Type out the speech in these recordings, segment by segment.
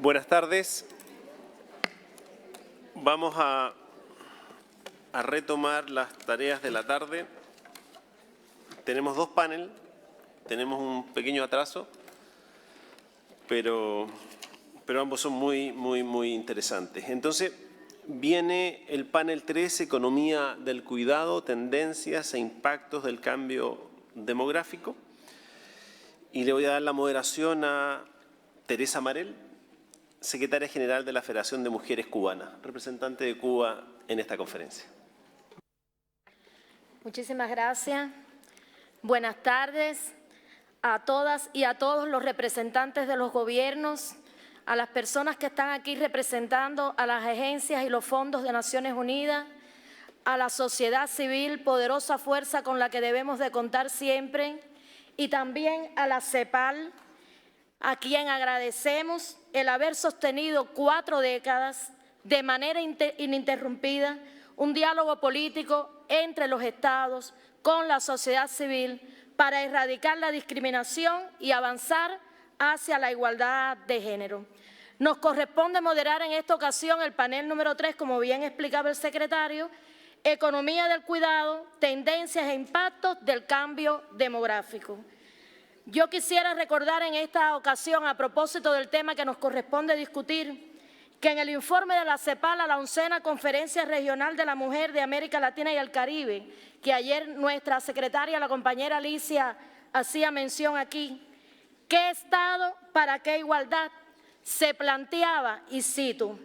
Buenas tardes. Vamos a retomar las tareas de la tarde. Tenemos dos paneles, tenemos un pequeño atraso, pero ambos son muy interesantes. Entonces, viene el panel 3, Economía del Cuidado, Tendencias e Impactos del Cambio Demográfico. Y le voy a dar la moderación a Teresa Marel, secretaria general de la Federación de Mujeres Cubanas, representante de Cuba en esta conferencia. Muchísimas gracias. Buenas tardes a todas y a todos los representantes de los gobiernos, a las personas que están aquí representando a las agencias y los fondos de Naciones Unidas, a la sociedad civil, poderosa fuerza con la que debemos de contar siempre, y también a la CEPAL, a quien agradecemos el haber sostenido 4 décadas de manera ininterrumpida un diálogo político entre los estados con la sociedad civil para erradicar la discriminación y avanzar hacia la igualdad de género. Nos corresponde moderar en esta ocasión el panel número 3, como bien explicaba el secretario, Economía del Cuidado, Tendencias e Impactos del Cambio Demográfico. Yo quisiera recordar en esta ocasión, a propósito del tema que nos corresponde discutir, que en el informe de la CEPAL a la 11ª Conferencia Regional de la Mujer de América Latina y el Caribe, que ayer nuestra secretaria, la compañera Alicia, hacía mención aquí, ¿qué Estado para qué igualdad? Se planteaba, y cito,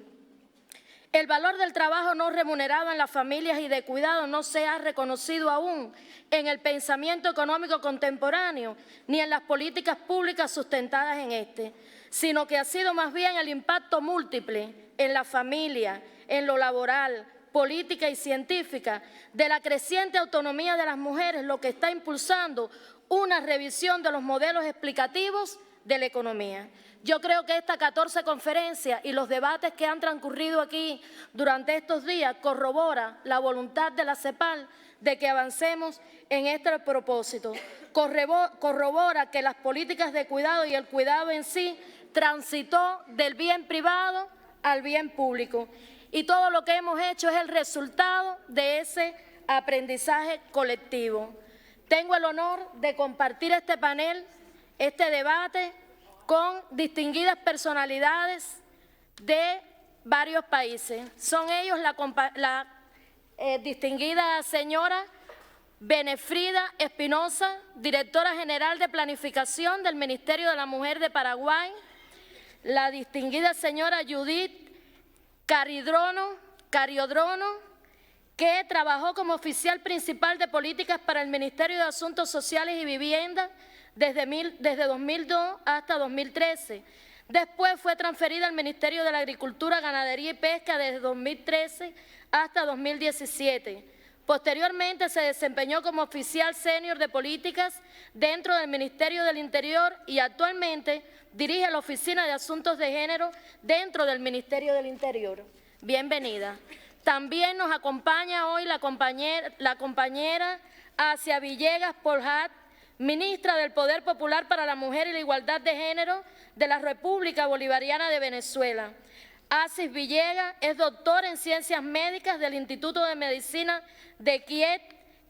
el valor del trabajo no remunerado en las familias y de cuidado no se ha reconocido aún en el pensamiento económico contemporáneo ni en las políticas públicas sustentadas en este, sino que ha sido más bien el impacto múltiple en la familia, en lo laboral, política y científica de la creciente autonomía de las mujeres lo que está impulsando una revisión de los modelos explicativos de la economía. Yo creo que esta 14 conferencia y los debates que han transcurrido aquí durante estos días corrobora la voluntad de la CEPAL de que avancemos en este propósito. Corrobora que las políticas de cuidado y el cuidado en sí transitó del bien privado al bien público. Y todo lo que hemos hecho es el resultado de ese aprendizaje colectivo. Tengo el honor de compartir este panel, este debate, con distinguidas personalidades de varios países. Son ellos la distinguida señora Benefrida Espinosa, directora general de Planificación del Ministerio de la Mujer de Paraguay, la distinguida señora Judith Cariodrono, que trabajó como oficial principal de políticas para el Ministerio de Asuntos Sociales y Vivienda desde 2002 hasta 2013. Después fue transferida al Ministerio de la Agricultura, Ganadería y Pesca desde 2013 hasta 2017. Posteriormente se desempeñó como oficial senior de políticas dentro del Ministerio del Interior y actualmente dirige la Oficina de Asuntos de Género dentro del Ministerio del Interior. Bienvenida. También nos acompaña hoy la compañera Asia Villegas Porjat, ministra del Poder Popular para la Mujer y la Igualdad de Género de la República Bolivariana de Venezuela. Asis Villegas es doctora en Ciencias Médicas del Instituto de Medicina de Kiev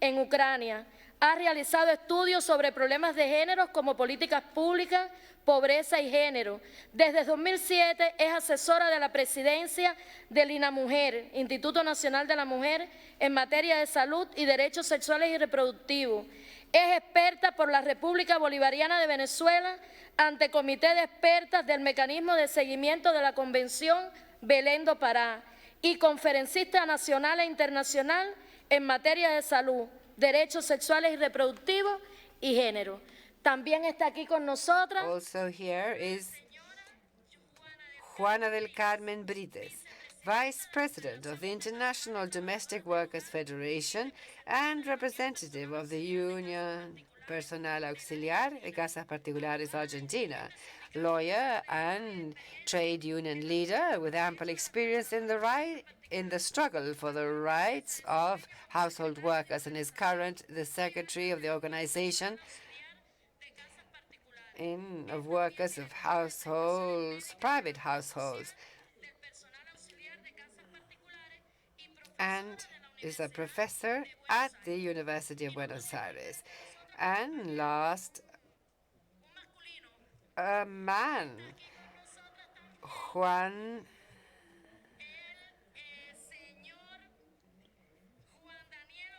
en Ucrania. Ha realizado estudios sobre problemas de género como políticas públicas, pobreza y género. Desde 2007 es asesora de la presidencia del INAMujer, Instituto Nacional de la Mujer, en materia de salud y derechos sexuales y reproductivos. Es experta por la República Bolivariana de Venezuela ante Comité de Expertas del Mecanismo de Seguimiento de la Convención Belén do Pará y conferencista nacional e internacional en materia de salud, derechos sexuales y reproductivos y género. También está aquí con nosotras. Also here is Juana del Carmen Brites, Vice President of the International Domestic Workers Federation and representative of the Union Personal Auxiliar de Casas Particulares Argentina, lawyer and trade union leader with ample experience in the struggle for the rights of household workers, and is currently the secretary of the organization of workers of households, private households, and is a professor at the University of Buenos Aires. And last, a man, Juan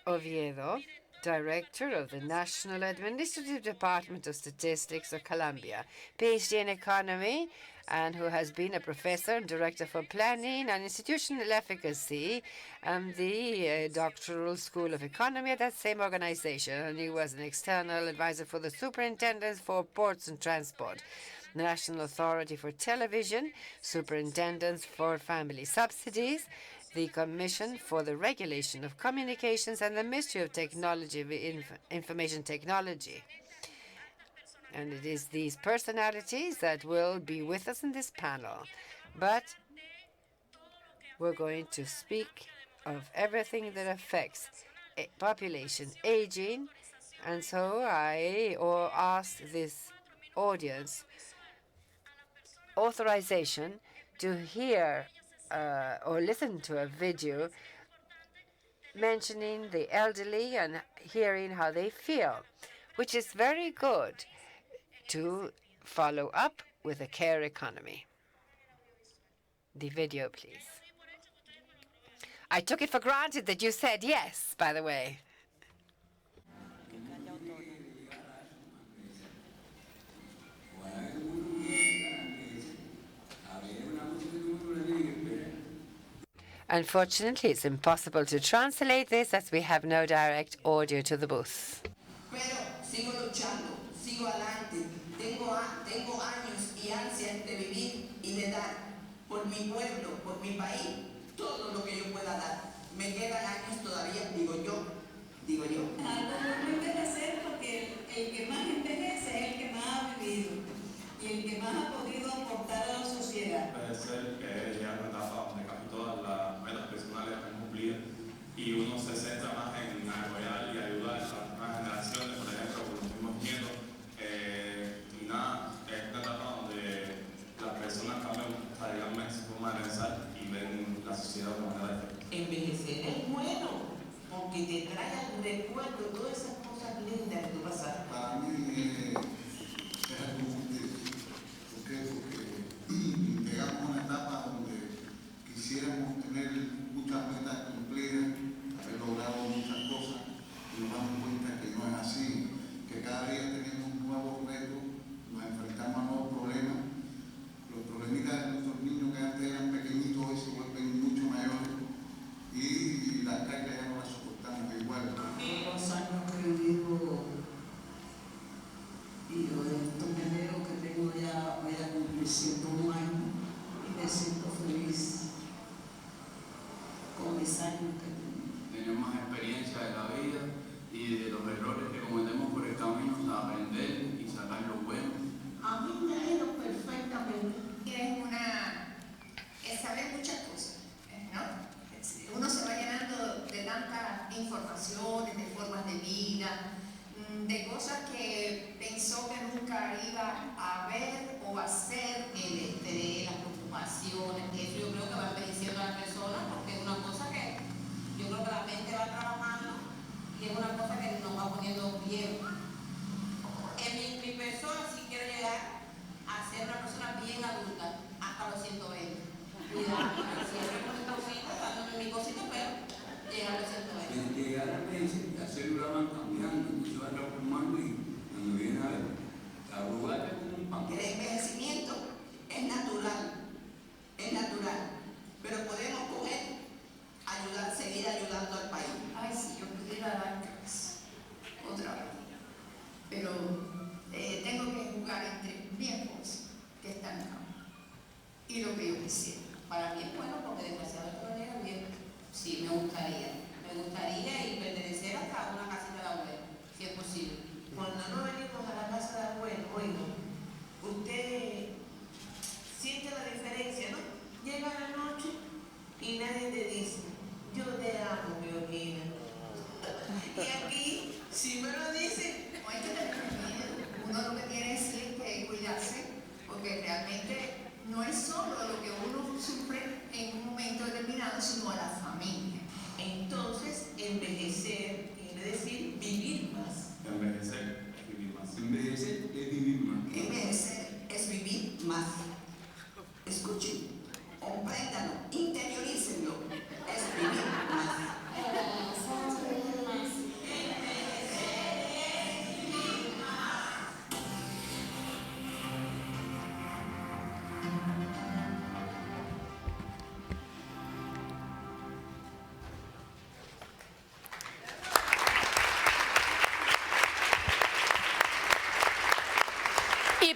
Oviedo, Director of the National Administrative Department of Statistics of Colombia, PhD in economy, and who has been a professor and director for planning and institutional efficacy at the Doctoral School of Economy at that same organization. And he was an external advisor for the Superintendents for Ports and Transport, the National Authority for Television, Superintendents for Family Subsidies, the Commission for the Regulation of Communications, and the Ministry of Technology, Information Technology. And it is these personalities that will be with us in this panel. But we're going to speak of everything that affects population aging. And so I ask this audience authorization to hear or listen to a video mentioning the elderly and hearing how they feel, which is very good to follow up with a care economy. The video, please. I took it for granted that you said yes, by the way. Unfortunately, it's impossible to translate this as we have no direct audio to the booth. Pero sigo luchando, sigo adelante. Tengo años y ansias de vivir y de dar por mi pueblo, por mi país, todo lo que yo pueda dar. Me quedan años todavía, digo yo. Algo no envejecer porque el que más envejece es el que más ha vivido y el que más ha podido aportar a la sociedad. Puede ser que llegar a una etapa donde casi todas las metas personales están cumplidas y uno se centra más en apoyar y ayudar a las nuevas generaciones, por ejemplo, con los mismos nietos. Y nada, es una etapa donde las personas cambian radicalmente su forma de pensar y ven la sociedad de una manera diferente. Envejecer es bueno porque te trae al recuerdo todas esas cosas lindas que tú pasaste. Para mí es algo muy difícil. ¿Por qué? Porque llegamos a una etapa donde quisiéramos tener muchas metas cumplidas, haber logrado muchas cosas, y nos damos cuenta que no es así, que cada día tenemos nuevos retos, nos enfrentamos a nuevos problemas. Los problemitas de nuestros niños que antes eran pequeñitos hoy se vuelven mucho mayores y las cargas ya no las soportamos igual. Los años que he vivido y yo esto me veo que tengo ya, voy a cumplir 101 años y me siento feliz con mis años que tengo. Tener más experiencia de la vida y de los errores que cometemos por el camino, aprender y sacar lo bueno. A mí me ha ido perfectamente. Es saber muchas cosas, ¿no? Uno se va llenando de tantas informaciones, de formas de vida, de cosas que pensó que nunca iba a ver o a hacer, el estrés, las preocupaciones, que eso yo creo que va envejeciendo a las personas, porque es una cosa que yo creo que la mente va trabajando y es una cosa que nos va poniendo viejos. En mi persona sí quiero llegar a ser una persona bien adulta hasta los 120. Cuidado, siempre con mi cosita, dándome mi cosita, pero llegar a los 120. Llegar a veces, las células van cambiando, se van transformando y cuando viene a ver, la arruga es como un pan. El envejecimiento es natural, pero podemos coger, seguir ayudando al país. Ay, sí, yo pudiera dar clases otra vez, pero tengo que jugar entre mi esposa, que está en cama, y lo que yo quisiera. Para mí es bueno porque desgraciadamente no llega bien. Sí, me gustaría y pertenecer hasta una casita de abuelo, si es posible. Cuando no venimos a la casa de abuelo, oiga, usted siente la diferencia, ¿no? Llega la noche y nadie te dice, yo te amo, Georgina.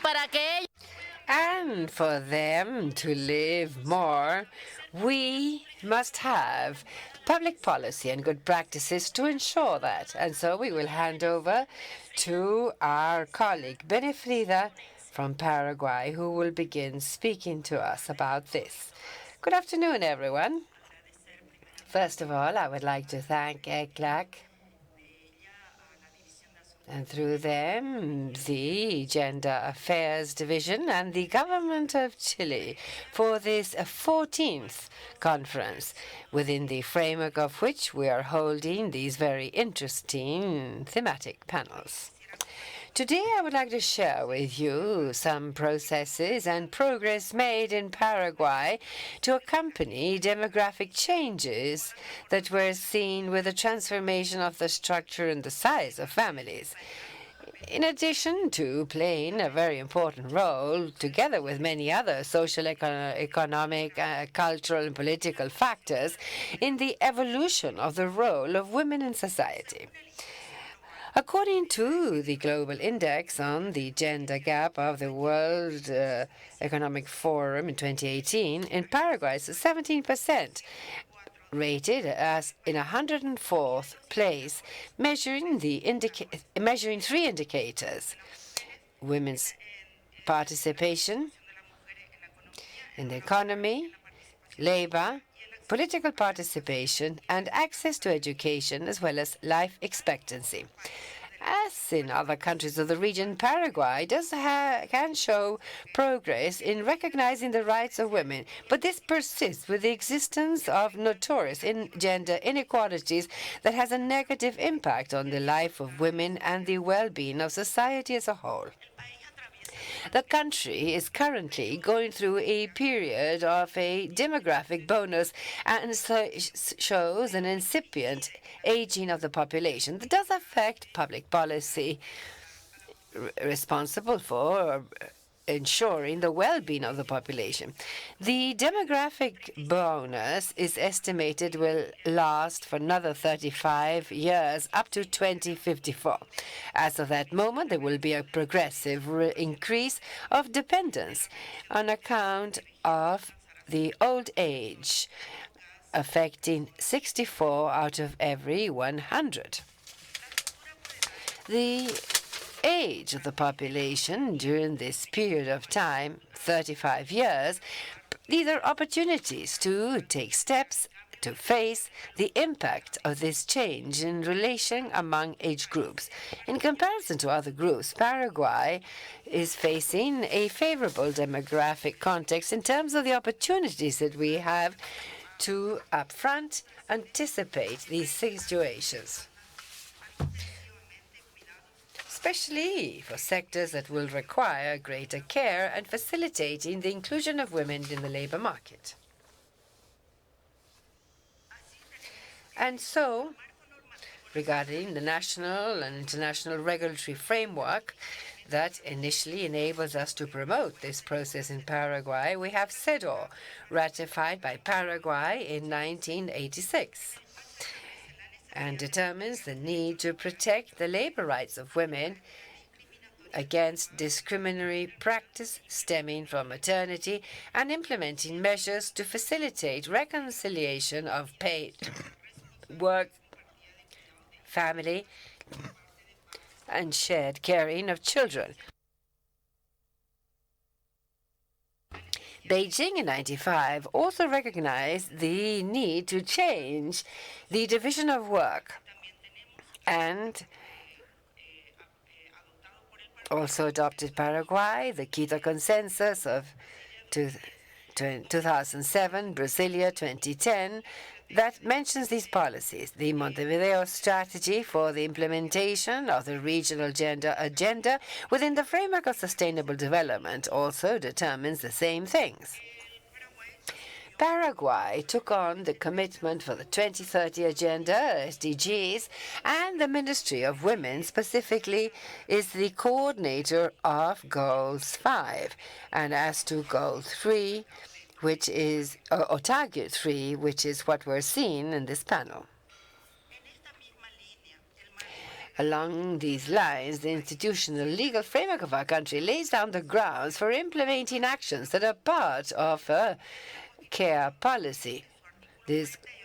para que ellos... And for them to live more, we must have public policy and good practices to ensure that. And so we will hand over to our colleague, Benefrida from Paraguay, who will begin speaking to us about this. Good afternoon, everyone. First of all, I would like to thank ECLAC, and through them, the Gender Affairs Division and the Government of Chile for this 14th conference, within the framework of which we are holding these very interesting thematic panels. Today, I would like to share with you some processes and progress made in Paraguay to accompany demographic changes that were seen with the transformation of the structure and the size of families. In addition to playing a very important role, together with many other social, economic, cultural, and political factors, in the evolution of the role of women in society. According to the Global Index on the Gender Gap of the World Economic Forum in 2018, in Paraguay, it's 17%, rated as in 104th place, measuring three indicators: women's participation in the economy, labor, political participation, and access to education, as well as life expectancy. As in other countries of the region, Paraguay can show progress in recognizing the rights of women, but this persists with the existence of notorious gender inequalities that has a negative impact on the life of women and the well-being of society as a whole. The country is currently going through a period of a demographic bonus and shows an incipient aging of the population that does affect public policy responsible for ensuring the well-being of the population. The demographic bonus is estimated will last for another 35 years, up to 2054. As of that moment, there will be a progressive increase of dependence on account of the old age, affecting 64 out of every 100. The age of the population during this period of time, 35 years, these are opportunities to take steps to face the impact of this change in relation among age groups. In comparison to other groups, Paraguay is facing a favorable demographic context in terms of the opportunities that we have to upfront anticipate these situations, especially for sectors that will require greater care and facilitating the inclusion of women in the labor market. And so, regarding the national and international regulatory framework that initially enables us to promote this process in Paraguay, we have CEDAW, ratified by Paraguay in 1986. And determines the need to protect the labor rights of women against discriminatory practice stemming from maternity and implementing measures to facilitate reconciliation of paid work, family, and shared caring of children. Beijing in 1995 also recognized the need to change the division of work and also adopted Paraguay, the Quito Consensus of 2007, Brasilia 2010, that mentions these policies. The Montevideo Strategy for the implementation of the regional gender agenda within the framework of sustainable development also determines the same things. Paraguay took on the commitment for the 2030 Agenda, SDGs, and the Ministry of Women specifically is the coordinator of Goals 5. And as to Goal 3, which is, or Target 3, which is what we're seeing in this panel. Along these lines, the institutional legal framework of our country lays down the grounds for implementing actions that are part of a care policy.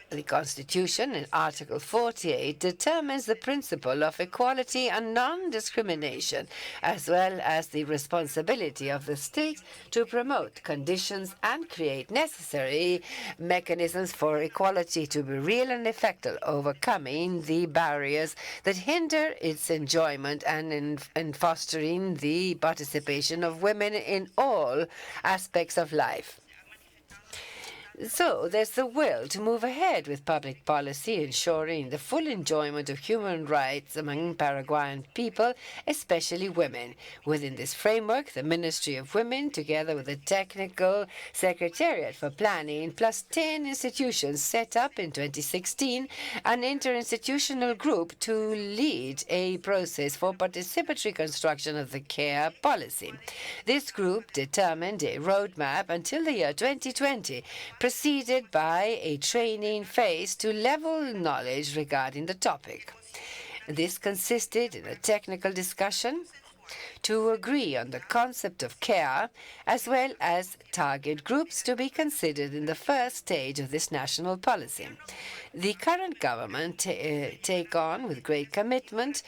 The Constitution, in Article 48, determines the principle of equality and non-discrimination, as well as the responsibility of the state to promote conditions and create necessary mechanisms for equality to be real and effective, overcoming the barriers that hinder its enjoyment and in fostering the participation of women in all aspects of life. So there's the will to move ahead with public policy ensuring the full enjoyment of human rights among Paraguayan people, especially women. Within this framework, the Ministry of Women, together with the Technical Secretariat for Planning, plus 10 institutions, set up in 2016 an interinstitutional group to lead a process for participatory construction of the care policy. This group determined a roadmap until the year 2020, preceded by a training phase to level knowledge regarding the topic. This consisted in a technical discussion to agree on the concept of care, as well as target groups to be considered in the first stage of this national policy. The current government take on with great commitment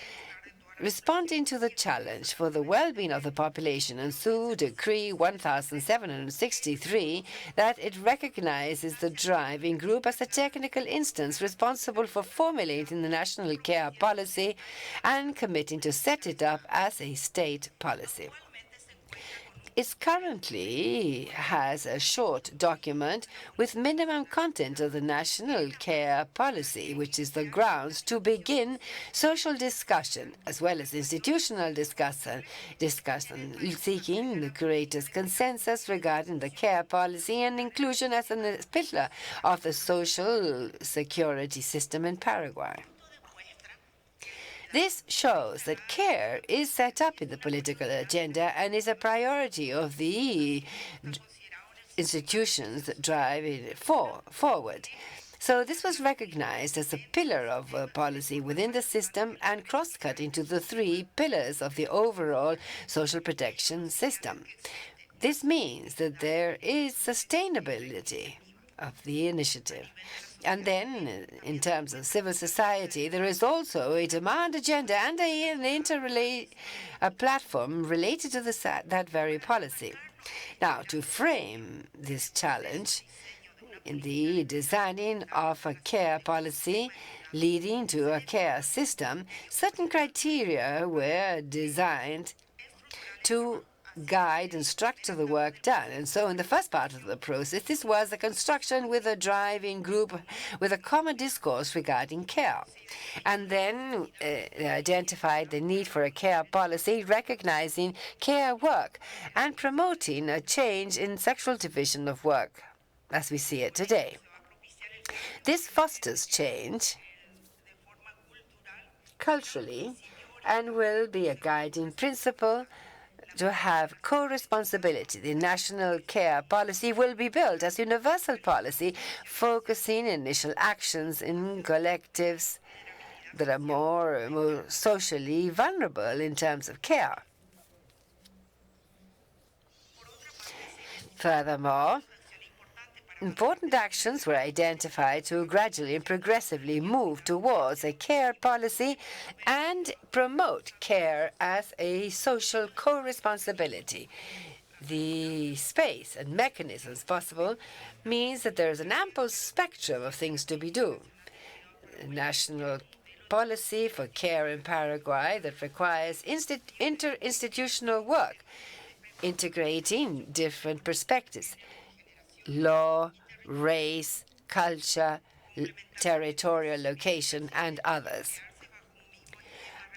responding to the challenge for the well-being of the population, and through Decree 1763, that it recognizes the driving group as a technical instance responsible for formulating the national care policy and committing to set it up as a state policy. It currently has a short document with minimum content of the national care policy, which is the grounds to begin social discussion as well as institutional discussion seeking the greatest consensus regarding the care policy and inclusion as a pillar of the social security system in Paraguay. This shows that care is set up in the political agenda and is a priority of the institutions that drive it forward. So this was recognized as a pillar of policy within the system and cross-cut into the 3 pillars of the overall social protection system. This means that there is sustainability of the initiative. And then, in terms of civil society, there is also a demand agenda and a platform related to that very policy. Now, to frame this challenge in the designing of a care policy leading to a care system, certain criteria were designed to guide and structure the work done. And so in the first part of the process, this was a construction with a driving group with a common discourse regarding care. And then identified the need for a care policy, recognizing care work and promoting a change in sexual division of work as we see it today. This fosters change culturally and will be a guiding principle to have co-responsibility. The national care policy will be built as universal policy, focusing initial actions in collectives that are more socially vulnerable in terms of care. Furthermore, important actions were identified to gradually and progressively move towards a care policy and promote care as a social co-responsibility. The space and mechanisms possible means that there is an ample spectrum of things to be done. National policy for care in Paraguay that requires interinstitutional work, integrating different perspectives: law, race, culture, territorial location, and others.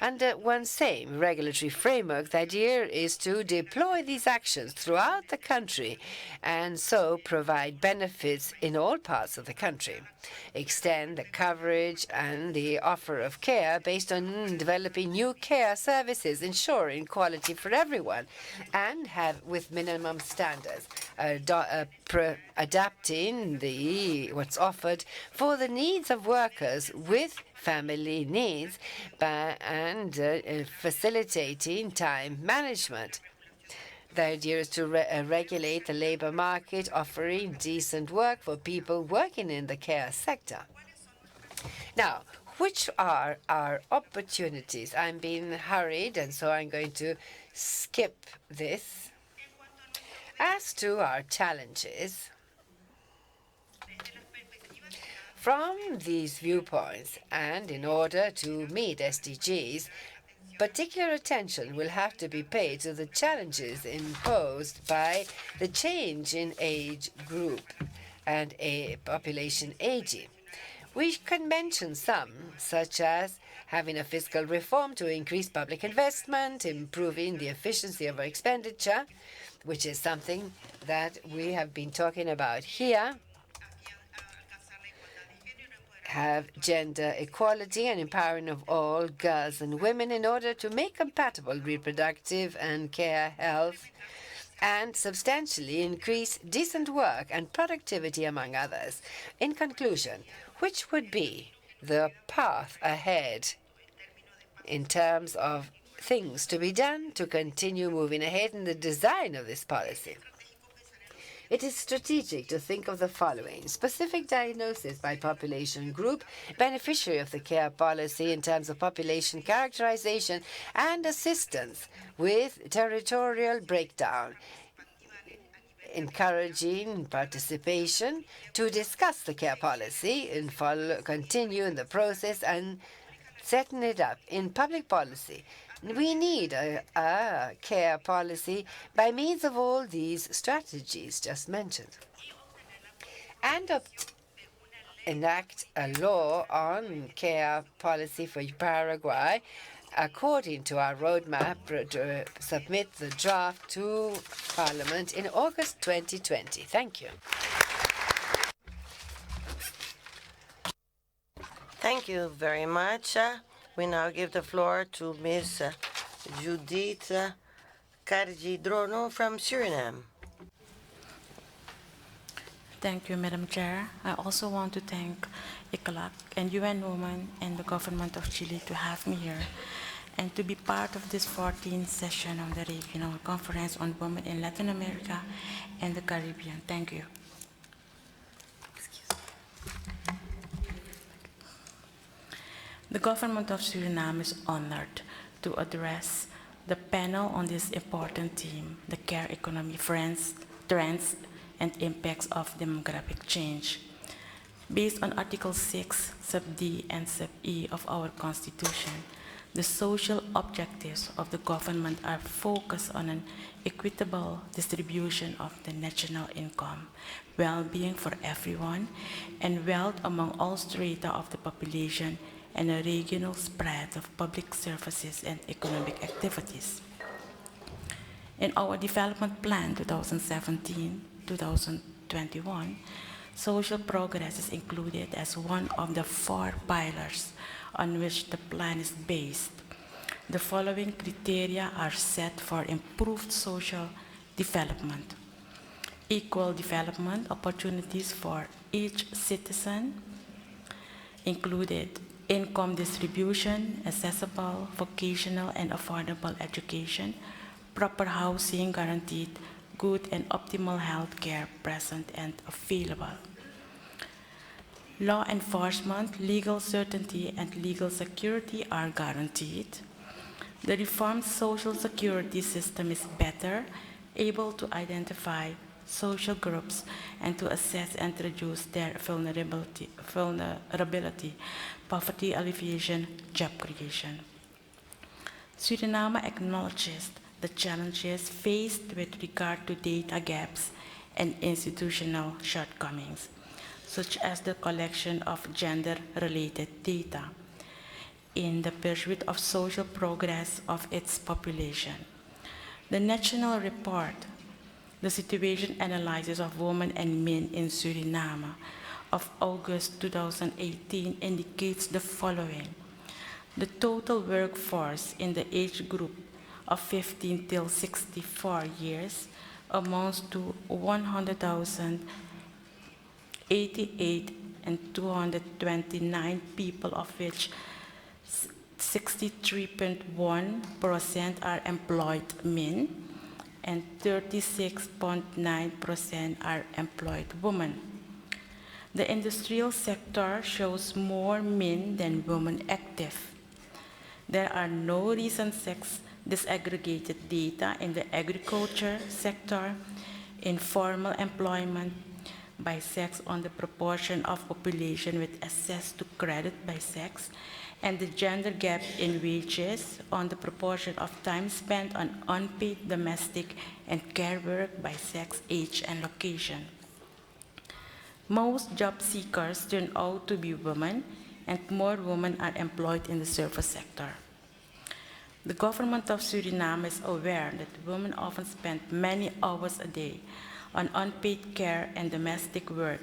Under one same regulatory framework, the idea is to deploy these actions throughout the country and so provide benefits in all parts of the country, extend the coverage and the offer of care based on developing new care services, ensuring quality for everyone, and have with minimum standards, adapting what's offered for the needs of workers with family needs and facilitating time management. The idea is to regulate the labor market, offering decent work for people working in the care sector. Now, which are our opportunities? I'm being hurried, and so I'm going to skip this. As to our challenges, from these viewpoints, and in order to meet SDGs, particular attention will have to be paid to the challenges imposed by the change in age group and a population aging. We can mention some, such as having a fiscal reform to increase public investment, improving the efficiency of our expenditure, which is something that we have been talking about here, have gender equality and empowering of all girls and women in order to make compatible reproductive and care health, and substantially increase decent work and productivity, among others. In conclusion, which would be the path ahead in terms of things to be done to continue moving ahead in the design of this policy? It is strategic to think of the following: specific diagnosis by population group, beneficiary of the care policy in terms of population characterization, and assistance with territorial breakdown, encouraging participation to discuss the care policy and continue in the process and setting it up in public policy. We need a care policy by means of all these strategies just mentioned, and enact a law on care policy for Paraguay according to our roadmap, to submit the draft to Parliament in August 2020. Thank you. Thank you very much. We now give the floor to Ms. Judith Cargidrono from Suriname. Thank you, Madam Chair. I also want to thank ICLAC and UN Women and the government of Chile to have me here and to be part of this 14th session of the Regional Conference on Women in Latin America and the Caribbean. Thank you. The government of Suriname is honored to address the panel on this important theme, the care economy trends and impacts of demographic change. Based on Article 6, Sub D and Sub E of our Constitution, the social objectives of the government are focused on an equitable distribution of the national income, well-being for everyone, and wealth among all strata of the population, and a regional spread of public services and economic activities. In our development plan 2017-2021, social progress is included as one of the 4 pillars on which the plan is based. The following criteria are set for improved social development: equal development opportunities for each citizen, included income distribution, accessible, vocational and affordable education, proper housing guaranteed, good and optimal health care present and available. Law enforcement, legal certainty and legal security are guaranteed. The reformed social security system is better able to identify social groups and to assess and reduce their vulnerability, poverty alleviation, job creation. Suriname acknowledges the challenges faced with regard to data gaps and institutional shortcomings, such as the collection of gender-related data in the pursuit of social progress of its population. The national report, The Situation Analysis of Women and Men in Suriname, of August 2018 indicates the following. The total workforce in the age group of 15 till 64 years amounts to 100,088 1,229 people, of which 63.1% are employed men and 36.9% are employed women. The industrial sector shows more men than women active. There are no recent sex disaggregated data in the agriculture sector, informal employment by sex on the proportion of population with access to credit by sex, and the gender gap in wages on the proportion of time spent on unpaid domestic and care work by sex, age, and location. Most job seekers turn out to be women, and more women are employed in the service sector. The government of Suriname is aware that women often spend many hours a day on unpaid care and domestic work.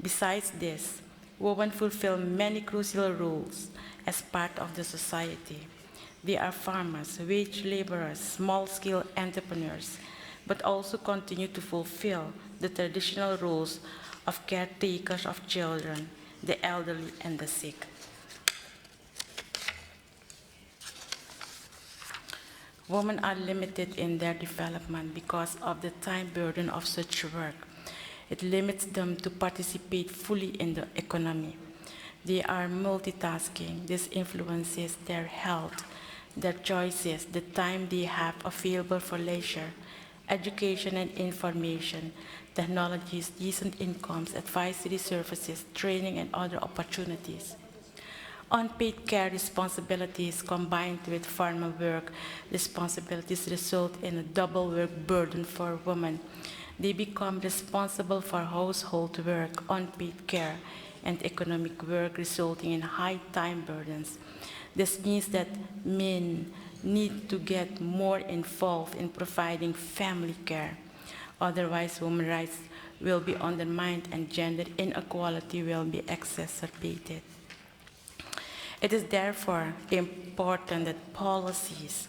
Besides this, women fulfill many crucial roles as part of the society. They are farmers, wage laborers, small-scale entrepreneurs, but also continue to fulfill the traditional roles of caretakers of children, the elderly, and the sick. Women are limited in their development because of the time burden of such work. It limits them to participate fully in the economy. They are multitasking. This influences their health, their choices, the time they have available for leisure, education and information, technologies, decent incomes, advisory services, training, and other opportunities. Unpaid care responsibilities combined with farmer work responsibilities result in a double work burden for women. They become responsible for household work, unpaid care, and economic work, resulting in high time burdens. This means that men need to get more involved in providing family care. Otherwise, women's rights will be undermined and gender inequality will be exacerbated. It is therefore important that policies,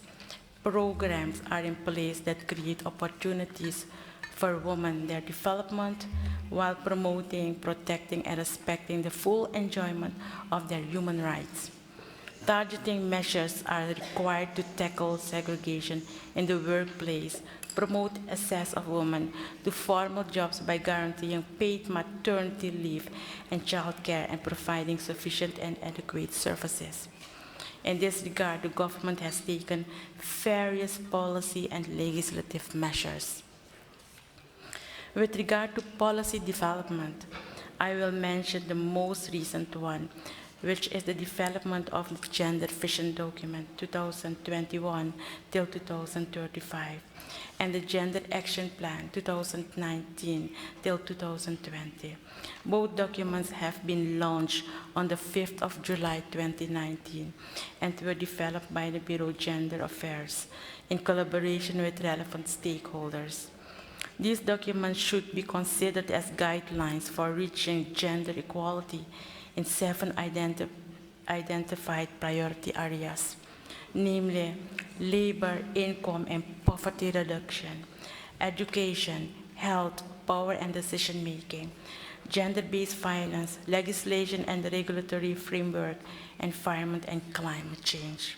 programs are in place that create opportunities for women, their development, while promoting, protecting, and respecting the full enjoyment of their human rights. Targeting measures are required to tackle segregation in the workplace, promote access of women to formal jobs by guaranteeing paid maternity leave and childcare and providing sufficient and adequate services. In this regard, the government has taken various policy and legislative measures. With regard to policy development, I will mention the most recent one, which is the development of the Gender Vision Document 2021 till 2035 and the Gender Action Plan 2019 till 2020. Both documents have been launched on the 5th of July 2019 and were developed by the Bureau of Gender Affairs in collaboration with relevant stakeholders. These documents should be considered as guidelines for reaching gender equality in 7 identified priority areas, namely labor, income, and poverty reduction, education, health, power and decision-making, gender-based violence, legislation and regulatory framework, environment and climate change.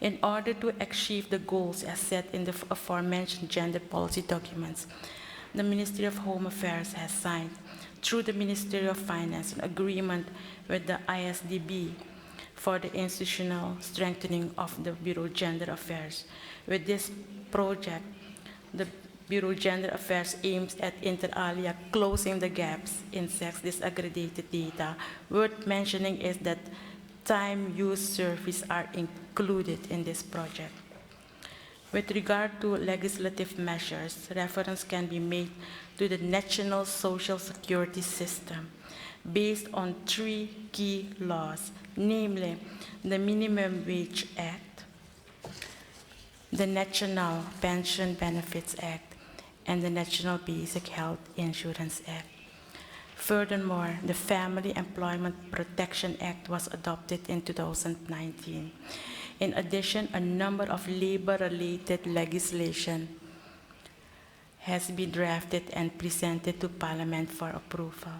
In order to achieve the goals as set in the aforementioned gender policy documents, the Ministry of Home Affairs has signed, through the Ministry of Finance, an agreement with the ISDB for the institutional strengthening of the Bureau of Gender Affairs. With this project, the Bureau of Gender Affairs aims at inter alia closing the gaps in sex disaggregated data. Worth mentioning is that time use surveys are included in this project. With regard to legislative measures, reference can be made to the National Social Security System based on 3 key laws, namely the Minimum Wage Act, the National Pension Benefits Act, and the National Basic Health Insurance Act. Furthermore, the Family Employment Protection Act was adopted in 2019. In addition, a number of labor-related legislation has been drafted and presented to Parliament for approval.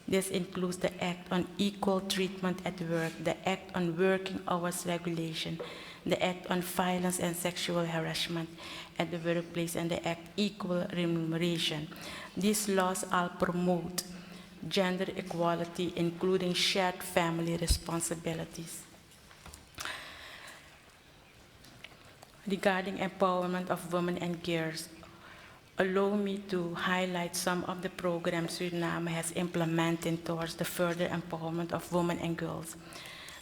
This includes the Act on Equal Treatment at Work, the Act on Working Hours Regulation, the Act on Violence and Sexual Harassment at the Workplace, and the Act Equal Remuneration. These laws all promote gender equality, including shared family responsibilities. Regarding empowerment of women and girls, allow me to highlight some of the programs Suriname has implemented towards the further empowerment of women and girls.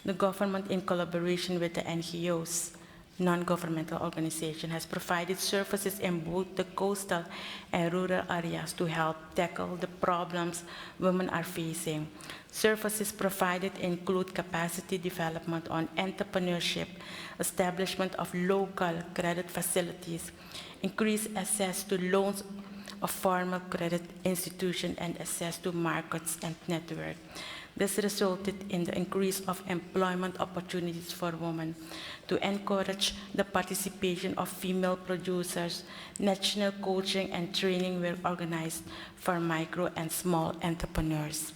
The government, in collaboration with the NGOs, non-governmental organization, has provided services in both the coastal and rural areas to help tackle the problems women are facing. Services provided include capacity development on entrepreneurship, establishment of local credit facilities, increased access to loans of formal credit institutions, and access to markets and network. This resulted in the increase of employment opportunities for women. To encourage the participation of female producers, national coaching and training were organized for micro and small entrepreneurs.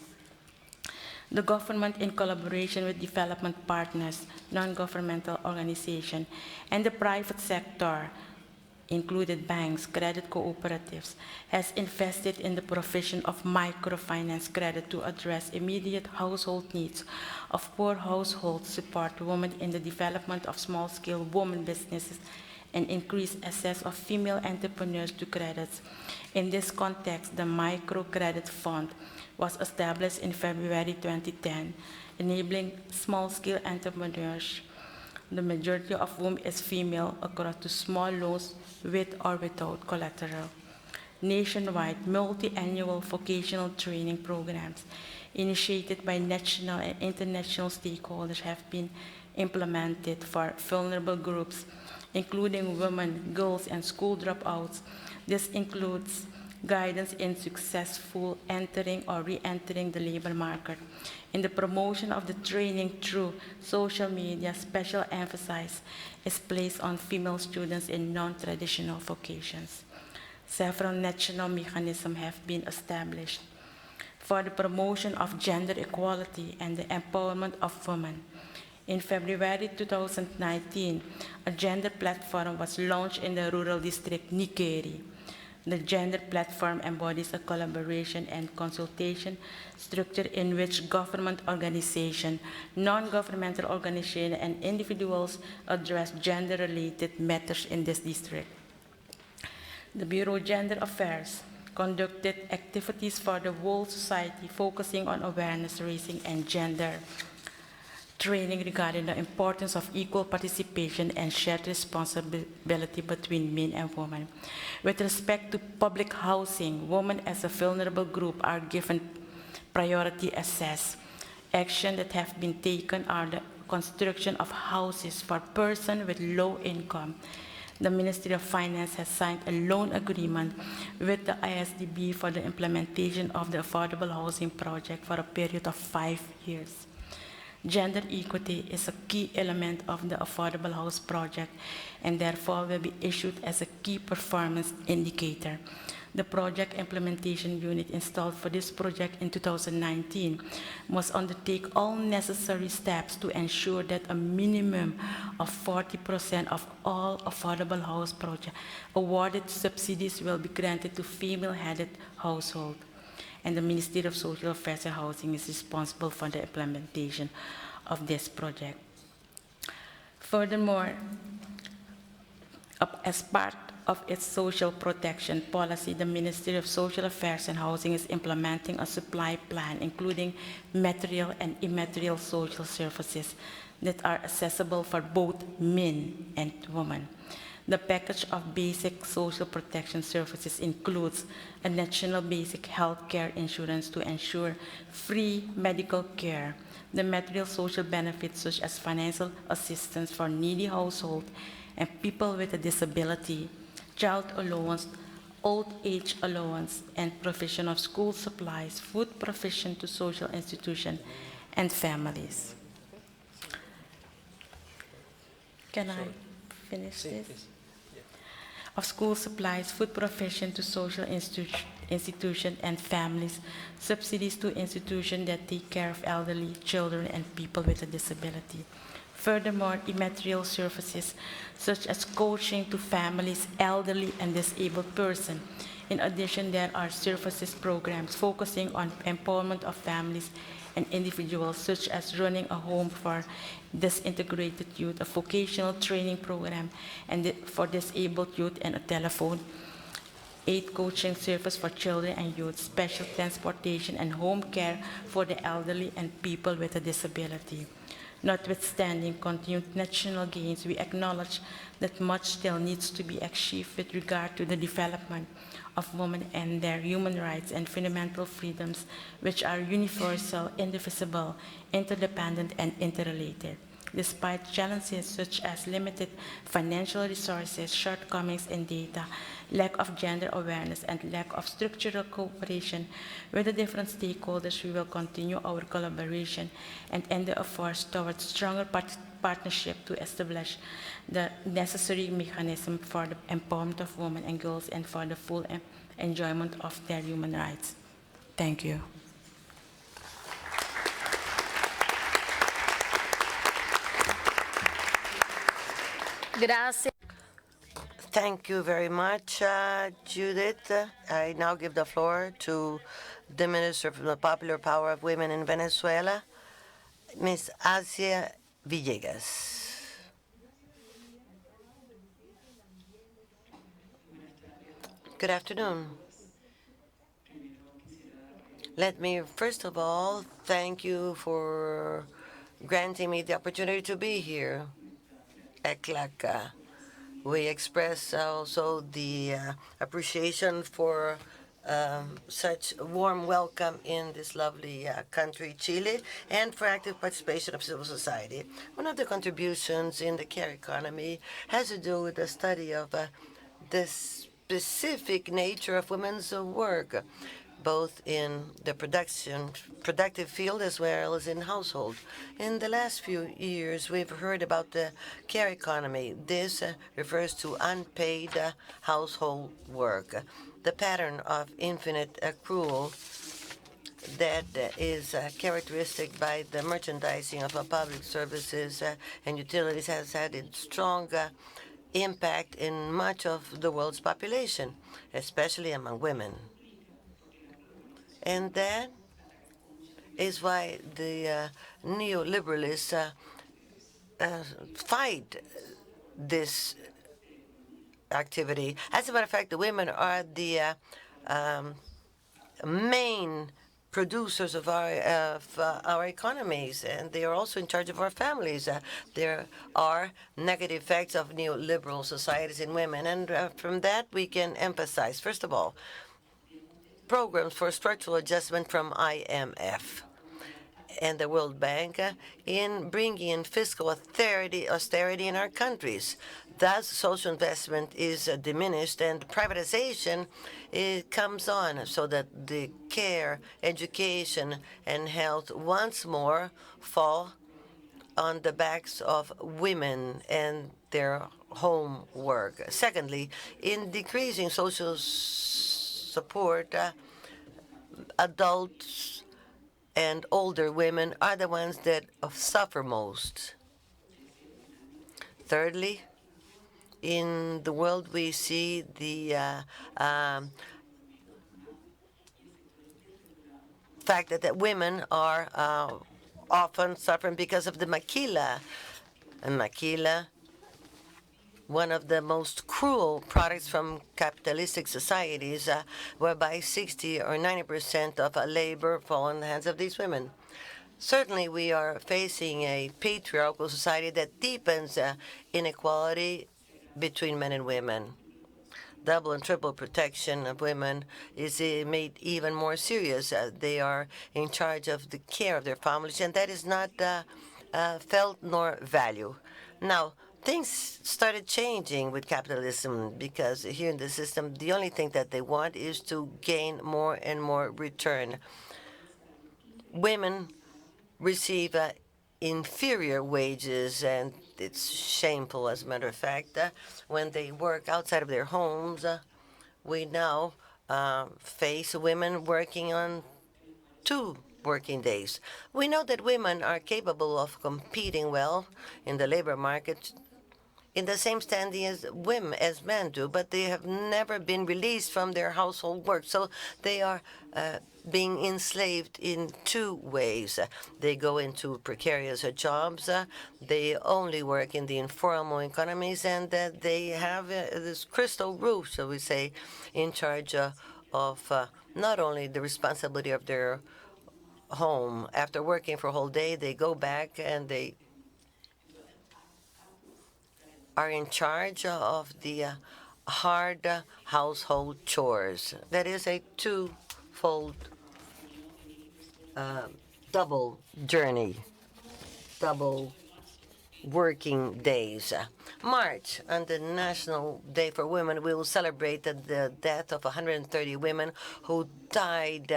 The government, in collaboration with development partners, non-governmental organizations, and the private sector, included banks, credit cooperatives, has invested in the provision of microfinance credit to address immediate household needs of poor households, support women in the development of small-scale women businesses, and increase access of female entrepreneurs to credits. In this context, the Microcredit Fund was established in February 2010, enabling small-scale entrepreneurs, the majority of whom is female, across to small loans with or without collateral. Nationwide, multi-annual vocational training programs initiated by national and international stakeholders have been implemented for vulnerable groups, including women, girls, and school dropouts. This includes guidance in successful entering or re-entering the labor market. In the promotion of the training through social media, special emphasis is placed on female students in non-traditional vocations. Several national mechanisms have been established for the promotion of gender equality and the empowerment of women. In February 2019, a gender platform was launched in the rural district Nikeri. The gender platform embodies a collaboration and consultation structure in which government organizations, non-governmental organizations, and individuals address gender-related matters in this district. The Bureau of Gender Affairs conducted activities for the whole society focusing on awareness raising and gender training regarding the importance of equal participation and shared responsibility between men and women. With respect to public housing, women as a vulnerable group are given priority access. Actions that have been taken are the construction of houses for persons with low income. The Ministry of Finance has signed a loan agreement with the ISDB for the implementation of the affordable housing project for a period of 5 years. Gender equity is a key element of the Affordable House Project and therefore will be issued as a key performance indicator. The project implementation unit installed for this project in 2019 must undertake all necessary steps to ensure that a minimum of 40% of all affordable house projects awarded subsidies will be granted to female-headed households. And the Ministry of Social Affairs and Housing is responsible for the implementation of this project. Furthermore, as part of its social protection policy, the Ministry of Social Affairs and Housing is implementing a supply plan, including material and immaterial social services that are accessible for both men and women. The package of basic social protection services includes a national basic health care insurance to ensure free medical care, the material social benefits such as financial assistance for needy households and people with a disability, child allowance, old age allowance, and provision of school supplies, food provision to social institutions and families. Can I finish this? Of school supplies, food provision to social institutions and families, subsidies to institutions that take care of elderly, children, and people with a disability. Furthermore, immaterial services such as coaching to families, elderly, and disabled persons. In addition, there are services programs focusing on empowerment of families and individuals, such as running a home for disintegrated youth, a vocational training program and for disabled youth, and a telephone aid coaching service for children and youth, special transportation and home care for the elderly and people with a disability. Notwithstanding continued national gains, we acknowledge that much still needs to be achieved with regard to the development of women and their human rights and fundamental freedoms, which are universal, indivisible, interdependent, and interrelated. Despite challenges such as limited financial resources, shortcomings in data, lack of gender awareness, and lack of structural cooperation with the different stakeholders, we will continue our collaboration and end the efforts towards stronger partnership to establish the necessary mechanism for the empowerment of women and girls and for the full enjoyment of their human rights. Thank you. Gracias. Thank you very much, Judith. I now give the floor to the Minister for the Popular Power of Women in Venezuela, Ms. Asia Villegas. Good afternoon. Let me, first of all, thank you for granting me the opportunity to be here at CLACA. We express also the appreciation for such warm welcome in this lovely country, Chile, and for active participation of civil society. One of the contributions in the care economy has to do with the study of the specific nature of women's work, both in the productive field as well as in household. In the last few years, we've heard about the care economy. This refers to unpaid household work, the pattern of infinite accrual that is characteristic by the merchandising of public services and utilities has had a strong impact in much of the world's population, especially among women. And that is why the neoliberalists fight this activity. As a matter of fact, the women are the main producers of our economies, and they are also in charge of our families. There are negative effects of neoliberal societies in women, and from that we can emphasize, first of all, programs for structural adjustment from IMF and the World Bank in bringing in fiscal austerity in our countries. Thus, social investment is diminished and privatization comes on, so that the care, education, and health once more fall on the backs of women and their homework. Secondly, in decreasing social support, adults and older women are the ones that suffer most. Thirdly, in the world we see the fact that women are often suffering because of the maquila. And maquila, one of the most cruel products from capitalistic societies, whereby 60 or 90% of labor fall in the hands of these women. Certainly, we are facing a patriarchal society that deepens inequality between men and women. Double and triple protection of women is made even more serious. They are in charge of the care of their families, and that is not felt nor valued. Now, things started changing with capitalism, because here in the system, the only thing that they want is to gain more and more return. Women receive inferior wages, and it's shameful, as a matter of fact. When they work outside of their homes, we now face women working on 2 working days. We know that women are capable of competing well in the labor market in the same standing as men do, but they have never been released from their household work. So they are being enslaved in 2 ways. They go into precarious jobs. They only work in the informal economies, and they have this crystal roof, shall we say, in charge of not only the responsibility of their home. After working for a whole day, they go back and they are in charge of the hard household chores. That is a 2-fold double journey, double working days. March, on the National Day for Women, we will celebrate the death of 130 women who died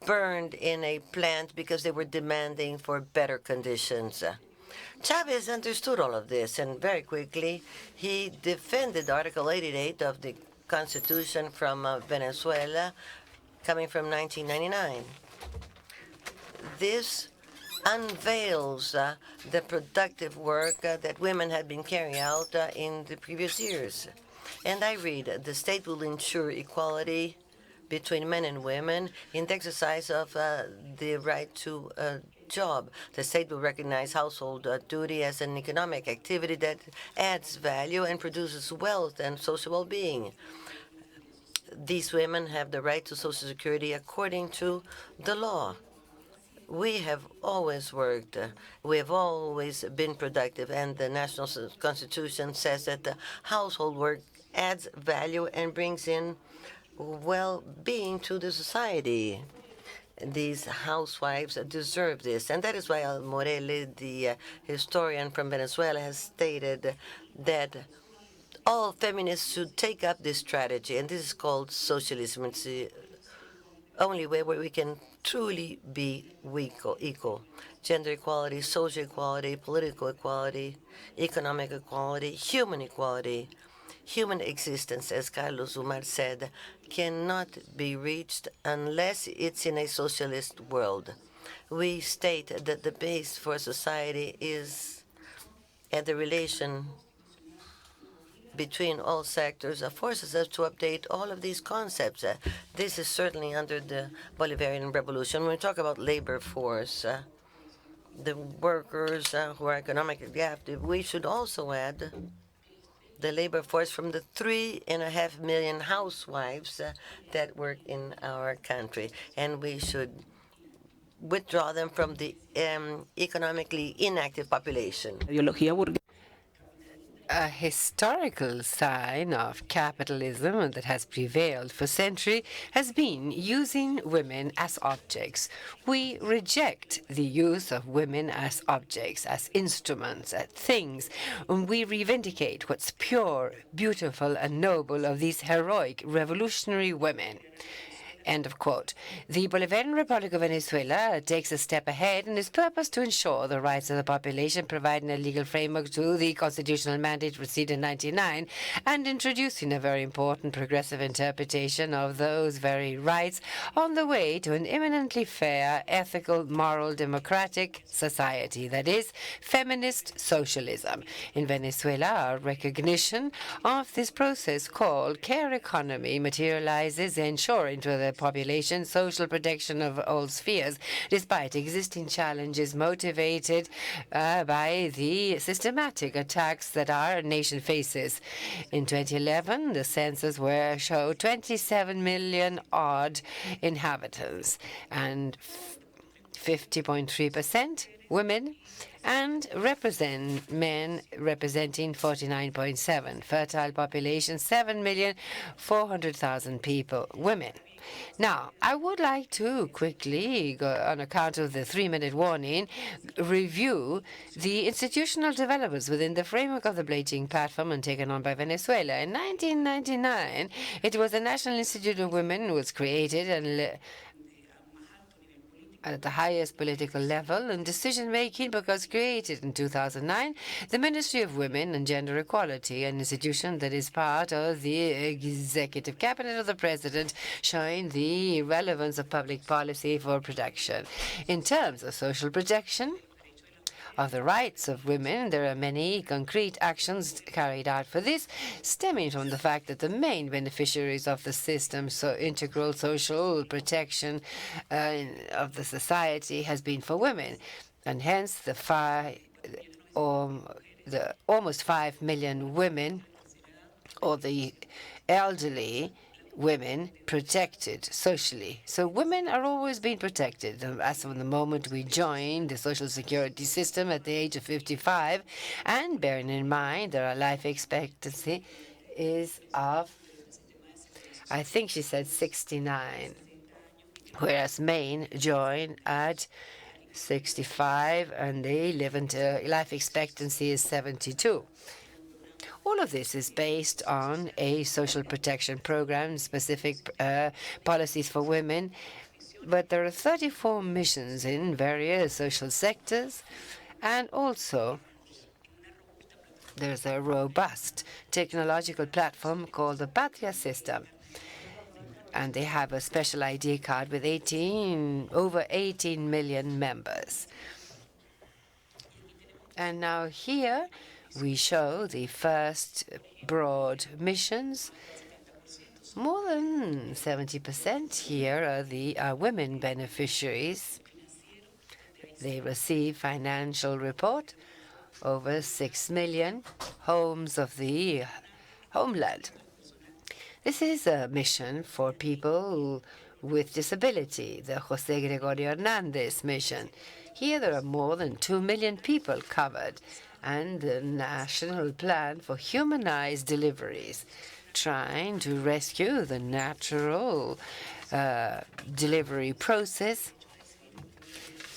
burned in a plant because they were demanding for better conditions. Chavez understood all of this, and very quickly he defended Article 88 of the Constitution from Venezuela, coming from 1999. This unveils the productive work that women had been carrying out in the previous years. And I read, the state will ensure equality between men and women in the exercise of the right to job. The state will recognize household duty as an economic activity that adds value and produces wealth and social well-being. These women have the right to Social Security according to the law. We have always worked, we have always been productive, and the National Constitution says that the household work adds value and brings in well-being to the society. These housewives deserve this, and that is why Morelle, the historian from Venezuela, has stated that all feminists should take up this strategy, and this is called socialism. It's the only way where we can truly be equal. Gender equality, social equality, political equality, economic equality, human equality. Human existence, as Carlos Umar said, cannot be reached unless it's in a socialist world. We state that the base for society is at the relation between all sectors forces us to update all of these concepts. This is certainly under the Bolivarian Revolution. When we talk about labor force, the workers who are economically active, we should also add the labor force from the 3.5 million housewives that work in our country. And we should withdraw them from the economically inactive population. A historical sign of capitalism that has prevailed for centuries has been using women as objects. We reject the use of women as objects, as instruments, as things. And we revindicate what's pure, beautiful, and noble of these heroic revolutionary women. End of quote. The Bolivarian Republic of Venezuela takes a step ahead in its purpose to ensure the rights of the population, providing a legal framework to the constitutional mandate received in 1999, and introducing a very important progressive interpretation of those very rights on the way to an eminently fair, ethical, moral, democratic society, that is, feminist socialism. In Venezuela, our recognition of this process called care economy materializes, ensuring to the population social protection of all spheres, despite existing challenges motivated by the systematic attacks that our nation faces. In 2011, the census showed 27 million odd inhabitants, and 50.3% women, and men representing 49.7%. Fertile population, 7,400,000 people, women. Now, I would like to quickly, on account of the 3-minute warning, review the institutional developments within the framework of the Beijing Platform taken on by Venezuela. In 1999, it was the National Institute of Women was created and at the highest political level in decision-making because created in 2009, the Ministry of Women and Gender Equality, an institution that is part of the executive cabinet of the president, showing the relevance of public policy for protection. In terms of social protection of the rights of women, there are many concrete actions carried out for this, stemming from the fact that the main beneficiaries of the system, so integral social protection of the society, has been for women, and hence the almost 5 million women, or the elderly women, protected socially. So women are always being protected. As from the moment we joined the social security system at the age of 55, and bearing in mind that our life expectancy is of, I think she said 69, whereas men join at 65 and they live until life expectancy is 72. All of this is based on a social protection program, specific policies for women, but there are 34 missions in various social sectors, and also there's a robust technological platform called the Patria System, and they have a special ID card with over 18 million members. And now here we show the first broad missions. More than 70% here are the women beneficiaries. They receive financial report, over 6 million homes of the homeland. This is a mission for people with disability, the José Gregorio Hernández mission. Here there are more than 2 million people covered, and the National Plan for Humanized Deliveries, trying to rescue the natural delivery process,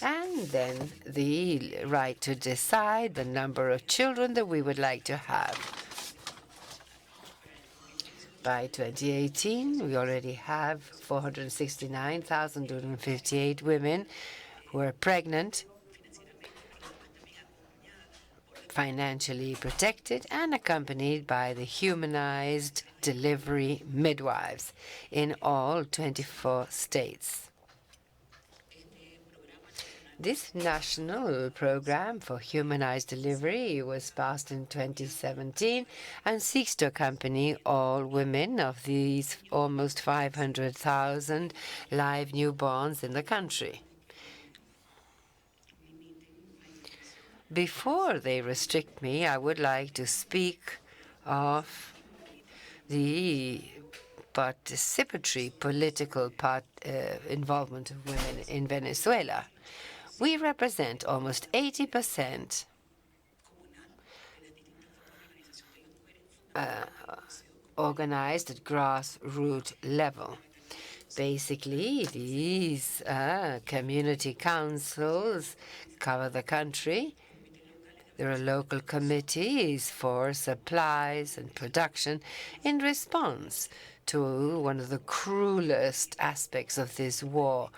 and then the right to decide the number of children that we would like to have. By 2018, we already have 469,258 women who are pregnant, financially protected, and accompanied by the humanized delivery midwives in all 24 states. This national program for humanized delivery was passed in 2017 and seeks to accompany all women of these almost 500,000 live newborns in the country. Before they restrict me, I would like to speak of the participatory political involvement of women in Venezuela. We represent almost 80% organized at grassroots level. Basically, these community councils cover the country. There are local committees for supplies and production in response to one of the cruelest aspects of this war,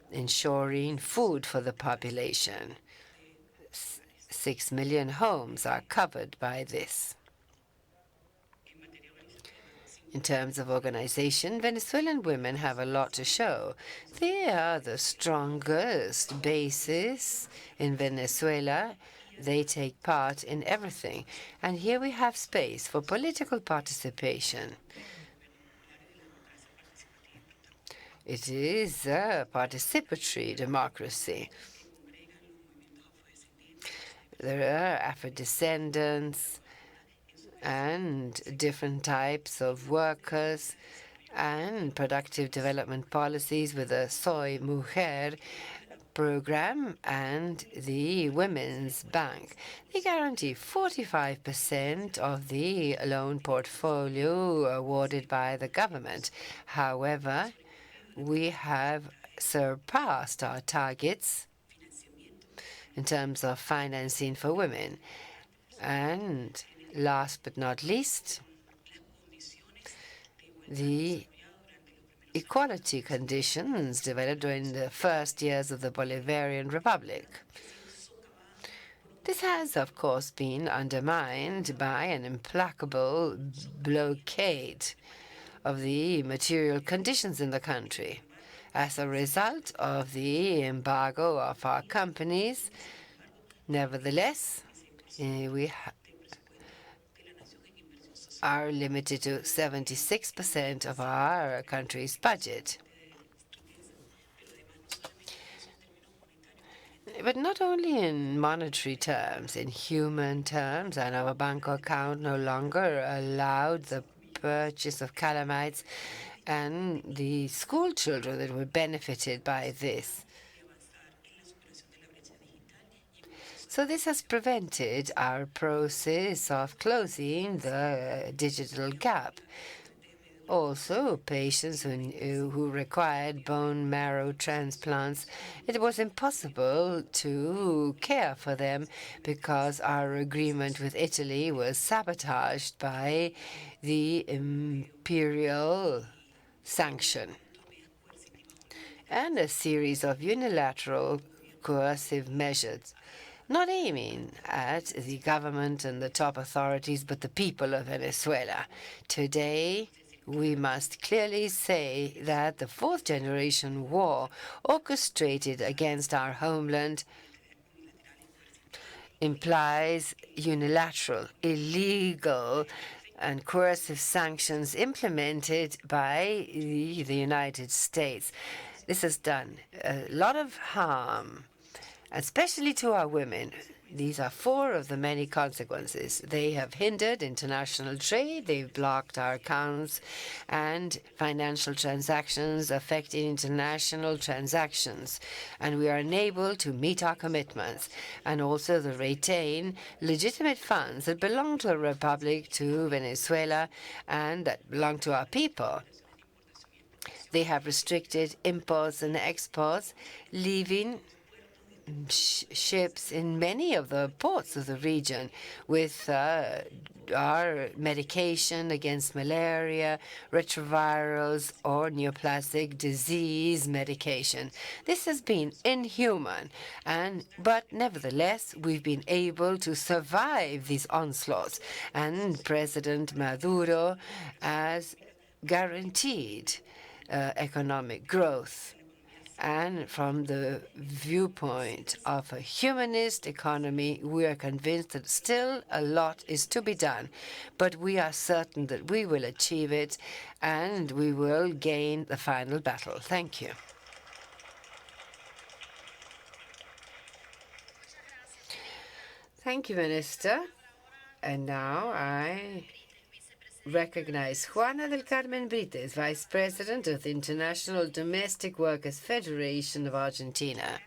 ensuring food for the population. 6 million homes are covered by this. In terms of organization, Venezuelan women have a lot to show. They are the strongest basis in Venezuela. They take part in everything. And here we have space for political participation. It is a participatory democracy. There are Afro-descendants and different types of workers and productive development policies with the Soy Mujer program and the Women's Bank. They guarantee 45% of the loan portfolio awarded by the government. However, we have surpassed our targets in terms of financing for women. And last but not least, the equality conditions developed during the first years of the Bolivarian Republic. This has, of course, been undermined by an implacable blockade of the material conditions in the country. As a result of the embargo of our companies, nevertheless, we are limited to 76% of our country's budget. But not only in monetary terms, in human terms, and our bank account no longer allowed the purchase of calamites and the school children that were benefited by this. So this has prevented our process of closing the digital gap. Also, patients who required bone marrow transplants, it was impossible to care for them because our agreement with Italy was sabotaged by the imperial sanction. And a series of unilateral coercive measures, not aiming at the government and the top authorities, but the people of Venezuela. Today, we must clearly say that the fourth-generation war orchestrated against our homeland implies unilateral, illegal, and coercive sanctions implemented by the United States. This has done a lot of harm, especially to our women. These are four of the many consequences. They have hindered international trade, they've blocked our accounts and financial transactions affecting international transactions, and we are unable to meet our commitments, and also to retain legitimate funds that belong to the Republic, to Venezuela, and that belong to our people. They have restricted imports and exports, leaving ships in many of the ports of the region with our medication against malaria, retrovirals, or neoplastic disease medication. This has been inhuman, but nevertheless, we've been able to survive these onslaughts, and President Maduro has guaranteed economic growth. And from the viewpoint of a humanist economy, we are convinced that still a lot is to be done. But we are certain that we will achieve it and we will gain the final battle. Thank you. Thank you, Minister. And now I recognize Juana del Carmen Brites, Vice President of the International Domestic Workers Federation of Argentina.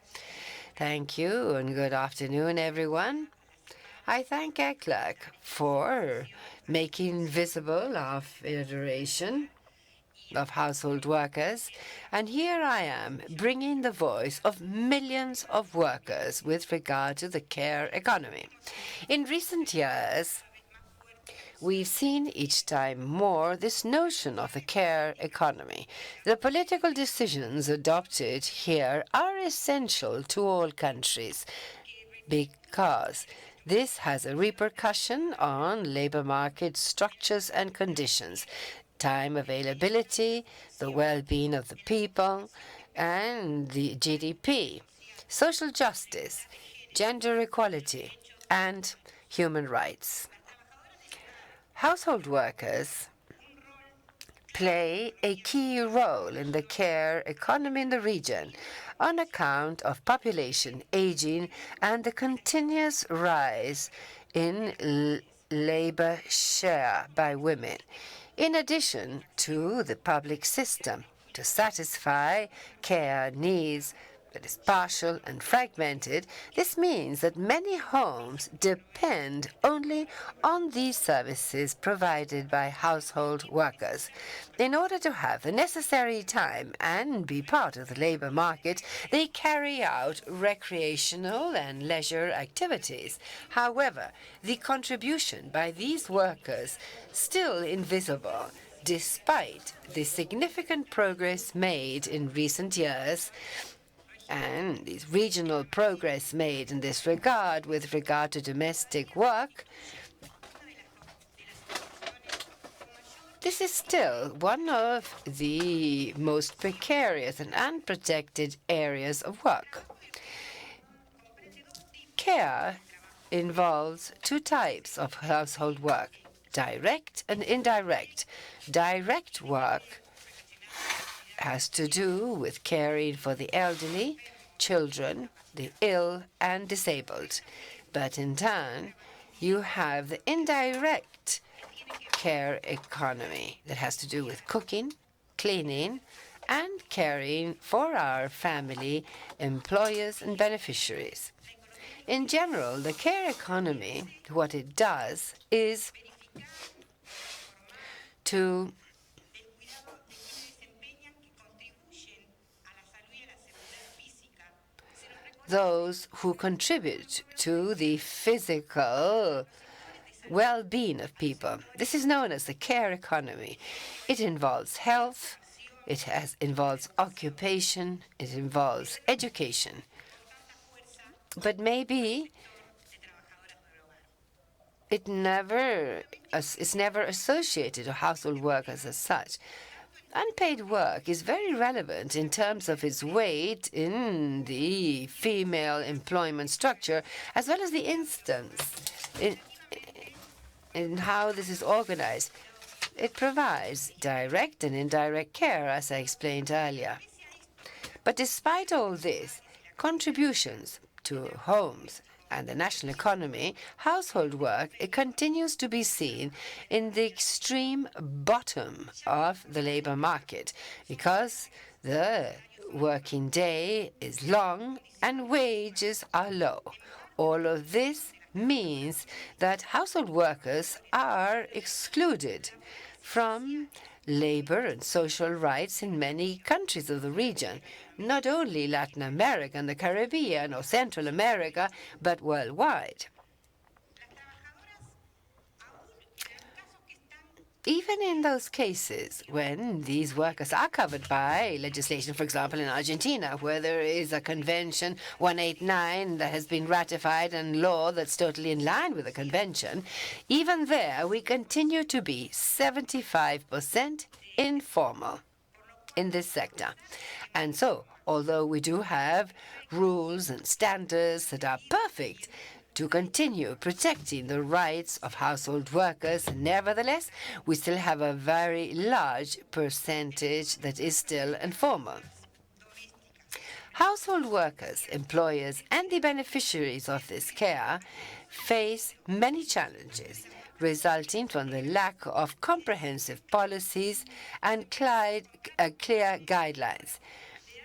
Thank you, and good afternoon, everyone. I thank ECLAC for making visible our Federation of Household Workers, and here I am bringing the voice of millions of workers with regard to the care economy. In recent years, we've seen each time more this notion of the care economy. The political decisions adopted here are essential to all countries because this has a repercussion on labor market structures and conditions, time availability, the well-being of the people, and the GDP, social justice, gender equality, and human rights. Household workers play a key role in the care economy in the region on account of population aging and the continuous rise in labor share by women, in addition to the public system to satisfy care needs that is partial and fragmented. This means that many homes depend only on these services provided by household workers. In order to have the necessary time and be part of the labor market, they carry out recreational and leisure activities. However, the contribution by these workers still invisible, despite the significant progress made in recent years and the regional progress made in this regard with regard to domestic work, this is still one of the most precarious and unprotected areas of work. Care involves two types of household work: direct and indirect. Direct work has to do with caring for the elderly, children, the ill, and disabled. But in turn, you have the indirect care economy that has to do with cooking, cleaning, and caring for our family, employers, and beneficiaries. In general, the care economy, what it does is to those who contribute to the physical well-being of people. This is known as the care economy. It involves health, it involves occupation, it involves education. But maybe it's never associated to household workers as such. Unpaid work is very relevant in terms of its weight in the female employment structure, as well as the instance in how this is organized. It provides direct and indirect care, as I explained earlier. But despite all this, contributions to homes and the national economy, household work, it continues to be seen in the extreme bottom of the labor market because the working day is long and wages are low. All of this means that household workers are excluded from labor and social rights in many countries of the region, not only Latin America and the Caribbean or Central America, but worldwide. Even in those cases when these workers are covered by legislation, for example, in Argentina, where there is a Convention 189 that has been ratified and law that's totally in line with the convention, even there we continue to be 75% informal in this sector. And so, although we do have rules and standards that are perfect to continue protecting the rights of household workers, nevertheless, we still have a very large percentage that is still informal. Household workers, employers, and the beneficiaries of this care face many challenges resulting from the lack of comprehensive policies and clear guidelines.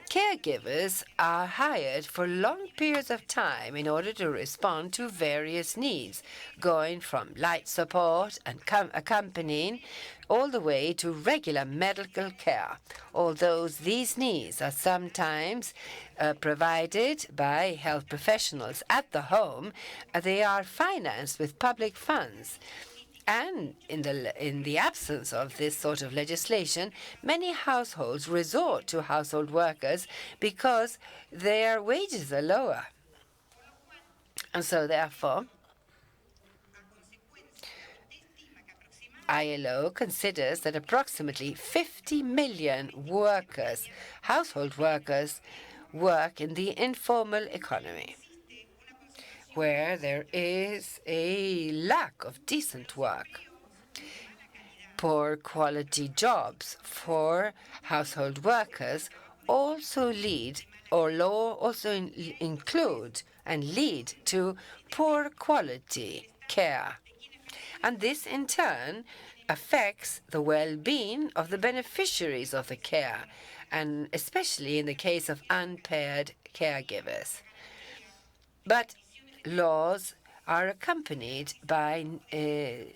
Caregivers are hired for long periods of time in order to respond to various needs, going from light support and accompanying all the way to regular medical care. Although these needs are sometimes provided by health professionals at the home, they are financed with public funds. And in the absence of this sort of legislation, many households resort to household workers because their wages are lower. And so, therefore, ILO considers that approximately 50 million workers, household workers, work in the informal economy, where there is a lack of decent work. Poor quality jobs for household workers also include and lead to poor quality care. And this in turn affects the well-being of the beneficiaries of the care, and especially in the case of unpaid caregivers. But laws are accompanied by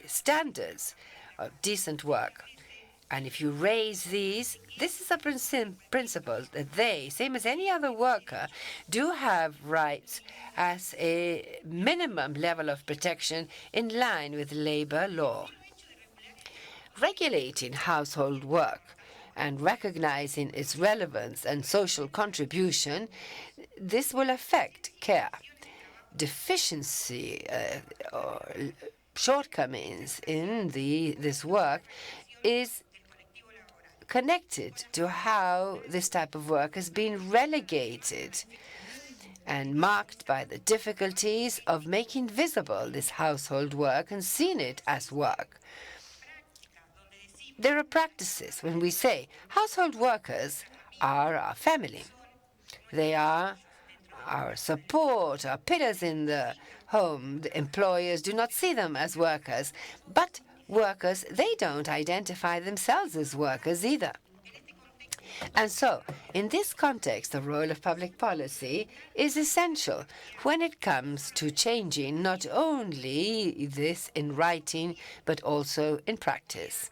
standards of decent work. And if you raise these, this is a principle that they, same as any other worker, do have rights as a minimum level of protection in line with labor law. regulating household work and recognizing its relevance and social contribution, this will affect care. Deficiency or shortcomings in this work is connected to how this type of work has been relegated and marked by the difficulties of making visible this household work and seeing it as work. There are practices when we say household workers are our family. They are our support, our pillars in the home. The employers do not see them as workers, but workers, they don't identify themselves as workers either. And so, in this context, the role of public policy is essential when it comes to changing not only this in writing, but also in practice.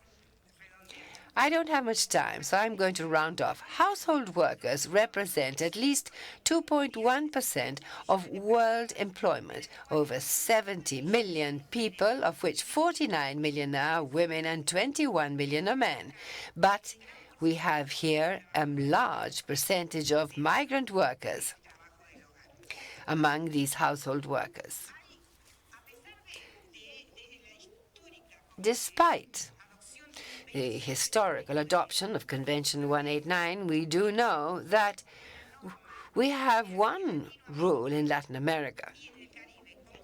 I don't have much time, so I'm going to round off. Household workers represent at least 2.1% of world employment, over 70 million people, of which 49 million are women and 21 million are men. But we have here a large percentage of migrant workers among these household workers. Despite the historical adoption of Convention 189, we do know that we have one rule in Latin America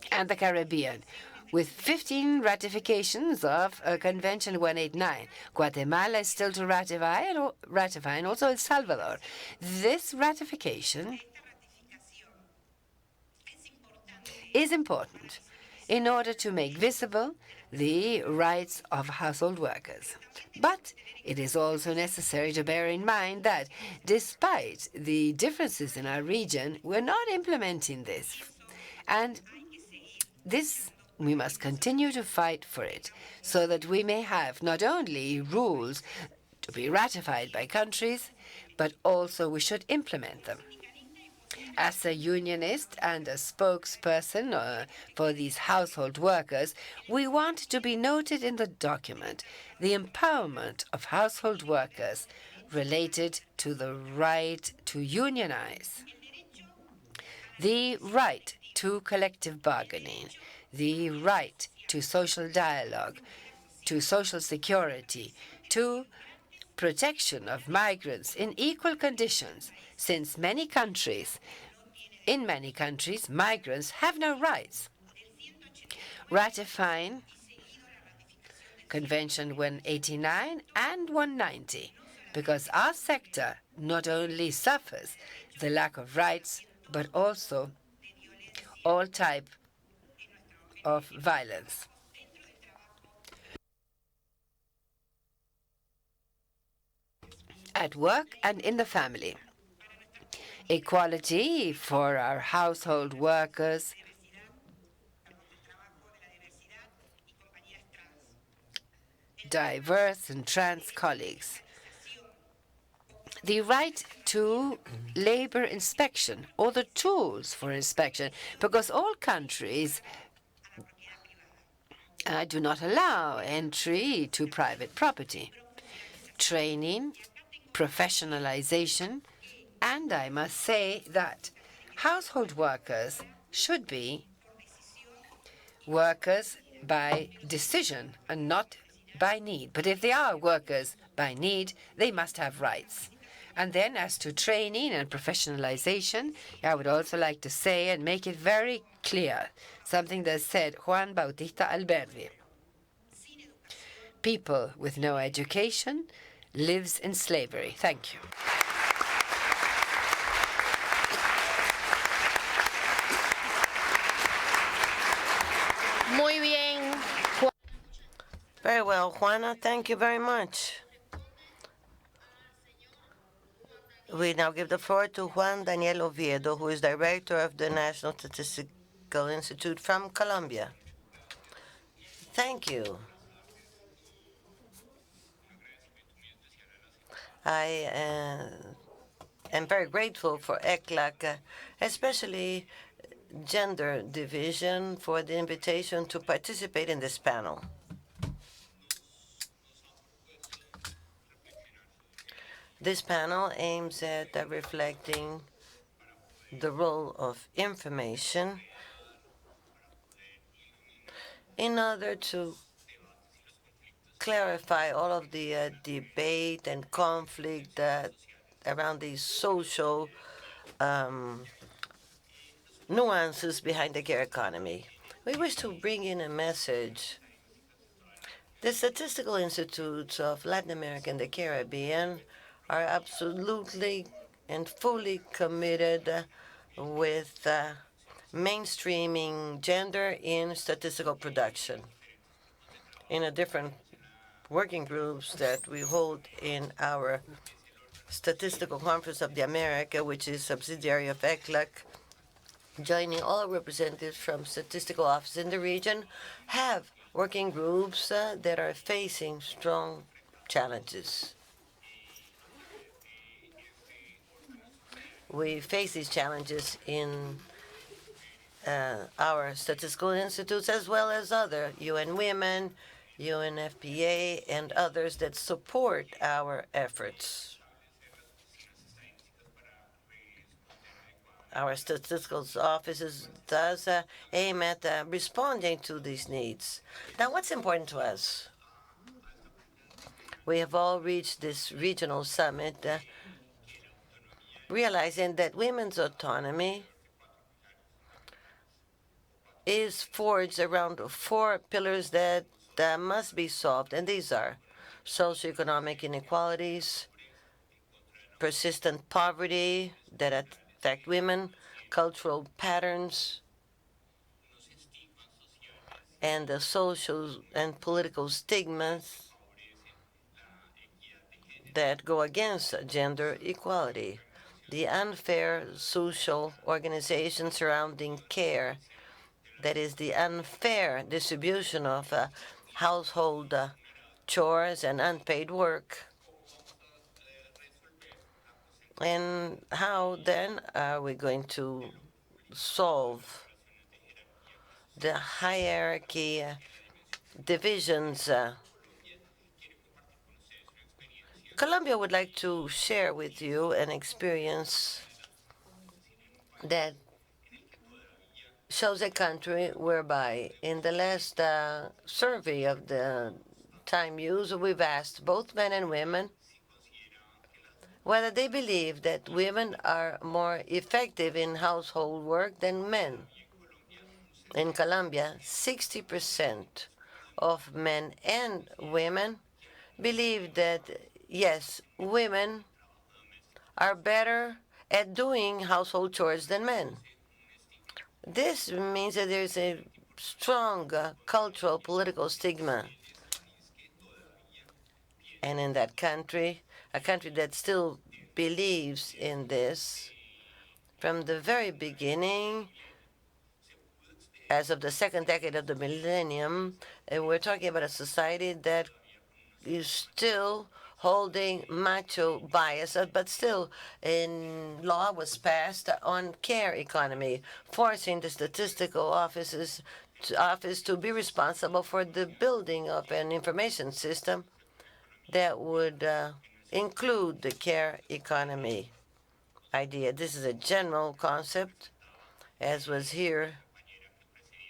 and the Caribbean, with 15 ratifications of Convention 189. Guatemala is still to ratify, and also El Salvador. This ratification is important in order to make visible the rights of household workers. But it is also necessary to bear in mind that despite the differences in our region, we're not implementing this. And this, we must continue to fight for it so that we may have not only rules to be ratified by countries, but also we should implement them. As a unionist and a spokesperson for these household workers, we want to be noted in the document the empowerment of household workers related to the right to unionize, the right to collective bargaining, the right to social dialogue, to social security, to protection of migrants in equal conditions, since in many countries, migrants have no rights. Ratifying Convention 189 and 190, because our sector not only suffers the lack of rights, but also all type of violence. At work and in the family. Equality for our household workers, diverse and trans colleagues. The right to labor inspection, or the tools for inspection, because all countries do not allow entry to private property. Training, professionalization, and I must say that household workers should be workers by decision and not by need. But if they are workers by need, they must have rights. And then as to training and professionalization, I would also like to say and make it very clear, something that said Juan Bautista Alberdi. People with no education lives in slavery. Thank you. Muy bien. Very well, Juana. Thank you very much. We now give the floor to Juan Daniel Oviedo, who is director of the National Statistical Institute from Colombia. Thank you. I am very grateful for ECLAC, especially Gender Division, for the invitation to participate in this panel. This panel aims at reflecting the role of information in order to clarify all of the debate and conflict around the social nuances behind the care economy. We wish to bring in a message. The Statistical Institutes of Latin America and the Caribbean are absolutely and fully committed with mainstreaming gender in statistical production. In a different working groups that we hold in our Statistical Conference of the America, which is subsidiary of ECLAC, joining all representatives from statistical offices in the region, have working groups that are facing strong challenges. We face these challenges in our statistical institutes as well as other UN Women, UNFPA, and others that support our efforts. Our statistical offices thus aim at responding to these needs. Now, what's important to us? We have all reached this regional summit realizing that women's autonomy is forged around 4 pillars that must be solved, and these are socioeconomic inequalities, persistent poverty that affect women, cultural patterns, and the social and political stigmas that go against gender equality. The unfair social organization surrounding care, that is the unfair distribution of household chores and unpaid work. And how then are we going to solve the hierarchy divisions? Colombia would like to share with you an experience that shows a country whereby in the last survey of the time used, we've asked both men and women whether they believe that women are more effective in household work than men. In Colombia, 60% of men and women believe that, yes, women are better at doing household chores than men. This means that there's a strong cultural, political stigma. And in that country, a country that still believes in this, from the very beginning, as of the second decade of the millennium, we're talking about a society that is still holding macho bias, but still in law was passed on care economy, forcing the statistical office to be responsible for the building of an information system that would include the care economy idea. This is a general concept, as was here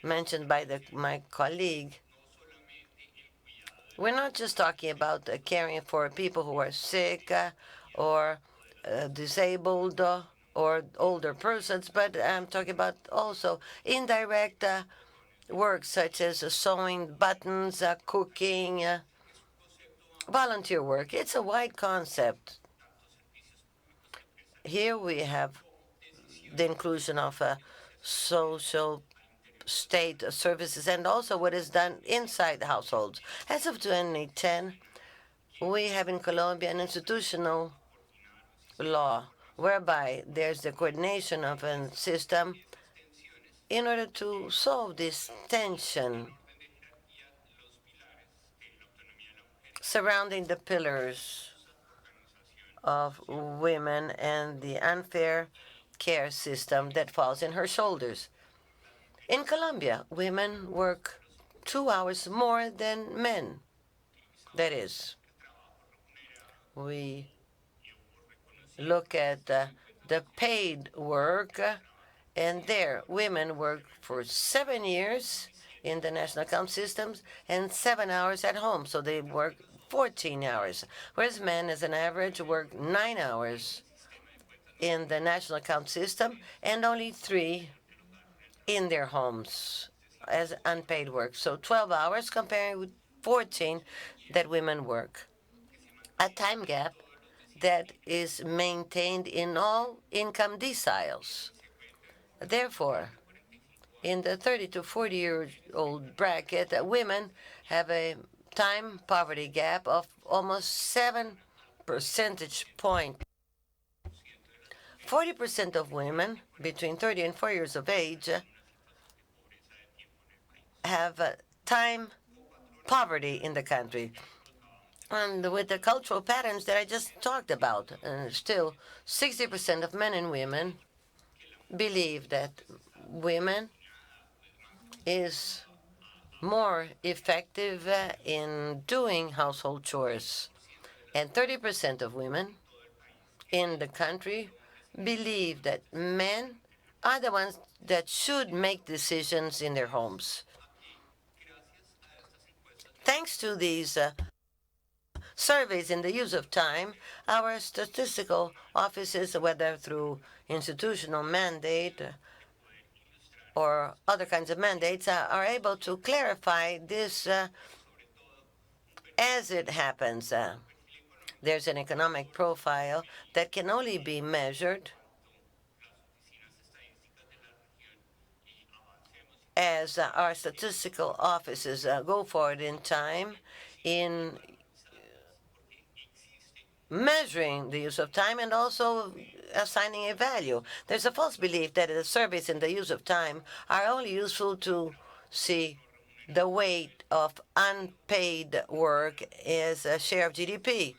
mentioned by my colleague. We're not just talking about caring for people who are sick or disabled or older persons, but I'm talking about also indirect work such as sewing buttons, cooking, volunteer work. It's a wide concept. Here we have the inclusion of social state services and also what is done inside households. As of 2010, we have in Colombia an institutional law whereby there's the coordination of a system in order to solve this tension surrounding the pillars of women and the unfair care system that falls in her shoulders. In Colombia, women work 2 hours more than men. That is, we look at the paid work, and there, women work for 7 years in the national account systems and 7 hours at home, so they work 14 hours, whereas men, as an average, work 9 hours in the national account system and only 3 in their homes as unpaid work. So 12 hours comparing with 14 that women work. A time gap that is maintained in all income deciles. Therefore, in the 30 to 40-year-old bracket, women have a time poverty gap of almost 7 percentage points. 40% of women between 30 and 40 years of age have time poverty in the country. And with the cultural patterns that I just talked about, still 60% of men and women believe that women is more effective in doing household chores. And 30% of women in the country believe that men are the ones that should make decisions in their homes. Thanks to these surveys in the use of time, our statistical offices, whether through institutional mandate or other kinds of mandates, are able to clarify this as it happens. There's an economic profile that can only be measured as our statistical offices go forward in time in measuring the use of time and also assigning a value. There's a false belief that the surveys in the use of time are only useful to see the weight of unpaid work as a share of GDP.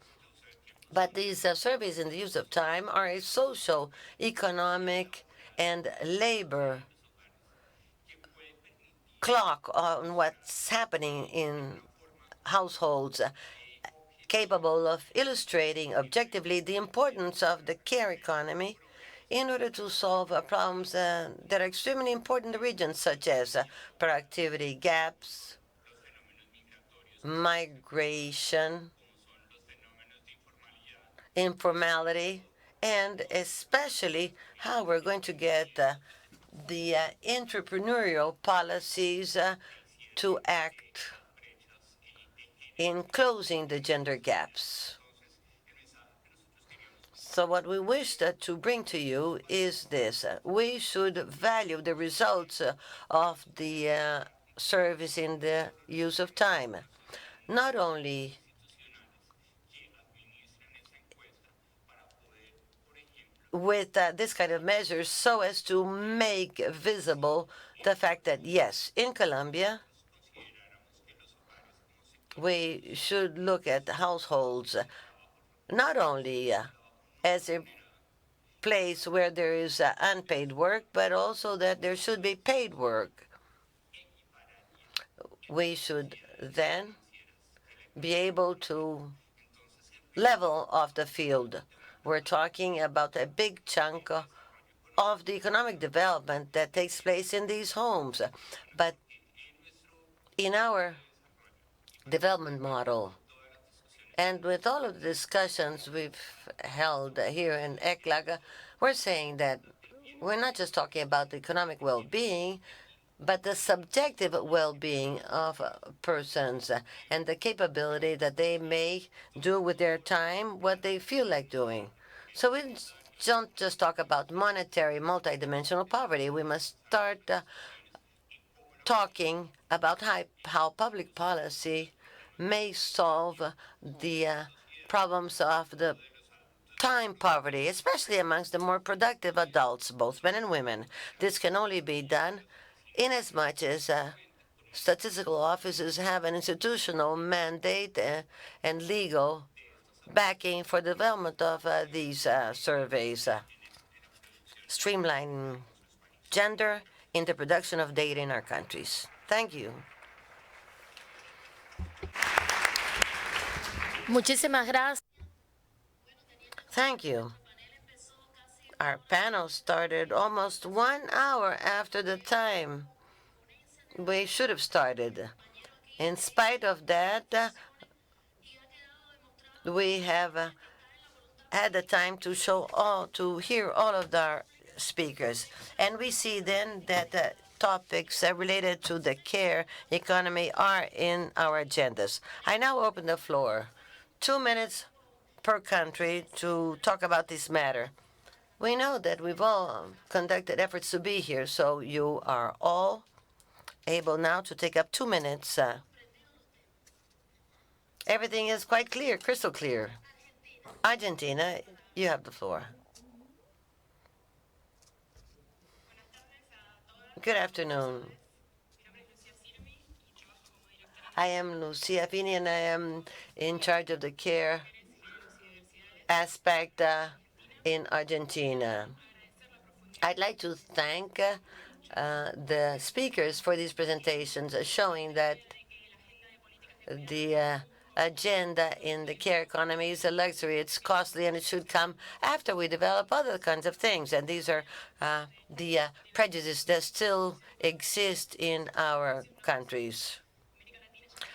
But these surveys in the use of time are a social, economic, and labor clock on what's happening in households, capable of illustrating objectively the importance of the care economy in order to solve problems that are extremely important in the region, such as productivity gaps, migration, informality, and especially how we're going to get the entrepreneurial policies to act in closing the gender gaps. So what we wish to bring to you is this. We should value the results of the service in the use of time, not only with this kind of measures so as to make visible the fact that, yes, in Colombia, we should look at households not only as a place where there is unpaid work, but also that there should be paid work. We should then be able to level off the field. We're talking about a big chunk of the economic development that takes place in these homes. But in our development model, and with all of the discussions we've held here in ECLAC, we're saying that we're not just talking about the economic well-being, but the subjective well-being of persons and the capability that they may do with their time what they feel like doing. So we don't just talk about monetary multidimensional poverty. We must start talking about how public policy may solve the problems of the time poverty, especially amongst the more productive adults, both men and women. This can only be done inasmuch as statistical offices have an institutional mandate and legal backing for the development of these surveys, streamlining gender in the production of data in our countries. Thank you. Muchísimas gracias. Thank you. Our panel started almost 1 hour after the time we should have started. In spite of that, we have had the time to hear all of our speakers. And we see then that the topics related to the care economy are in our agendas. I now open the floor. 2 minutes per country to talk about this matter. We know that we've all conducted efforts to be here, so you are all able now to take up 2 minutes. Everything is quite clear, crystal clear. Argentina, you have the floor. Good afternoon. I am Lucia Fini, and I am in charge of the care aspect in Argentina. I'd like to thank the speakers for these presentations, showing that the agenda in the care economy is a luxury. It's costly, and it should come after we develop other kinds of things. And these are the prejudices that still exist in our countries.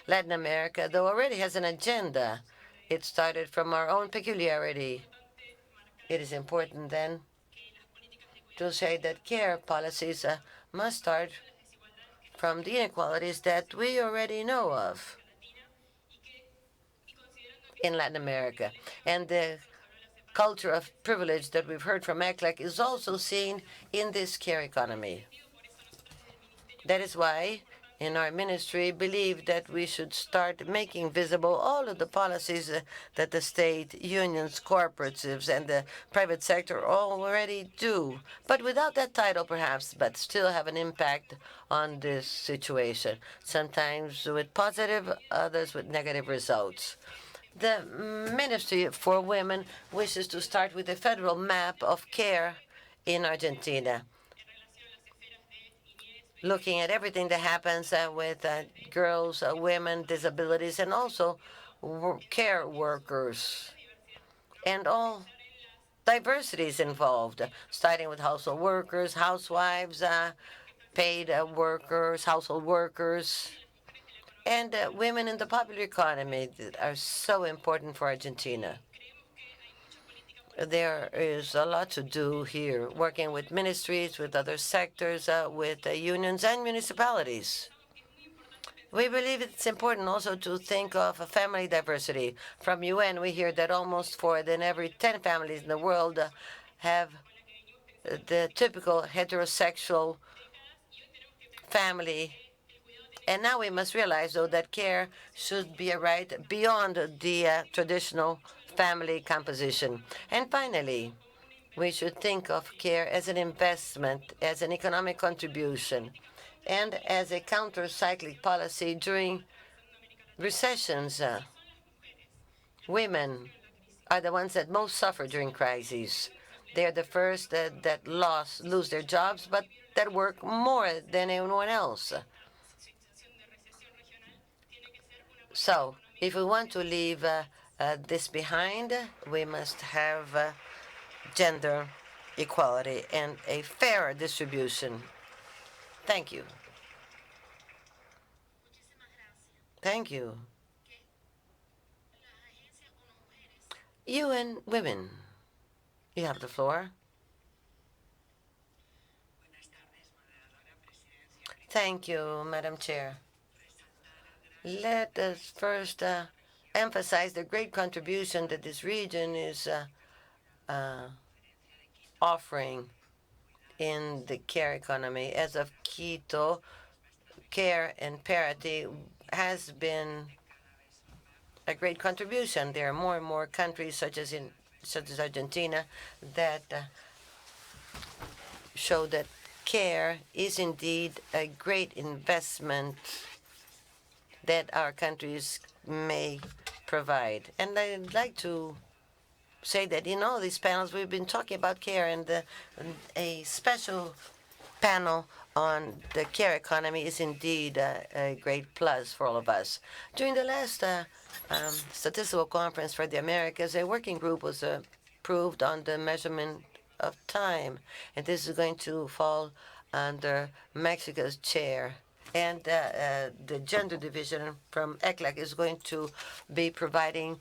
Latin America, though, already has an agenda. It started from our own peculiarity. It is important, then, to say that care policies must start from the inequalities that we already know of in Latin America. And the culture of privilege that we've heard from ECLAC is also seen in this care economy. That is why, in our ministry, believe that we should start making visible all of the policies that the state, unions, cooperatives, and the private sector already do, but without that title perhaps, but still have an impact on this situation, sometimes with positive, others with negative results. The Ministry for Women wishes to start with a federal map of care in Argentina, looking at everything that happens with girls, women, disabilities, and also care workers, and all diversities involved, starting with household workers, housewives, paid workers, household workers, and women in the popular economy that are so important for Argentina. There is a lot to do here, working with ministries, with other sectors, with unions and municipalities. We believe it's important also to think of a family diversity. From UN, we hear that almost 4 than every 10 families in the world have the typical heterosexual family. And now we must realize, though, that care should be a right beyond the traditional family composition. And finally, we should think of care as an investment, as an economic contribution, and as a counter-cyclic policy during recessions. Women are the ones that most suffer during crises. They are the first that lose their jobs, but that work more than anyone else. So if we want to leave this behind, we must have gender equality and a fairer distribution. Thank you. Thank you. UN Women, you have the floor. Thank you, Madam Chair. Let us first emphasize the great contribution that this region is offering in the care economy. As of Quito, care and parity has been a great contribution. There are more and more countries, such as Argentina, that show that care is indeed a great investment that our countries may provide. And I'd like to say that in all these panels, we've been talking about care, and a special panel on the care economy is indeed a great plus for all of us. During the last statistical conference for the Americas, a working group was approved on the measurement of Time, and this is going to fall under Mexico's chair. And the gender division from ECLAC is going to be providing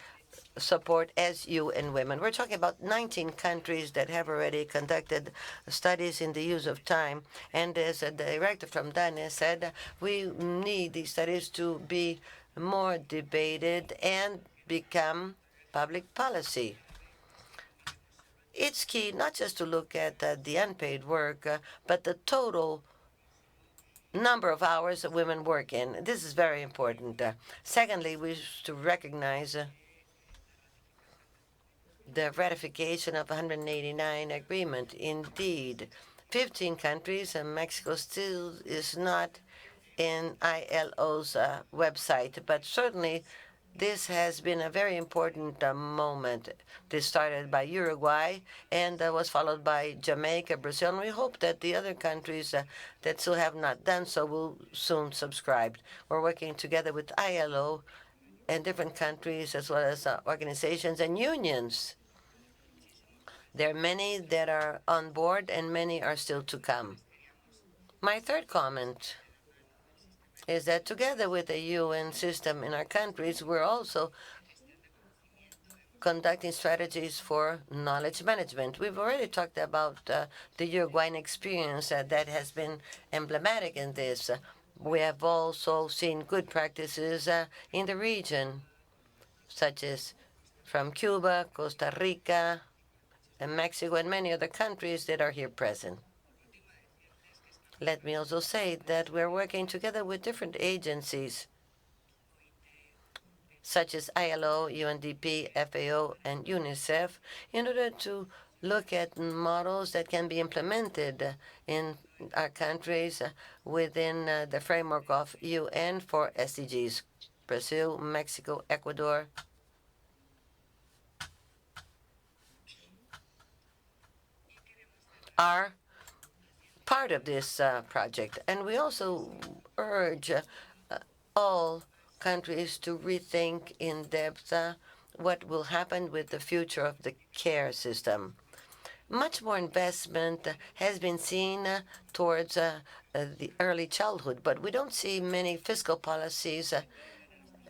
support as UN Women. We're talking about 19 countries that have already conducted studies in the use of time. And as a director from DANE said, we need these studies to be more debated and become public policy. It's key not just to look at the unpaid work, but the total number of hours that women work in. This is very important. Secondly, we should to recognize the ratification of 189 agreement. Indeed, 15 countries, and Mexico still is not in ILO's website, but certainly this has been a very important moment. This started by Uruguay and was followed by Jamaica, Brazil, and we hope that the other countries that still have not done so will soon subscribe. We're working together with ILO and different countries as well as organizations and unions. There are many that are on board and many are still to come. My third comment is that together with the UN system in our countries, we're also conducting strategies for knowledge management. We've already talked about the Uruguayan experience that has been emblematic in this. We have also seen good practices in the region, such as from Cuba, Costa Rica, and Mexico, and many other countries that are here present. Let me also say that we're working together with different agencies, such as ILO, UNDP, FAO, and UNICEF, in order to look at models that can be implemented in our countries within the framework of UN for SDGs. Brazil, Mexico, Ecuador. Are part of this project. And we also urge all countries to rethink in depth what will happen with the future of the care system. Much more investment has been seen towards the early childhood, but we don't see many fiscal policies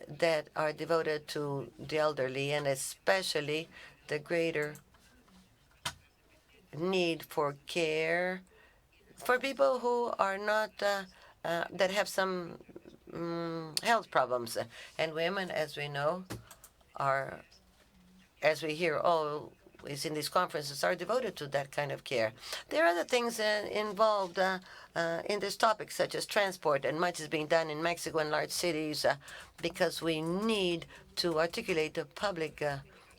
that are devoted to the elderly, and especially the greater need for care for people who are not, that have some health problems. And women, as we know, are, as we hear always in these conferences, are devoted to that kind of care. There are other things involved in this topic, such as transport, and much is being done in Mexico and large cities because we need to articulate the public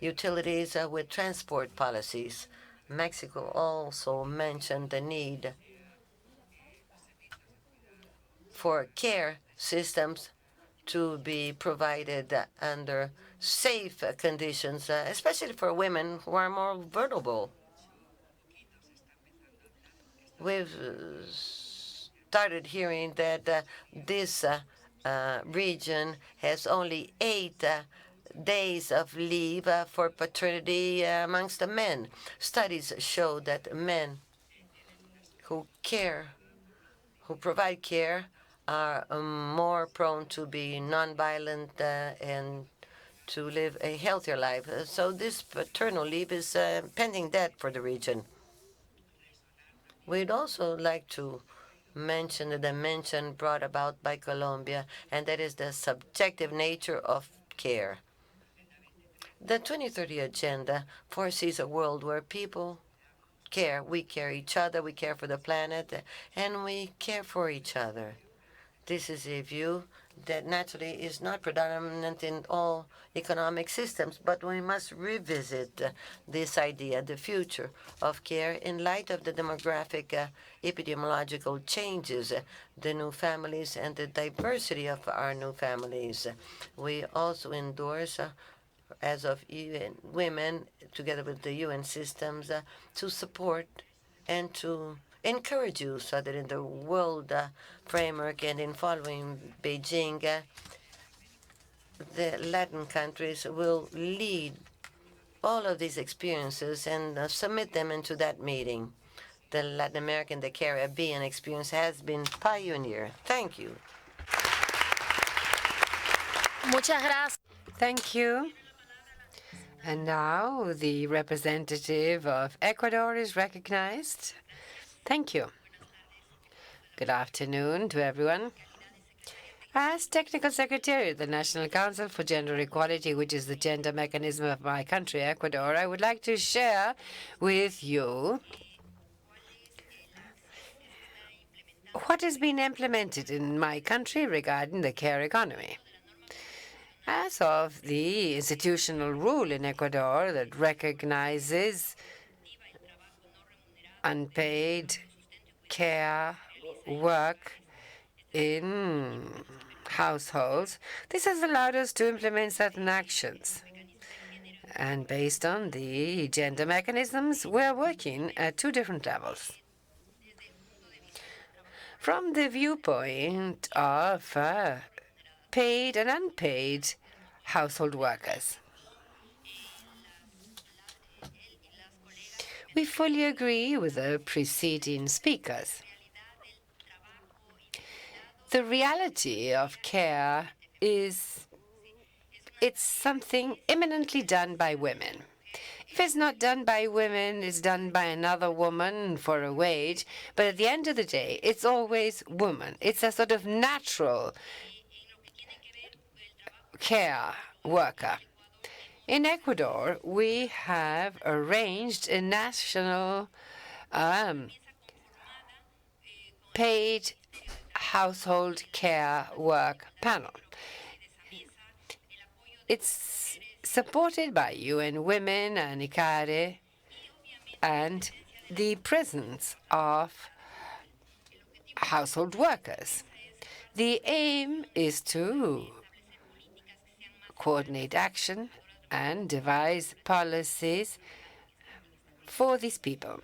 utilities with transport policies. Mexico also mentioned the need for care systems to be provided under safe conditions, especially for women who are more vulnerable. We've started hearing that this region has only 8 days of leave for paternity amongst the men. Studies show that men who provide care are more prone to be nonviolent and to live a healthier life. So this paternal leave is pending debt for the region. We'd also like to mention the dimension brought about by Colombia, and that is the subjective nature of care. The 2030 Agenda foresees a world where people care. We care each other, we care for the planet, and we care for each other. This is a view that naturally is not predominant in all economic systems, but we must revisit this idea, the future of care, in light of the demographic epidemiological changes, the new families, and the diversity of our new families. We also endorse as of UN Women, together with the UN systems, to support and to encourage you so that in the world framework and in following Beijing, the Latin countries will lead all of these experiences and submit them into that meeting. The Latin American, the Caribbean experience has been pioneer. Thank you. Muchas gracias. Thank you. And now the representative of Ecuador is recognized. Thank you. Good afternoon to everyone. As Technical Secretary of the National Council for Gender Equality, which is the gender mechanism of my country, Ecuador, I would like to share with you what has been implemented in my country regarding the care economy. As of the institutional rule in Ecuador that recognizes unpaid care work in households, this has allowed us to implement certain actions. And based on the gender mechanisms, we're working at two different levels. From the viewpoint of paid and unpaid household workers, we fully agree with the preceding speakers. The reality of care is it's something eminently done by women. If it's not done by women, it's done by another woman for a wage. But at the end of the day, it's always woman. It's a sort of natural care worker. In Ecuador, we have arranged a national paid household care work panel. It's supported by UN Women and ICARE and the presence of household workers. The aim is to coordinate action and devise policies for these people.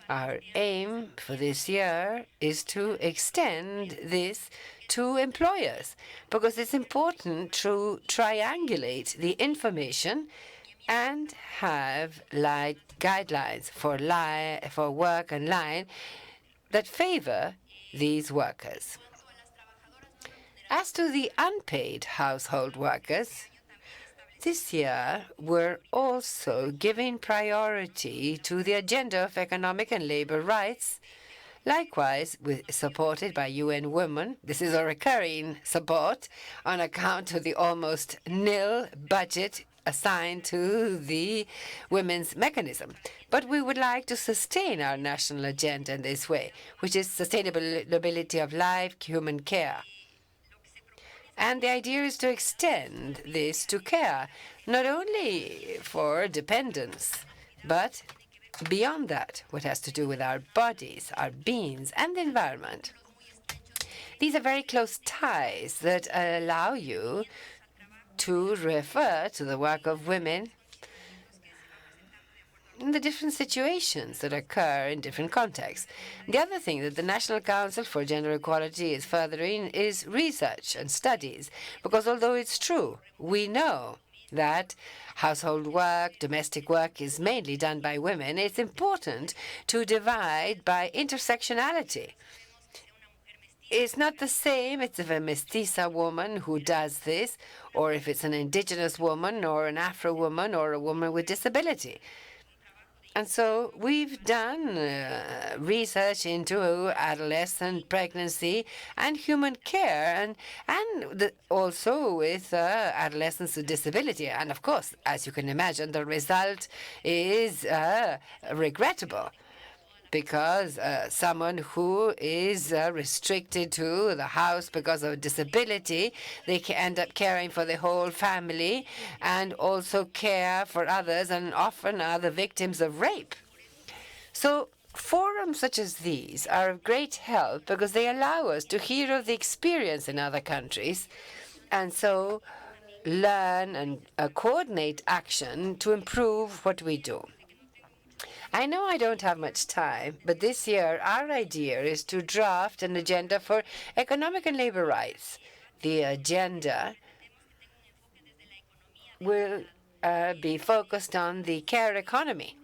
Our aim for this year is to extend this to employers, because it's important to triangulate the information and have guidelines for work online that favor these workers. As to the unpaid household workers, this year, we're also giving priority to the agenda of economic and labor rights. Likewise, supported by UN Women. This is a recurring support on account of the almost nil budget assigned to the women's mechanism. But we would like to sustain our national agenda in this way, which is sustainability of life, human care. And the idea is to extend this to care, not only for dependents, but beyond that, what has to do with our bodies, our beings, and the environment. These are very close ties that allow you to refer to the work of women in the different situations that occur in different contexts. The other thing that the National Council for Gender Equality is furthering is research and studies, because although it's true, we know that household work, domestic work is mainly done by women, it's important to divide by intersectionality. It's not the same if it's a mestiza woman who does this, or if it's an indigenous woman, or an Afro woman, or a woman with disability. And so we've done research into adolescent pregnancy and human care, and also with adolescents with disability. And of course, as you can imagine, the result is regrettable, because someone who is restricted to the house because of disability, they can end up caring for the whole family and also care for others, and often are the victims of rape. So forums such as these are of great help, because they allow us to hear of the experience in other countries, and so learn and coordinate action to improve what we do. I know I don't have much time, but this year our idea is to draft an agenda for economic and labor rights. The agenda will be focused on the care economy.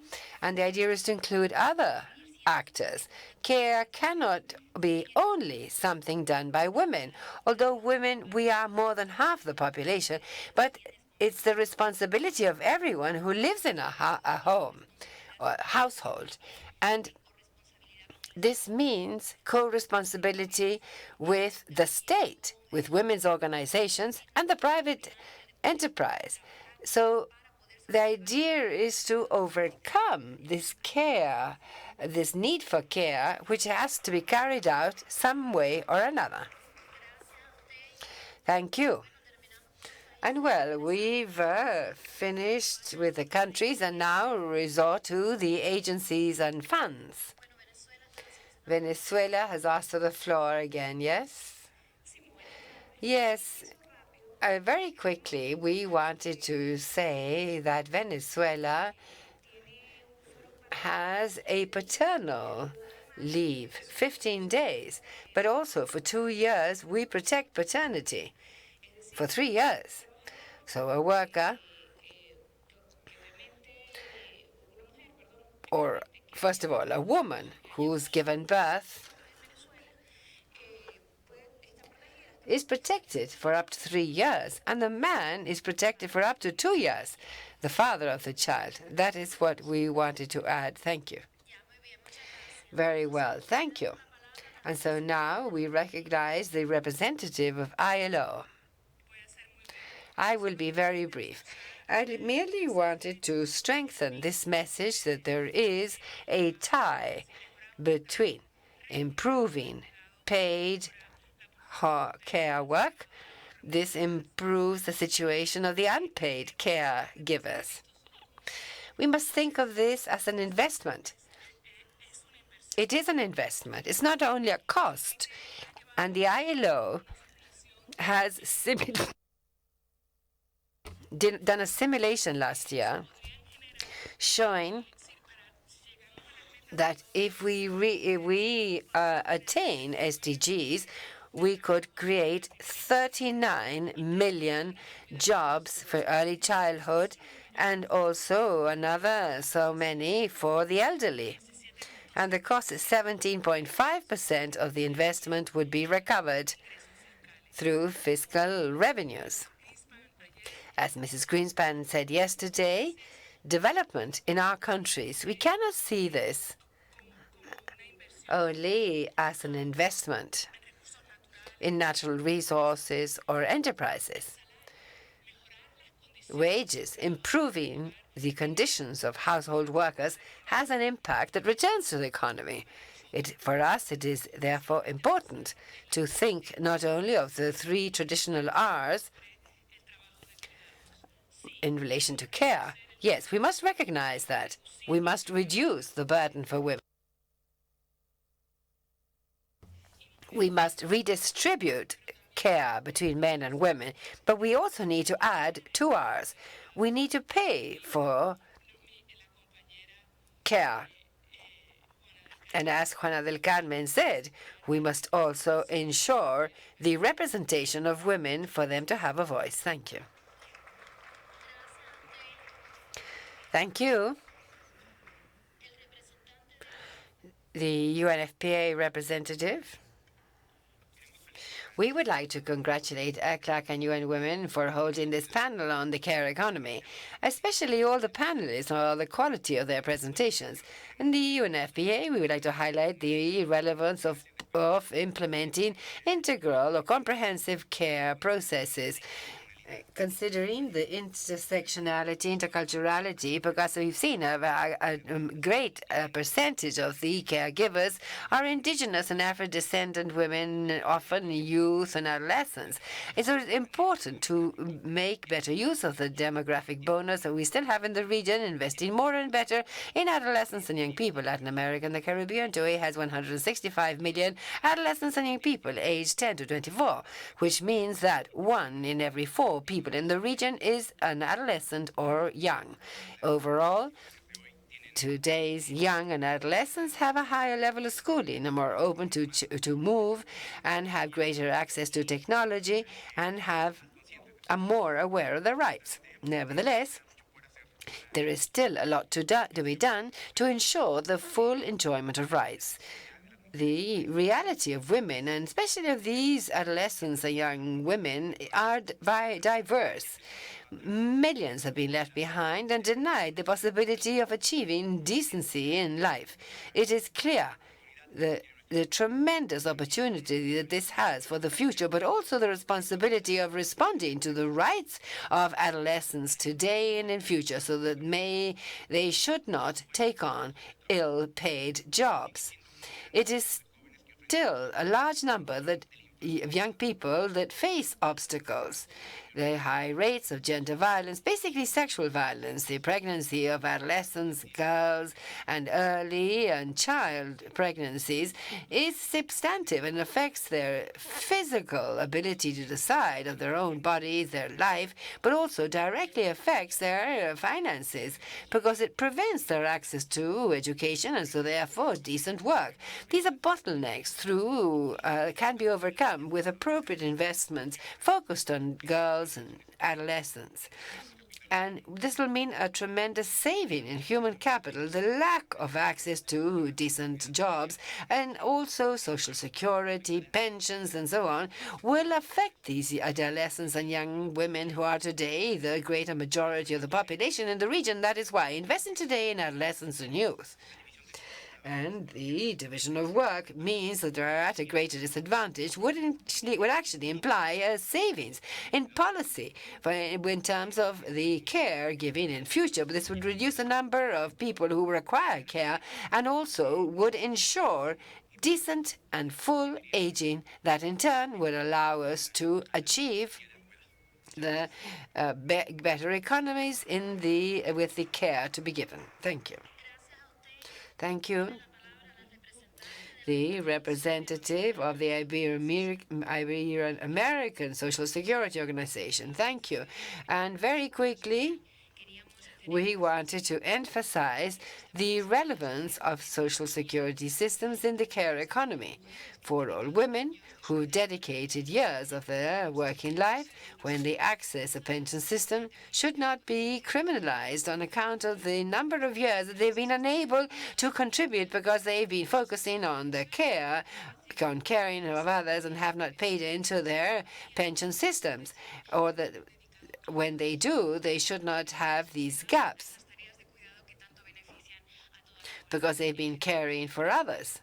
And the idea is to include other actors. Care cannot be only something done by women. Although women, we are more than half the population, but it's the responsibility of everyone who lives in a home or household. And this means co-responsibility with the state, with women's organizations, and the private enterprise. So the idea is to overcome this care, this need for care, which has to be carried out some way or another. Thank you. And well, we've finished with the countries and now resort to the agencies and funds. Venezuela has asked for the floor again, yes? Yes. Very quickly, we wanted to say that Venezuela has a paternal leave, 15 days, but also for 2 years, we protect paternity for 3 years. So a worker, or first of all, a woman who's given birth is protected for up to 3 years, and the man is protected for up to 2 years, the father of the child. That is what we wanted to add. Thank you. Very well. Thank you. And so now we recognize the representative of ILO. I will be very brief. I merely wanted to strengthen this message that there is a tie between improving paid care work. This improves the situation of the unpaid caregivers. We must think of this as an investment. It is an investment. It's not only a cost. And the ILO has done a simulation last year showing that if we attain SDGs, we could create 39 million jobs for early childhood and also another so many for the elderly. And the cost is 17.5% of the investment would be recovered through fiscal revenues. As Mrs. Greenspan said yesterday, development in our countries, we cannot see this only as an investment in natural resources or enterprises. Wages, improving the conditions of household workers, has an impact that returns to the economy. For us, it is therefore important to think not only of the 3 traditional R's in relation to care. Yes, we must recognize that. We must reduce the burden for women. We must redistribute care between men and women, but we also need to add 2 R's. We need to pay for care. And as Juana del Carmen said, we must also ensure the representation of women for them to have a voice. Thank you. Thank you. The UNFPA representative. We would like to congratulate ECLAC and UN Women for holding this panel on the care economy, especially all the panelists on the quality of their presentations. In the UNFPA, we would like to highlight the relevance of implementing integral or comprehensive care processes, considering the intersectionality, interculturality, because we've seen a great percentage of the caregivers are indigenous and Afro-descendant women, often youth and adolescents. It's important to make better use of the demographic bonus that we still have in the region, investing more and better in adolescents and young people. Latin America and the Caribbean today has 165 million adolescents and young people aged 10 to 24, which means that 1 in every 4 people in the region is an adolescent or young. Overall, today's young and adolescents have a higher level of schooling, are more open to move, and have greater access to technology, and are more aware of their rights. Nevertheless, There is still a lot to be done to ensure the full enjoyment of rights. The reality of women, and especially of these adolescents and young women, are diverse. Millions have been left behind and denied the possibility of achieving decency in life. It is clear the tremendous opportunity that this has for the future, but also the responsibility of responding to the rights of adolescents today and in future, so that they should not take on ill-paid jobs. It is still a large number of young people that face obstacles. The high rates of gender violence, basically sexual violence, the pregnancy of adolescents, girls, and early and child pregnancies is substantive and affects their physical ability to decide of their own bodies, their life, but also directly affects their finances because it prevents their access to education and so therefore decent work. These are bottlenecks can be overcome with appropriate investments focused on girls and adolescents. And this will mean a tremendous saving in human capital. The lack of access to decent jobs and also social security, pensions, and so on will affect these adolescents and young women who are today the greater majority of the population in the region. That is why investing today in adolescents and youth and the division of work means that they are at a greater disadvantage would actually imply a savings in policy in terms of the care given in future. But this would reduce the number of people who require care and also would ensure decent and full aging that in turn would allow us to achieve the better economies with the care to be given. Thank you. Thank you. The representative of the Ibero-American Social Security Organization. Thank you. And very quickly, we wanted to emphasize the relevance of social security systems in the care economy for all women who dedicated years of their working life when they access a pension system should not be criminalized on account of the number of years that they've been unable to contribute because they've been focusing on the caring of others and have not paid into their pension systems, or that when they do, they should not have these gaps because they've been caring for others.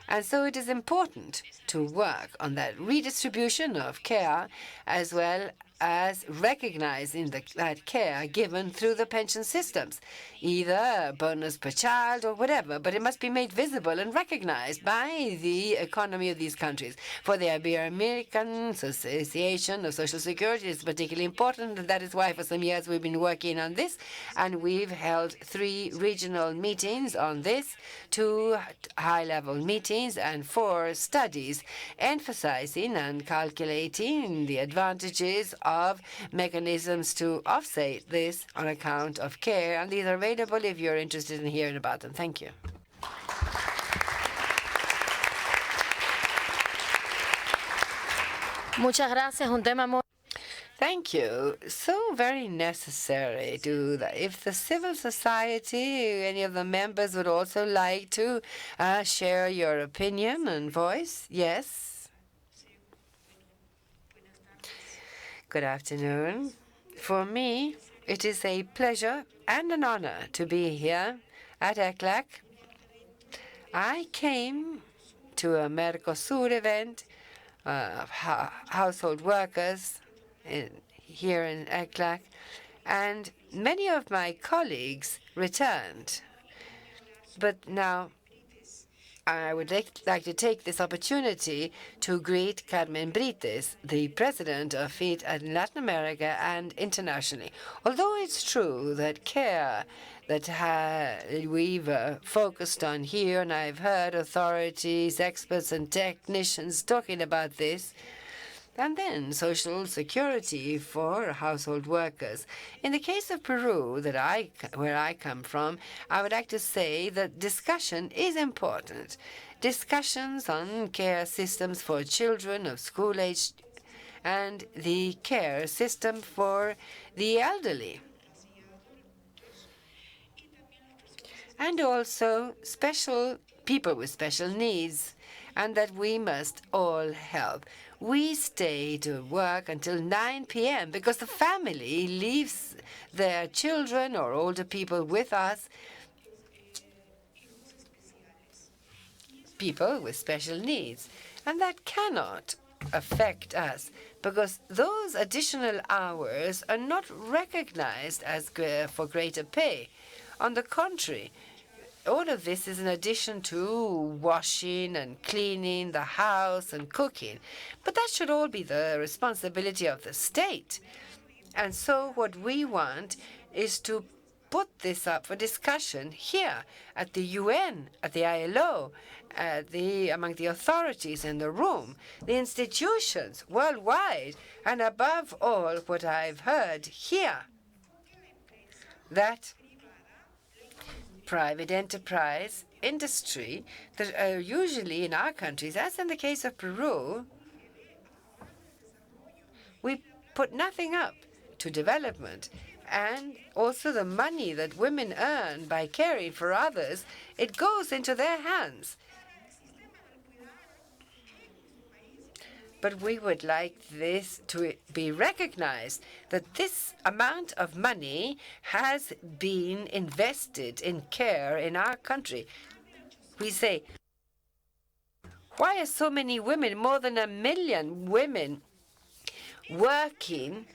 And so it is important to work on that redistribution of care as well as recognizing that care given through the pension systems, either bonus per child or whatever, but it must be made visible and recognized by the economy of these countries. For the Ibero-American Association of Social Security, it's particularly important, and that is why for some years we've been working on this, and we've held 3 regional meetings on this, 2 high-level meetings, and 4 studies emphasizing and calculating the advantages of mechanisms to offset this on account of care, and these are available if you're interested in hearing about them. Thank you. Muchas gracias. Un tema muy Thank you. So very necessary to that. If the civil society, any of the members would also like to share your opinion and voice. Yes. Good afternoon. For me, it is a pleasure and an honor to be here at ECLAC. I came to a Mercosur event of household workers here in ECLAC, and many of my colleagues returned. But now I would like to take this opportunity to greet Carmen Brites, the president of FIT in Latin America and internationally. Although it's true that care that we've focused on here, and I've heard authorities, experts, and technicians talking about this, and then social security for household workers. In the case of Peru, where I come from, I would like to say that discussion is important. Discussions on care systems for children of school age and the care system for the elderly. and also special people with special needs, and that we must all help. We stay to work until 9 p.m. because the family leaves their children or older people with us, people with special needs, and that cannot affect us because those additional hours are not recognized as for greater pay. On the contrary, all of this is in addition to washing and cleaning the house and cooking. But that should all be the responsibility of the state. And so what we want is to put this up for discussion here at the UN, at the ILO, among the authorities in the room, the institutions worldwide, and above all, what I've heard here, that private enterprise, industry, that are usually in our countries, as in the case of Peru, we put nothing up to development. And also the money that women earn by caring for others, it goes into their hands. But we would like this to be recognized, that this amount of money has been invested in care in our country. We say, why are so many women, more than 1 million women, working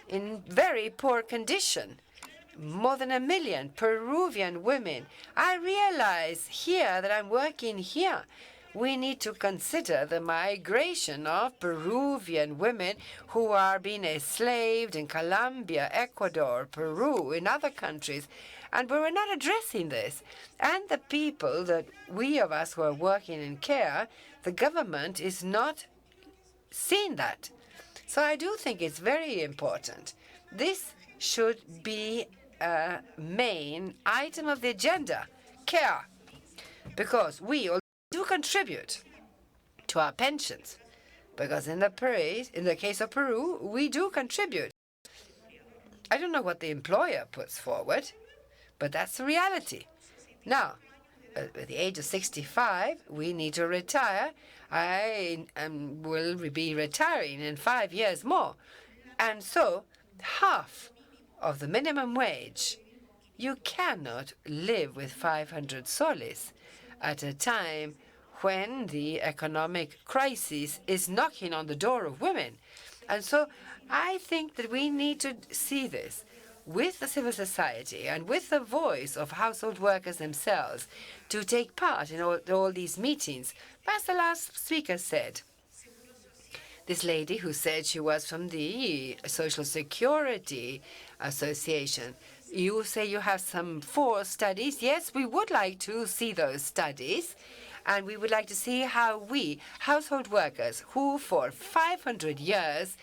in very poor condition? More than 1 million Peruvian women. I realize here that I'm working here. We need to consider the migration of Peruvian women who are being enslaved in Colombia, Ecuador, Peru, in other countries. And we're not addressing this. And the people that we of us who are working in care, the government is not seeing that. So I do think it's very important. This should be a main item of the agenda, care, because we do contribute to our pensions, because in the case of Peru, we do contribute. I don't know what the employer puts forward, but that's the reality. Now, at the age of 65, we need to retire. I will be retiring in 5 years more. And so, half of the minimum wage, you cannot live with 500 soles at a time when the economic crisis is knocking on the door of women. And so I think that we need to see this with the civil society and with the voice of household workers themselves to take part in all these meetings. As the last speaker said, this lady who said she was from the Social Security Association, you say you have some 4 studies. Yes, we would like to see those studies. And we would like to see how we, household workers, who for 500 years,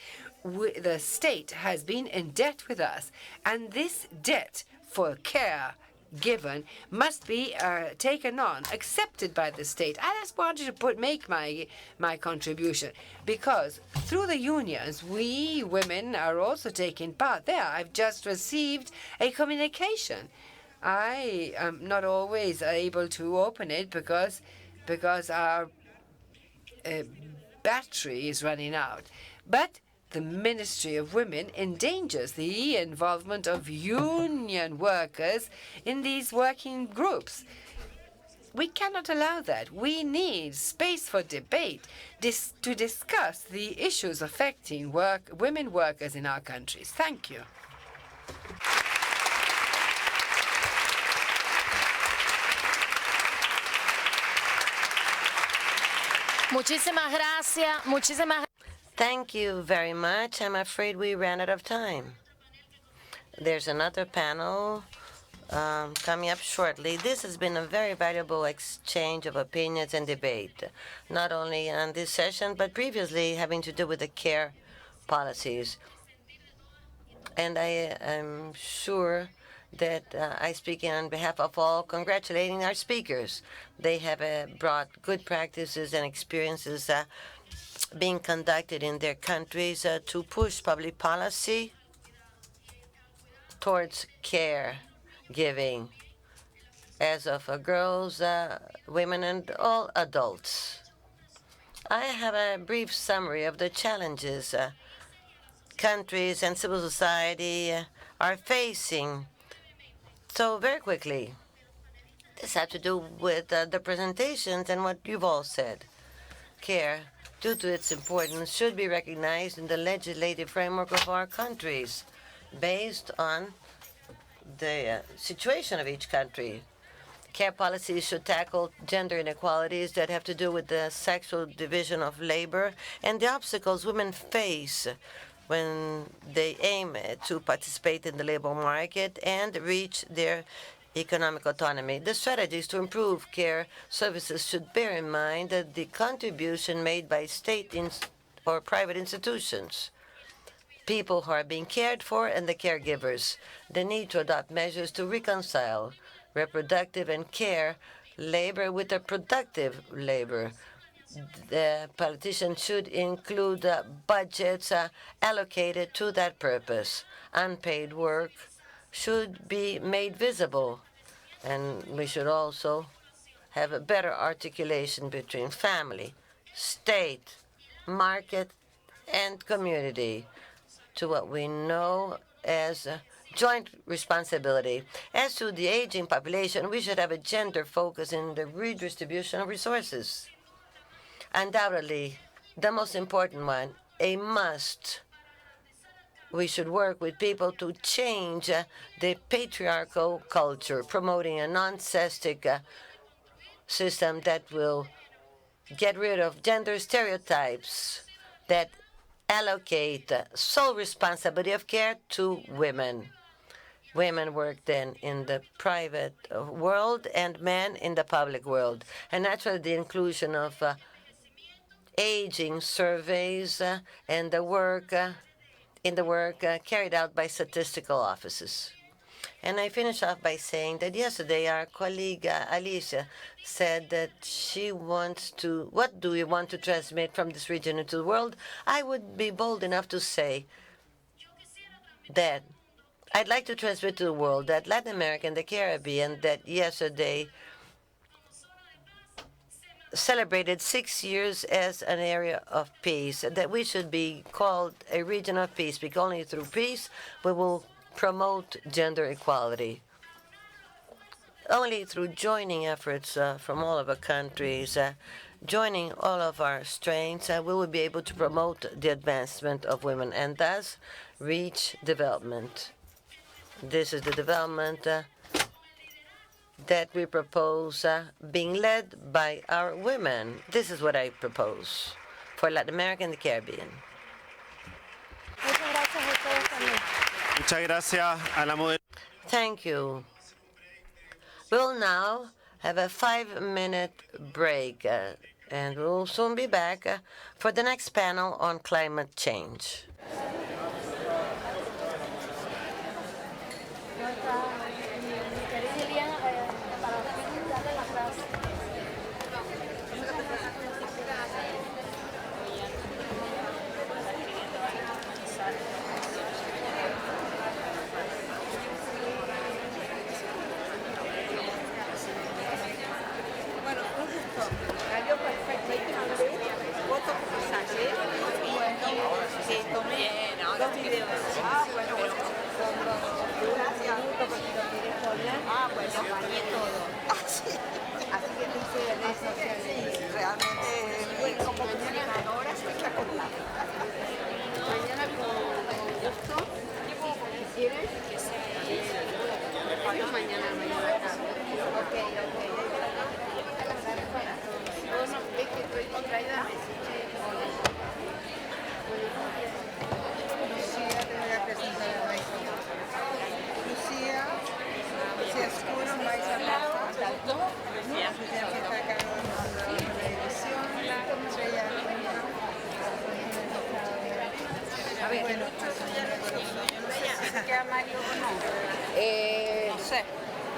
the state has been in debt with us, and this debt for care given must be taken on, accepted by the state. I just wanted to make my contribution, because through the unions, we women are also taking part there. I've just received a communication. I am not always able to open it because our battery is running out. But the Ministry of Women endangers the involvement of union workers in these working groups. We cannot allow that. We need space for debate to discuss the issues affecting women workers in our countries. Thank you. Muchísimas gracias. Thank you very much. I'm afraid we ran out of time. There's another panel coming up shortly. This has been a very valuable exchange of opinions and debate, not only on this session, but previously having to do with the care policies. And I am sure that I speak on behalf of all, congratulating our speakers. They have brought good practices and experiences being conducted in their countries to push public policy towards care giving as of girls, women, and all adults. I have a brief summary of the challenges countries and civil society are facing. So very quickly, this has to do with the presentations and what you've all said. Care, due to its importance, should be recognized in the legislative framework of our countries based on the situation of each country. Care policies should tackle gender inequalities that have to do with the sexual division of labor and the obstacles women face when they aim to participate in the labor market and reach their economic autonomy. The strategies to improve care services should bear in mind that the contribution made by state or private institutions, people who are being cared for, and the caregivers. The need to adopt measures to reconcile reproductive and care labor with the productive labor. The politicians should include budgets allocated to that purpose. Unpaid work should be made visible, and we should also have a better articulation between family, state, market, and community to what we know as joint responsibility. As to the aging population, we should have a gender focus in the redistribution of resources. Undoubtedly, the most important one, a must. We should work with people to change the patriarchal culture, promoting a non-cestic system that will get rid of gender stereotypes that allocate sole responsibility of care to women. Women work then in the private world and men in the public world. And naturally, the inclusion of aging surveys and the work carried out by statistical offices. And I finish off by saying that yesterday our colleague Alicia said that she wants to, what do we want to transmit from this region into the world? I would be bold enough to say that I'd like to transmit to the world that Latin America and the Caribbean that yesterday celebrated 6 years as an area of peace, that we should be called a region of peace, because only through peace we will promote gender equality. Only through joining efforts from all of our countries, joining all of our strengths, we will be able to promote the advancement of women and thus reach development. This is the development that we propose being led by our women. This is what I propose for Latin America and the Caribbean. Thank you. We'll now have a 5-minute break, and we'll soon be back for the next panel on climate change.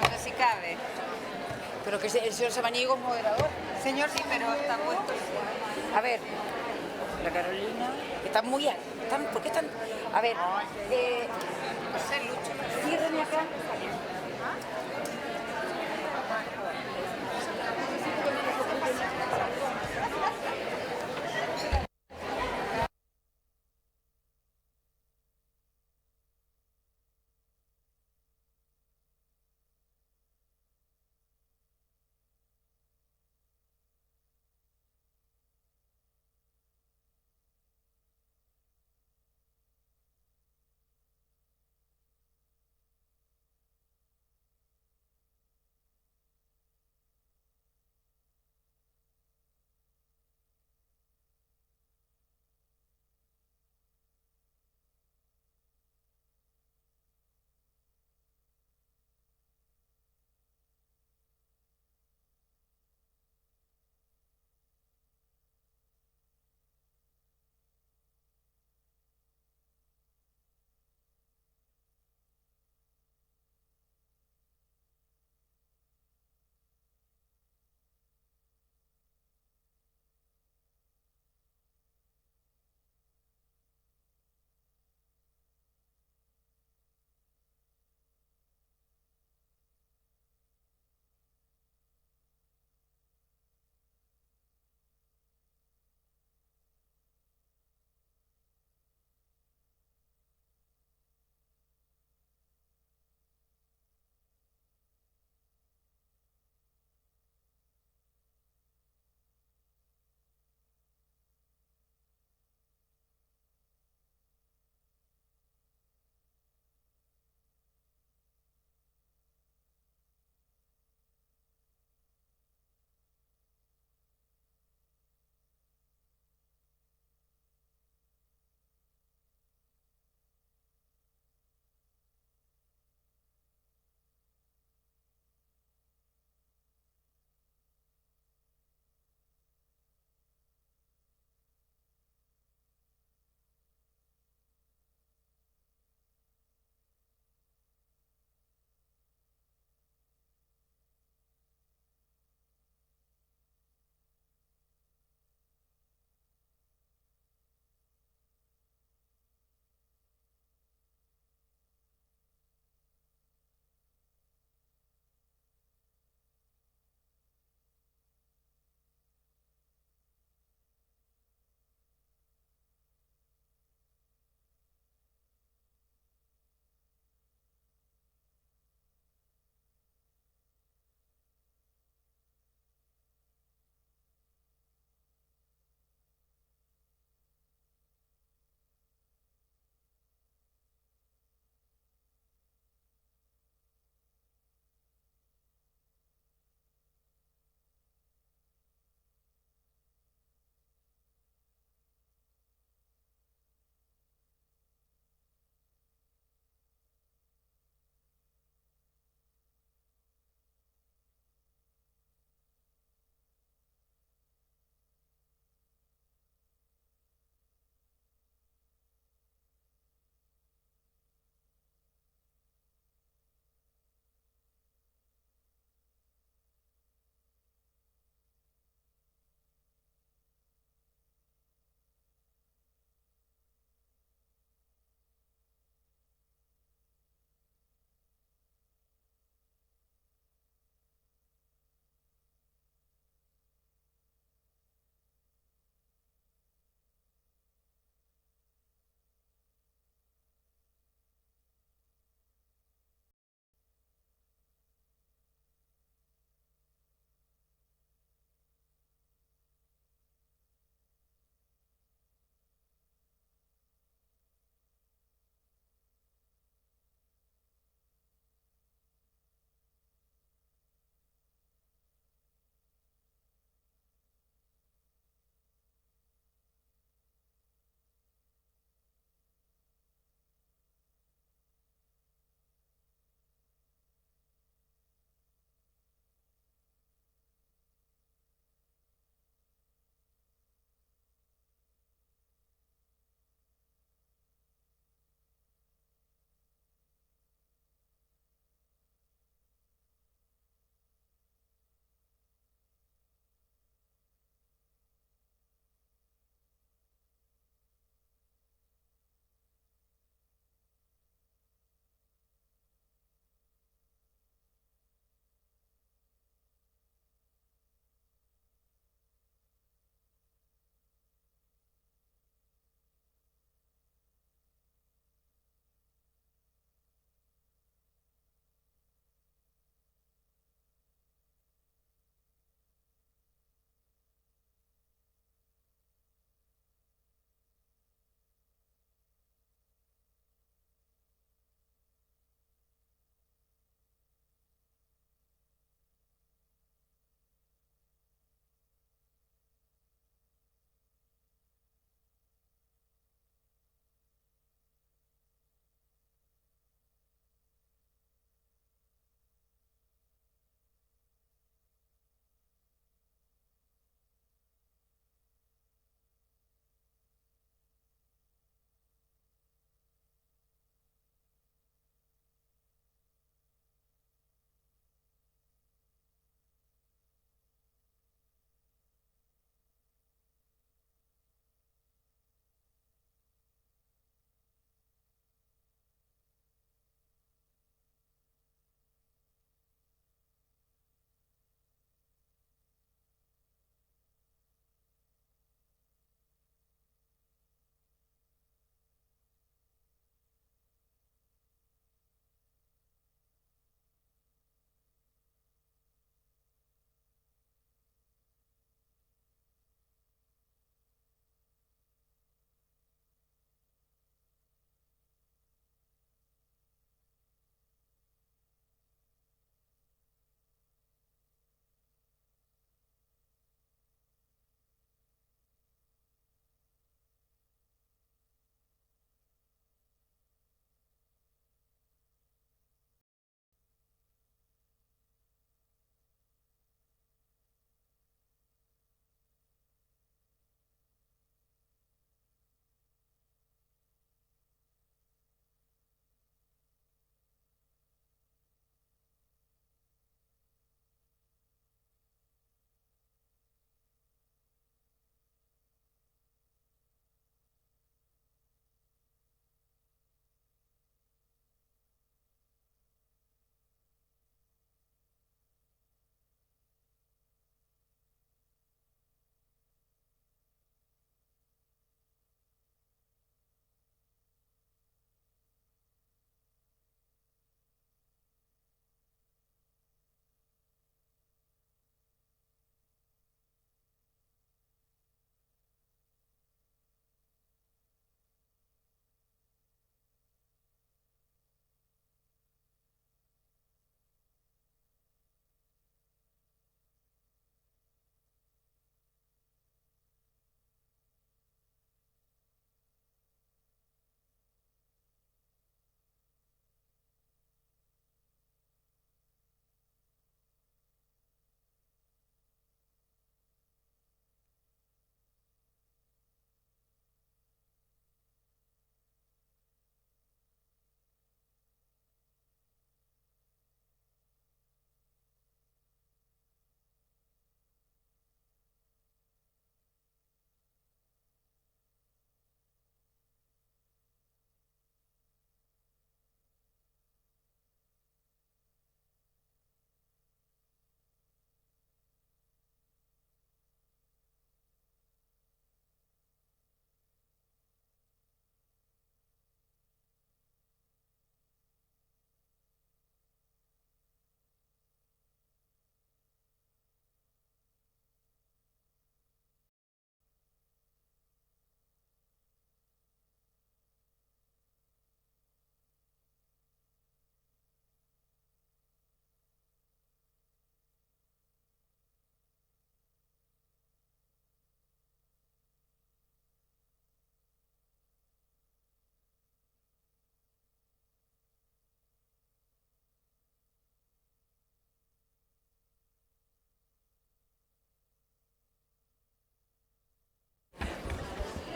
No sé si cabe. Pero que el señor Samaniego es moderador. Señor, sí, pero está puesto. A ver, la Carolina. Están muy altos. ¿Por qué están? A ver, ciérrenme acá.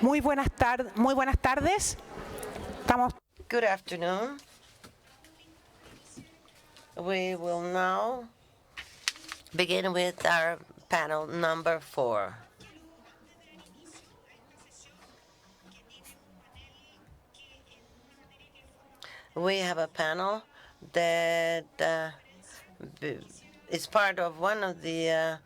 Muy buenas tardes. Good afternoon. We will now begin with our panel number 4. We have a panel that is part of one of the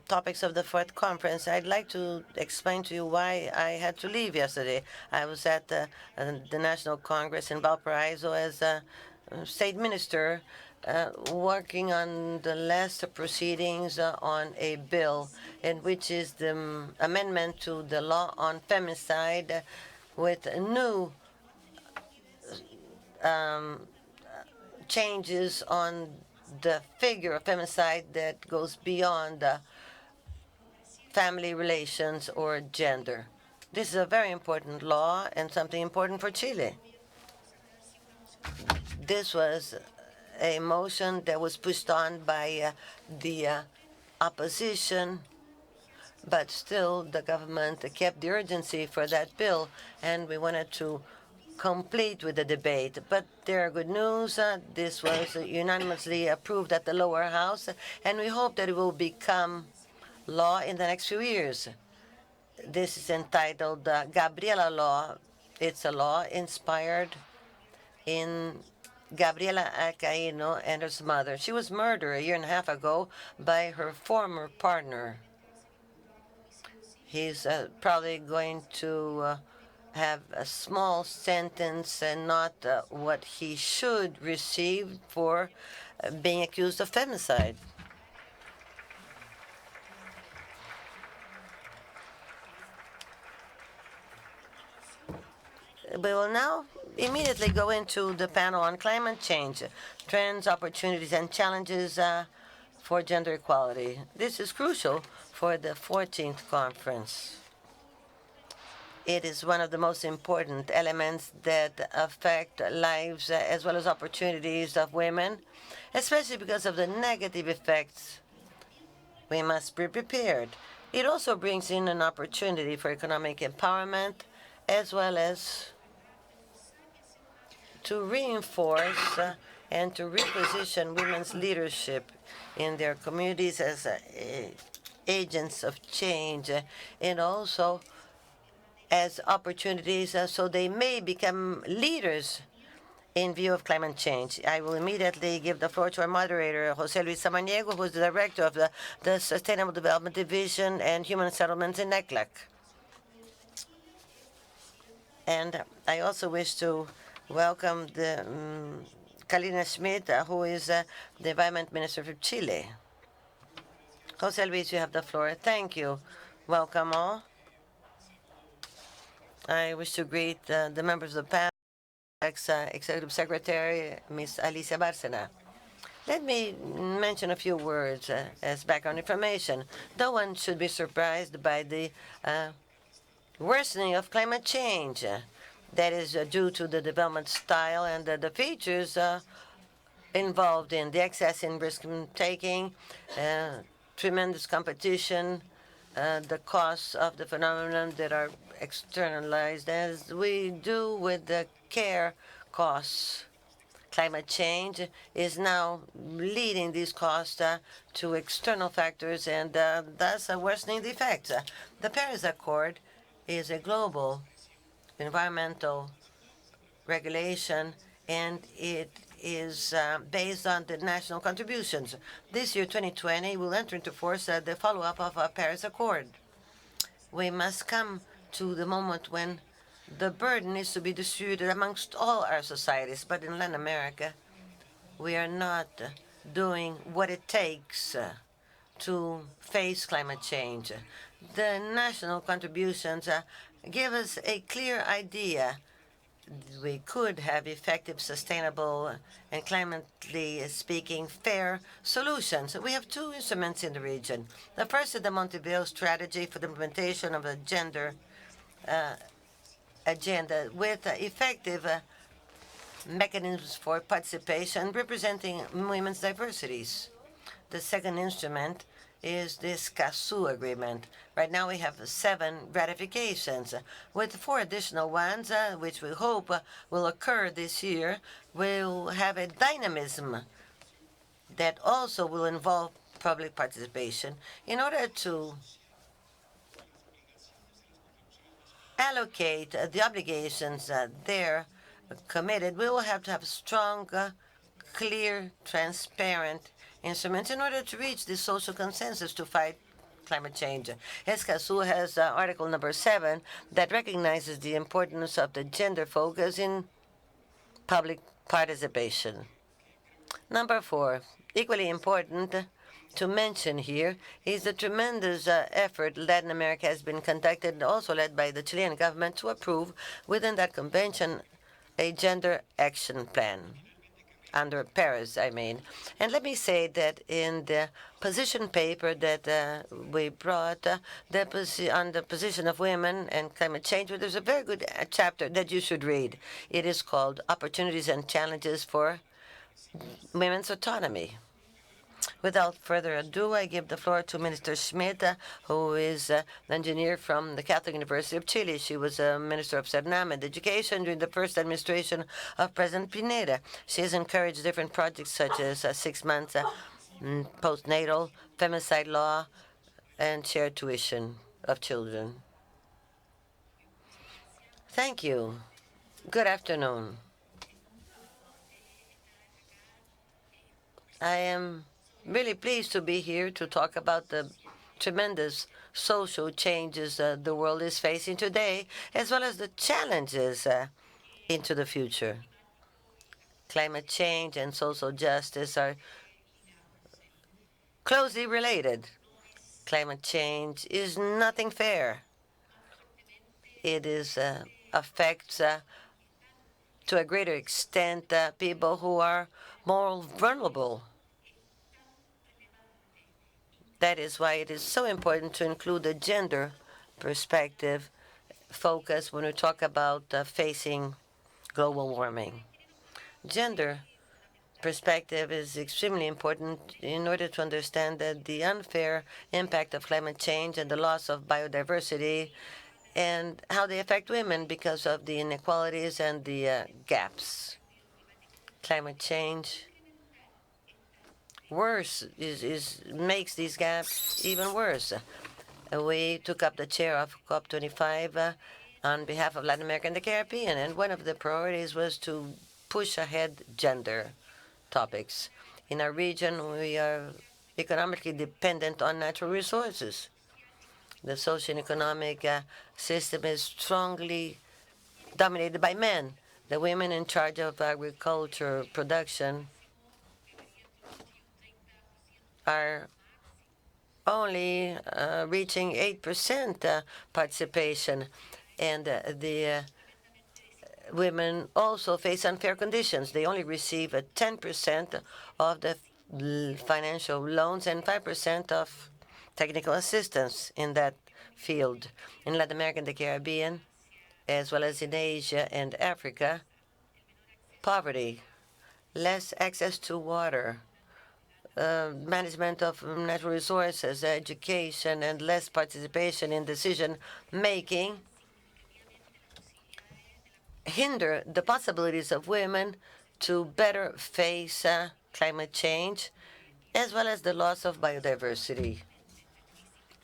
topics of the 4th conference. I'd like to explain to you why I had to leave yesterday. I was at the National Congress in Valparaiso as a state minister, working on the last proceedings on a bill in which is the amendment to the law on femicide with new changes on the figure of femicide that goes beyond family relations or gender. This is a very important law and something important for Chile. This was a motion that was pushed on by the opposition, but still the government kept the urgency for that bill, and we wanted to complete with the debate. But there are good news. This was unanimously approved at the lower house, and we hope that it will become law in the next few years. This is entitled the Gabriela Law. It's a law inspired in Gabriela Alcaíno and her mother. She was murdered a year and a half ago by her former partner. He's probably going to have a small sentence and not what he should receive for being accused of femicide. We will now immediately go into the panel on climate change, trends, opportunities, and challenges for gender equality. This is crucial for the 14th conference. It is one of the most important elements that affect lives as well as opportunities of women, especially because of the negative effects. We must be prepared. It also brings in an opportunity for economic empowerment as well as to reinforce and to reposition women's leadership in their communities as agents of change, and also as opportunities so they may become leaders in view of climate change. I will immediately give the floor to our moderator, José Luis Samaniego, who is the director of the Sustainable Development Division and Human Settlements in ECLAC. And I also wish to welcome the Carolina Schmidt, who is the Environment Minister for Chile. José Luis, you have the floor. Thank you. Welcome all. I wish to greet the members of the panel, Executive Secretary, Ms. Alicia Bárcena. Let me mention a few words as background information. No one should be surprised by the worsening of climate change. That is due to the development style and the features involved in the excess in risk-taking, tremendous competition, the costs of the phenomenon that are externalized, as we do with the care costs. Climate change is now leading these costs to external factors and thus worsening the effects. The Paris Accord is a global environmental regulation, and it is based on the national contributions. This year, 2020, will enter into force the follow-up of our Paris Accord. We must come to the moment when the burden is to be distributed amongst all our societies. But in Latin America, we are not doing what it takes to face climate change. The national contributions give us a clear idea. We could have effective, sustainable, and climately speaking, fair solutions. We have two instruments in the region. The first is the Montevideo Strategy for the implementation of a gender agenda with effective mechanisms for participation representing women's diversities. The second instrument is this Escazú agreement. Right now we have 7 ratifications. With 4 additional ones, which we hope will occur this year, we'll have a dynamism that also will involve public participation in order to allocate the obligations there committed. We will have to have strong, clear, transparent instruments in order to reach the social consensus to fight climate change. Escazú has Article number 7 that recognizes the importance of the gender focus in public participation. Number 4, equally important to mention here is the tremendous effort Latin America has been conducted, also led by the Chilean government, to approve within that convention a gender action plan. Under Paris, I mean. And let me say that in the position paper that we brought on the position of women and climate change, there's a very good chapter that you should read. It is called Opportunities and Challenges for Women's Autonomy. Without further ado, I give the floor to Minister Schmidt, who is an engineer from the Catholic University of Chile. She was a Minister of Suriname and Education during the first administration of President Pineda. She has encouraged different projects such as 6 months postnatal, femicide law, and shared tuition of children. Thank you. Good afternoon. I am really pleased to be here to talk about the tremendous social changes the world is facing today, as well as the challenges into the future. Climate change and social justice are closely related. Climate change is nothing fair. It affects to a greater extent people who are more vulnerable. That is why it is so important to include a gender perspective focus when we talk about facing global warming. Gender perspective is extremely important in order to understand that the unfair impact of climate change and the loss of biodiversity and how they affect women because of the inequalities and the gaps. Climate change makes these gaps even worse. We took up the chair of COP25 on behalf of Latin America and the Caribbean, and one of the priorities was to push ahead gender topics. In our region, we are economically dependent on natural resources. The social and economic system is strongly dominated by men. The women in charge of agriculture production are only reaching 8% participation, and the women also face unfair conditions. They only receive 10% of the financial loans and 5% of technical assistance in that field. In Latin America and the Caribbean, as well as in Asia and Africa, poverty, less access to water, management of natural resources, education, and less participation in decision-making hinder the possibilities of women to better face climate change, as well as the loss of biodiversity.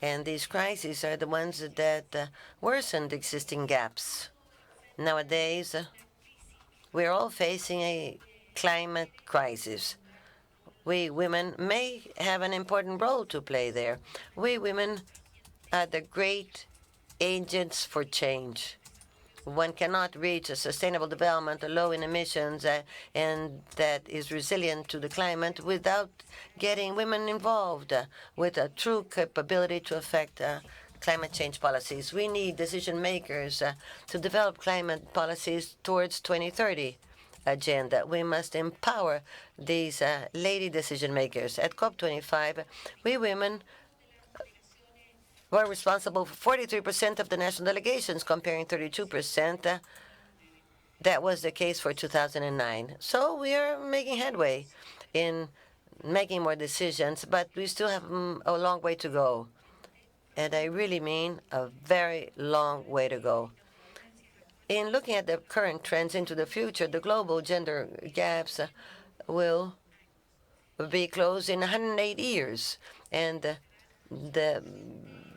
And these crises are the ones that worsen the existing gaps. Nowadays, we're all facing a climate crisis. We women may have an important role to play there. We women are the great agents for change. One cannot reach a sustainable development, low in emissions, and that is resilient to the climate without getting women involved with a true capability to affect climate change policies. We need decision makers to develop climate policies towards 2030 agenda. We must empower these lady decision makers. At COP25, we women were responsible for 43% of the national delegations, comparing 32%. That was the case for 2009. So we are making headway in making more decisions, but we still have a long way to go. And I really mean a very long way to go. In looking at the current trends into the future, the global gender gaps will be closed in 108 years. And the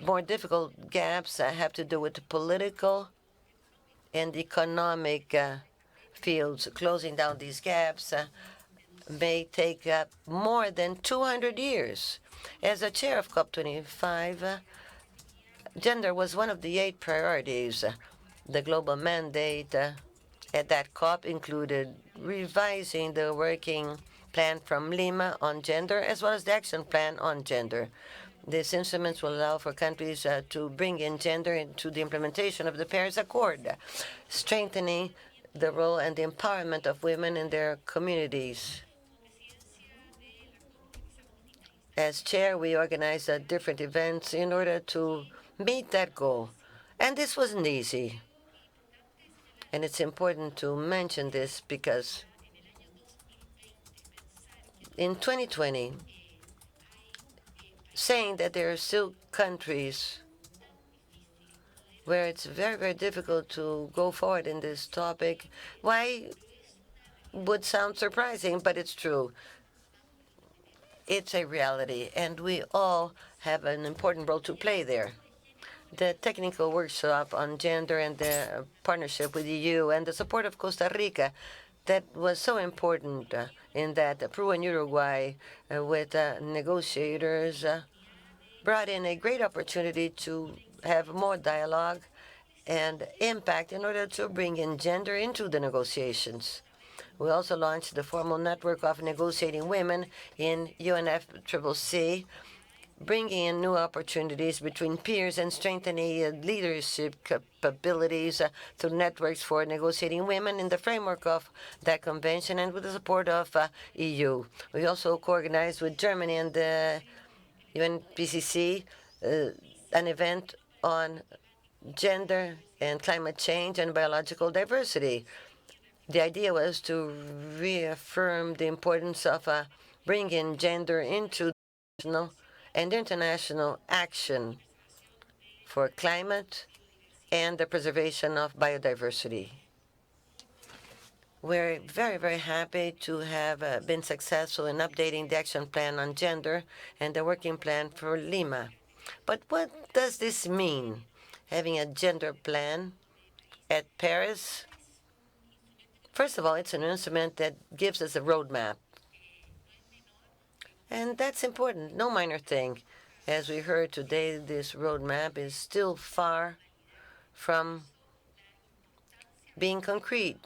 more difficult gaps have to do with the political and economic fields. Closing down these gaps may take more than 200 years. As a chair of COP25, gender was one of the 8 priorities. The global mandate at that COP included revising the working plan from Lima on gender, as well as the action plan on gender. These instruments will allow for countries to bring in gender into the implementation of the Paris Accord, strengthening the role and the empowerment of women in their communities. As chair, we organized different events in order to meet that goal. And this wasn't easy. And it's important to mention this because in 2020, saying that there are still countries where it's very, very difficult to go forward in this topic, why would sound surprising, but it's true. It's a reality, and we all have an important role to play there. The technical workshop on gender and the partnership with the EU and the support of Costa Rica, that was so important in that Peru and Uruguay with negotiators brought in a great opportunity to have more dialogue and impact in order to bring in gender into the negotiations. We also launched the formal network of negotiating women in UNFCCC, bringing in new opportunities between peers and strengthening leadership capabilities through networks for negotiating women in the framework of that convention and with the support of EU. We also co-organized with Germany and the UNFCCC an event on gender and climate change and biological diversity. The idea was to reaffirm the importance of bringing gender into national and international action for climate and the preservation of biodiversity. We're very, very happy to have been successful in updating the action plan on gender and the working plan for Lima. But what does this mean, having a gender plan at Paris? First of all, it's an instrument that gives us a roadmap. And that's important, no minor thing. As we heard today, this roadmap is still far from being concrete.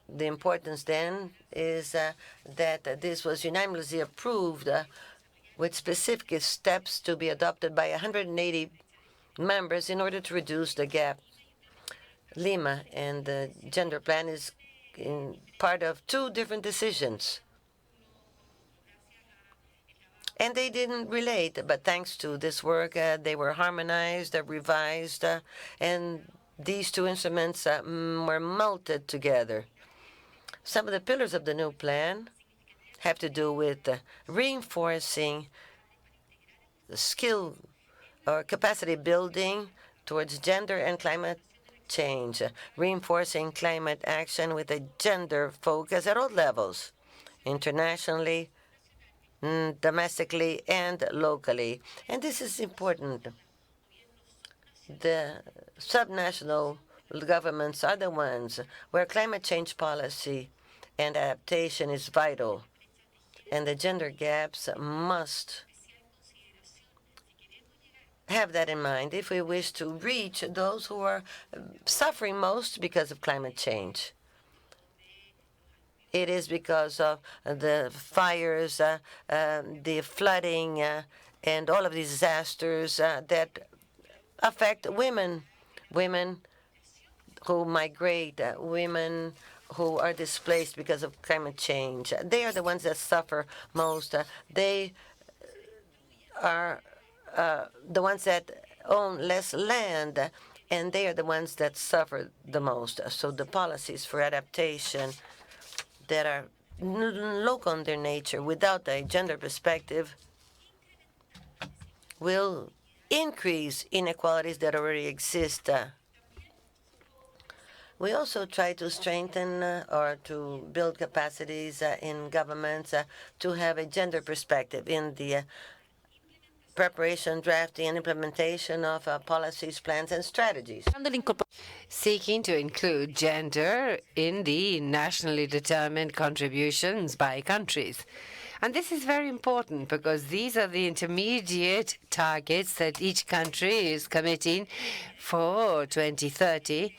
The importance then is that this was unanimously approved with specific steps to be adopted by 180 members in order to reduce the gap. Lima and the gender plan is in part of 2 different decisions. And they didn't relate, but thanks to this work, they were harmonized, revised, and these 2 instruments were melted together. Some of the pillars of the new plan have to do with reinforcing skill or capacity building towards gender and climate change, reinforcing climate action with a gender focus at all levels, internationally, domestically, and locally. And this is important. The subnational governments are the ones where climate change policy and adaptation is vital, and the gender gaps must have that in mind if we wish to reach those who are suffering most because of climate change. It is because of the fires, the flooding, and all of these disasters that affect women, women who migrate, women who are displaced because of climate change. They are the ones that suffer most. They are the ones that own less land, and they are the ones that suffer the most. So the policies for adaptation that are local in their nature without a gender perspective will increase inequalities that already exist. We also try to strengthen or to build capacities in governments to have a gender perspective in the preparation, drafting, and implementation of policies, plans, and strategies. Seeking to include gender in the nationally determined contributions by countries. And this is very important because these are the intermediate targets that each country is committing for 2030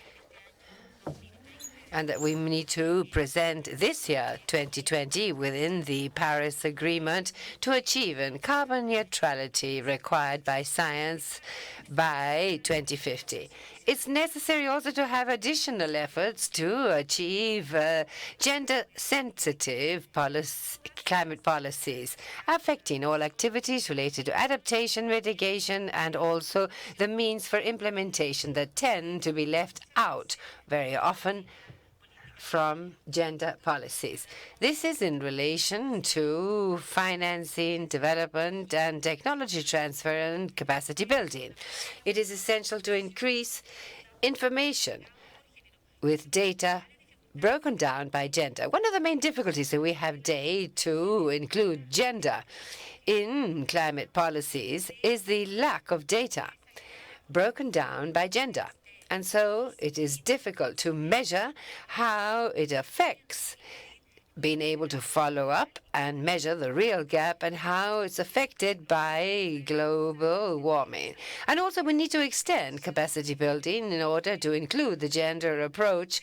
and that we need to present this year, 2020, within the Paris Agreement to achieve carbon neutrality required by science by 2050. It's necessary also to have additional efforts to achieve gender-sensitive climate policies, affecting all activities related to adaptation, mitigation, and also the means for implementation that tend to be left out very often from gender policies. This is in relation to financing, development, and technology transfer and capacity building. It is essential to increase information with data broken down by gender. One of the main difficulties that we have today to include gender in climate policies is the lack of data broken down by gender. And so it is difficult to measure how it affects being able to follow up and measure the real gap and how it's affected by global warming. And also we need to extend capacity building in order to include the gender approach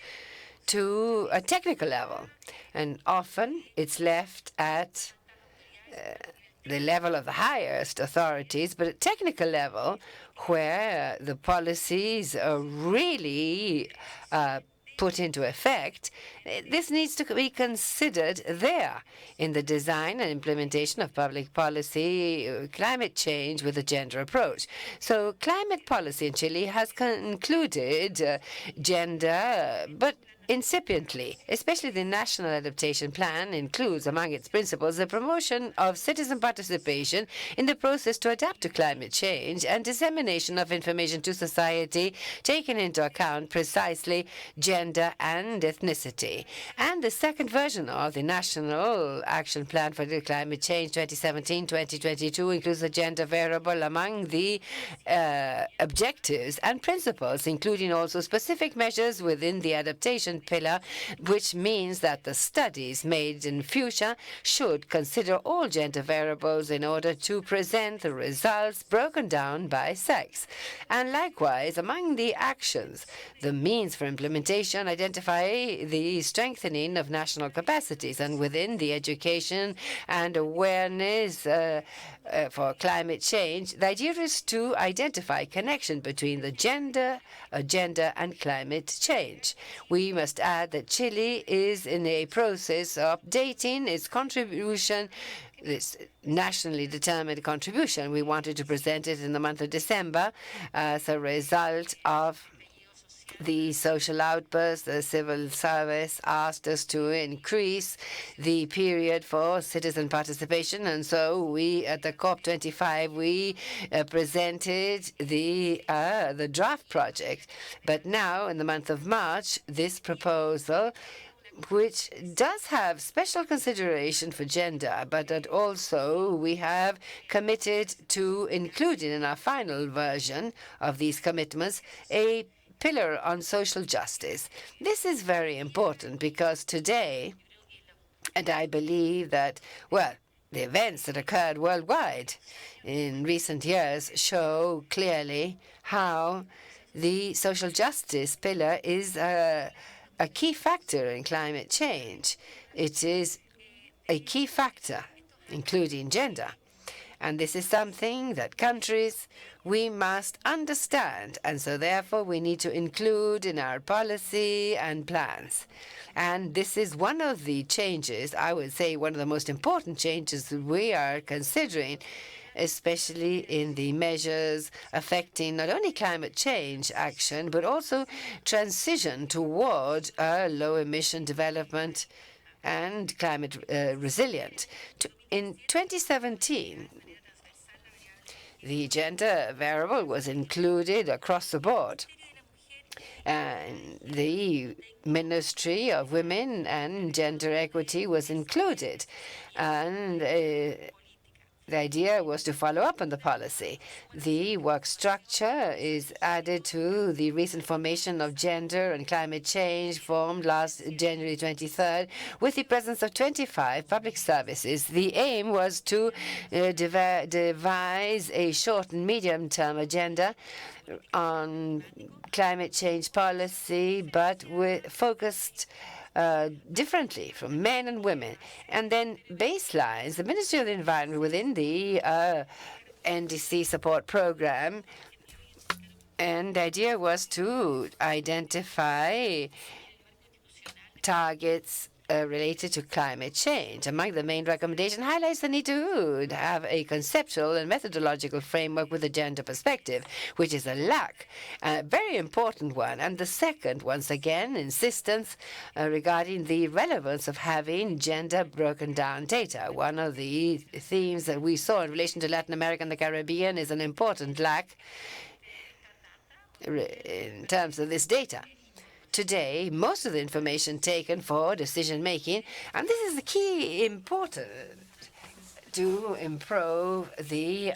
to a technical level. And often it's left at the level of the highest authorities, but at technical level, where the policies are really put into effect, this needs to be considered there in the design and implementation of public policy, climate change with a gender approach. So climate policy in Chile has included gender, but incipiently, especially the National Adaptation Plan includes among its principles the promotion of citizen participation in the process to adapt to climate change and dissemination of information to society, taking into account precisely gender and ethnicity. And the second version of the National Action Plan for the Climate Change 2017-2022 includes a gender variable among the objectives and principles, including also specific measures within the adaptation pillar, which means that the studies made in future should consider all gender variables in order to present the results broken down by sex. And likewise, among the actions, the means for implementation identify the strengthening of national capacities, and within the education and awareness for climate change, the idea is to identify connection between the gender agenda and climate change. We must add that Chile is in a process of updating its contribution, this nationally determined contribution. We wanted to present it in the month of December as a result of the social outburst. The civil service asked us to increase the period for citizen participation, and so we, at the COP25, we presented the draft project. But now, in the month of March, this proposal, which does have special consideration for gender, but that also we have committed to including in our final version of these commitments a pillar on social justice. This is very important because today, and I believe that, well, the events that occurred worldwide in recent years show clearly how the social justice pillar is a key factor in climate change. It is a key factor, including gender. And this is something that countries, we must understand. And so therefore, we need to include in our policy and plans. And this is one of the changes, I would say one of the most important changes we are considering, especially in the measures affecting not only climate change action, but also transition toward a low-emission development and climate resilient. In 2017, the gender variable was included across the board. And the Ministry of Women and Gender Equity was included. And the idea was to follow up on the policy. The work structure is added to the recent formation of Gender and Climate Change, formed last January 23rd, with the presence of 25 public services. The aim was to devise a short and medium-term agenda on climate change policy, but focused differently from men and women. And then baselines, the Ministry of the Environment within the NDC support program, and the idea was to identify targets related to climate change. Among the main recommendations highlights the need to have a conceptual and methodological framework with a gender perspective, which is a lack, a very important one. And the second, once again, insistence regarding the relevance of having gender broken down data. One of the themes that we saw in relation to Latin America and the Caribbean is an important lack in terms of this data. Today, most of the information taken for decision-making, and this is the key important to improve the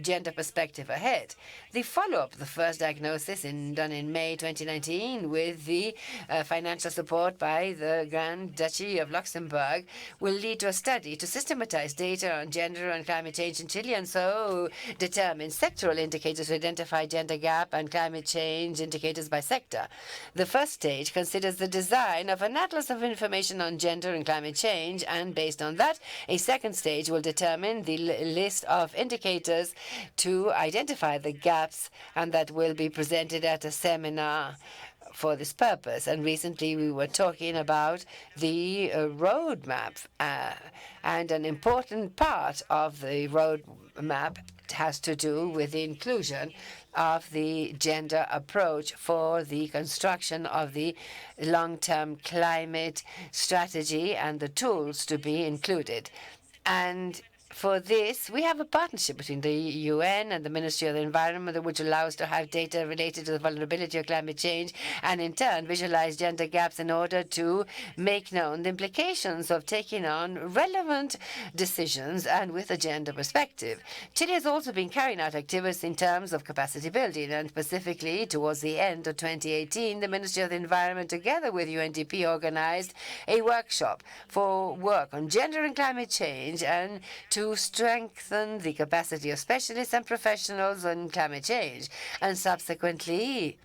gender perspective ahead. The follow-up, the first diagnosis done in May 2019 with the financial support by the Grand Duchy of Luxembourg will lead to a study to systematize data on gender and climate change in Chile and so determine sectoral indicators to identify gender gap and climate change indicators by sector. The first stage considers the design of an atlas of information on gender and climate change, and based on that, a second stage will determine the list of indicators to identify the gaps, and that will be presented at a seminar for this purpose. And recently we were talking about the roadmap, and an important part of the roadmap has to do with the inclusion of the gender approach for the construction of the long-term climate strategy and the tools to be included. And for this, we have a partnership between the UN and the Ministry of the Environment, which allows to have data related to the vulnerability of climate change and, in turn, visualize gender gaps in order to make known the implications of taking on relevant decisions and with a gender perspective. Chile has also been carrying out activities in terms of capacity building, and specifically towards the end of 2018, the Ministry of the Environment, together with UNDP, organized a workshop for work on gender and climate change and to strengthen the capacity of specialists and professionals on climate change. And subsequently,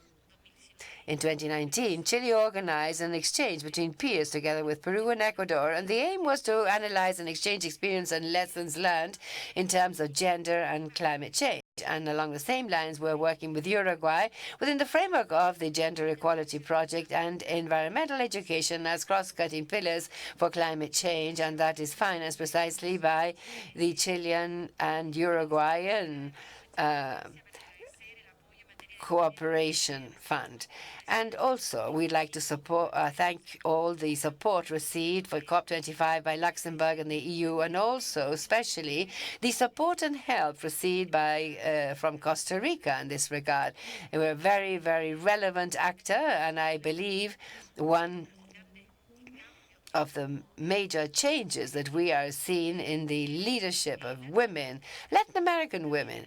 in 2019, Chile organized an exchange between peers together with Peru and Ecuador, and the aim was to analyze and exchange experience and lessons learned in terms of gender and climate change. And along the same lines, we're working with Uruguay within the framework of the Gender Equality Project and environmental education as cross-cutting pillars for climate change, and that is financed precisely by the Chilean and Uruguayan Cooperation Fund. And also, we'd like to thank all the support received for COP25 by Luxembourg and the EU, and also especially the support and help received from Costa Rica in this regard. We're a very, very relevant actor, and I believe one of the major changes that we are seeing in the leadership of women, Latin American women,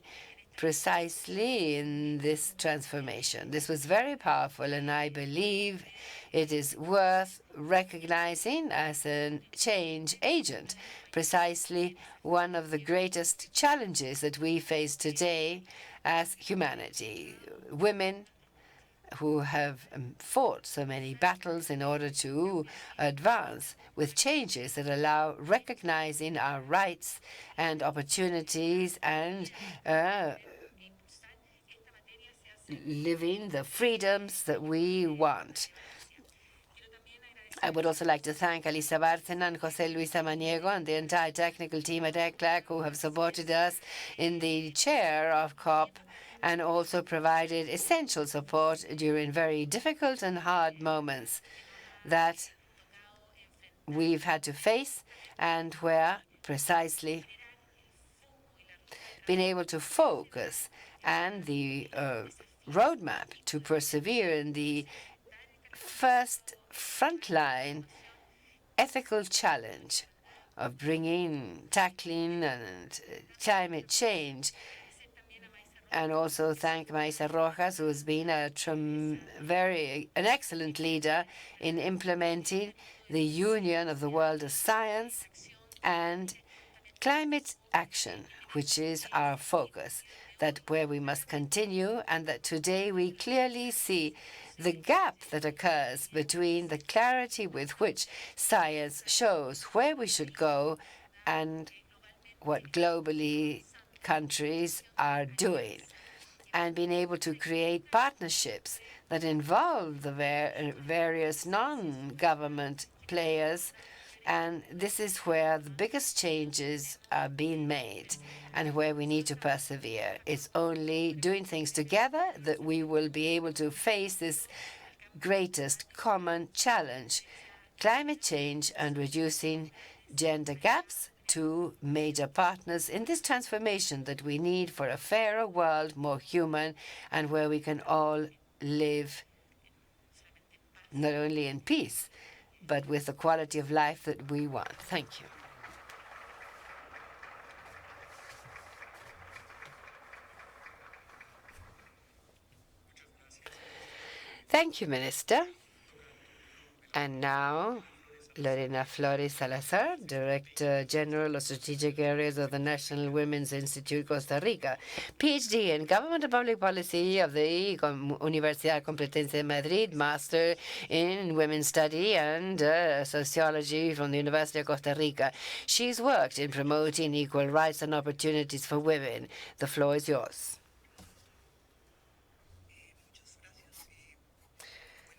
precisely in this transformation. This was very powerful, and I believe it is worth recognizing as a change agent. Precisely one of the greatest challenges that we face today as humanity. Women who have fought so many battles in order to advance with changes that allow recognizing our rights and opportunities and living the freedoms that we want. I would also like to thank Alisa Bárcena and José Luis Samaniego and the entire technical team at ECLAC who have supported us in the chair of COP and also provided essential support during very difficult and hard moments that we've had to face, and where precisely being able to focus and the roadmap to persevere in the first frontline ethical challenge of tackling and climate change. And also thank Maisa Rojas, who has been an excellent leader in implementing the Union of the World of Science and climate action, which is our focus, that where we must continue, and that today we clearly see the gap that occurs between the clarity with which science shows where we should go and what globally countries are doing, and being able to create partnerships that involve the various non-government players. And this is where the biggest changes are being made and where we need to persevere. It's only doing things together that we will be able to face this greatest common challenge, climate change and reducing gender gaps, two major partners in this transformation that we need for a fairer world, more human, and where we can all live not only in peace, but with the quality of life that we want. Thank you. Thank you, Minister. And now, Lorena Flores Salazar, Director General of Strategic Areas of the National Women's Institute, Costa Rica, PhD in Government and Public Policy of the Universidad Complutense de Madrid, Master in Women's Study and Sociology from the University of Costa Rica. She's worked in promoting equal rights and opportunities for women. The floor is yours.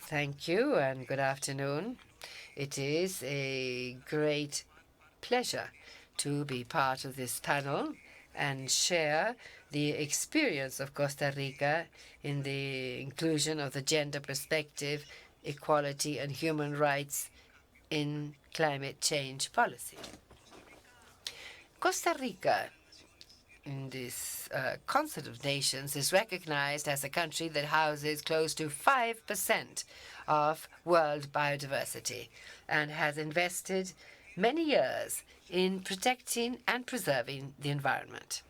Thank you and good afternoon. It is a great pleasure to be part of this panel and share the experience of Costa Rica in the inclusion of the gender perspective, equality, and human rights in climate change policy. Costa Rica, in this concert of nations, is recognized as a country that houses close to 5% of world biodiversity and has invested many years in protecting and preserving the environment.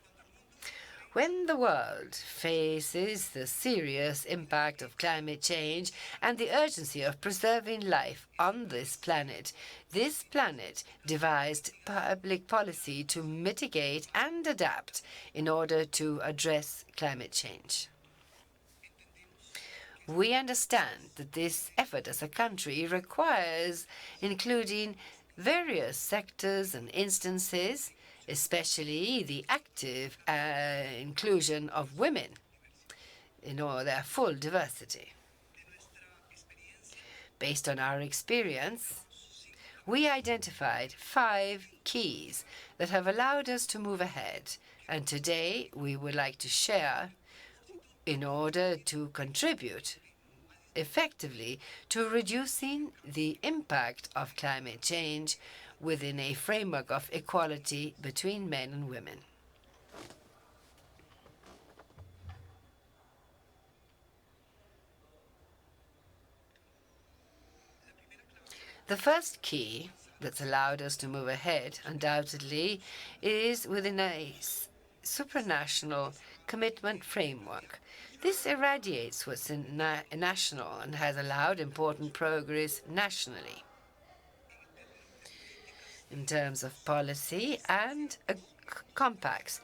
When the world faces the serious impact of climate change and the urgency of preserving life on this planet devised public policy to mitigate and adapt in order to address climate change. We understand that this effort as a country requires including various sectors and instances, especially the active inclusion of women in all their full diversity. Based on our experience, we identified 5 keys that have allowed us to move ahead, and today we would like to share in order to contribute effectively to reducing the impact of climate change within a framework of equality between men and women. The first key that's allowed us to move ahead, undoubtedly, is within a supranational commitment framework. This irradiates what's national and has allowed important progress nationally in terms of policy and compacts.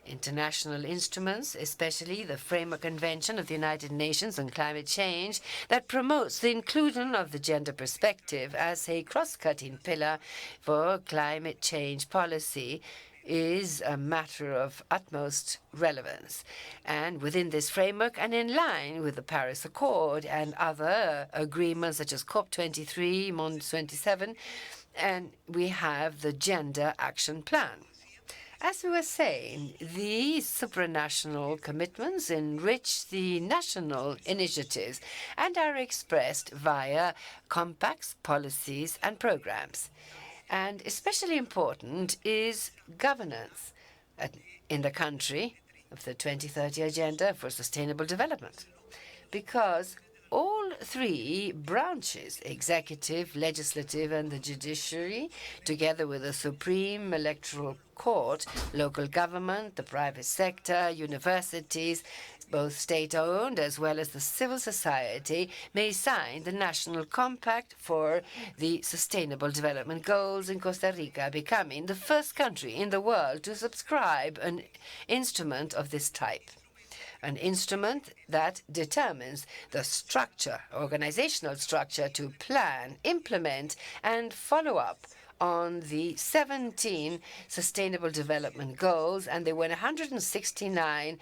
International instruments, especially the Framework Convention of the United Nations on Climate Change, that promotes the inclusion of the gender perspective as a cross-cutting pillar for climate change policy, is a matter of utmost relevance. And within this framework, and in line with the Paris Accord and other agreements such as COP23, MON 27, and we have the Gender Action Plan. As we were saying, these supranational commitments enrich the national initiatives and are expressed via compacts, policies, and programs. And especially important is governance in the country of the 2030 Agenda for Sustainable Development, because all three branches, executive, legislative, and the judiciary, together with the Supreme Electoral Court, local government, the private sector, universities, both state-owned as well as the civil society, may sign the National Compact for the Sustainable Development Goals in Costa Rica, becoming the first country in the world to subscribe an instrument of this type. An instrument that determines the structure, organizational structure, to plan, implement, and follow up on the 17 Sustainable Development Goals and the 169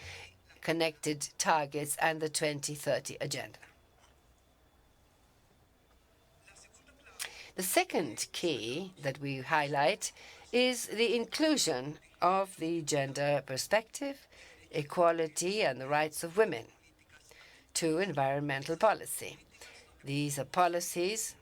connected targets and the 2030 Agenda. The second key that we highlight is the inclusion of the gender perspective, equality, and the rights of women to environmental policy. These are policies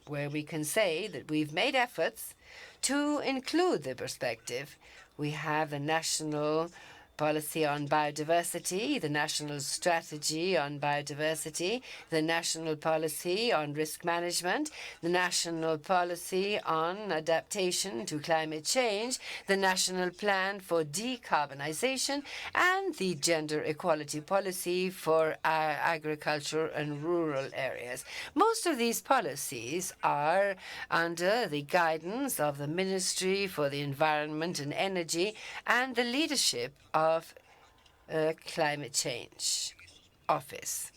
where we can say that we've made efforts to include the perspective. We have the national policy on biodiversity, the national strategy on biodiversity, the national policy on risk management, the national policy on adaptation to climate change, the national plan for decarbonization, and the gender equality policy for agriculture and rural areas. Most of these policies are under the guidance of the Ministry for the Environment and Energy and the leadership of Climate Change Office.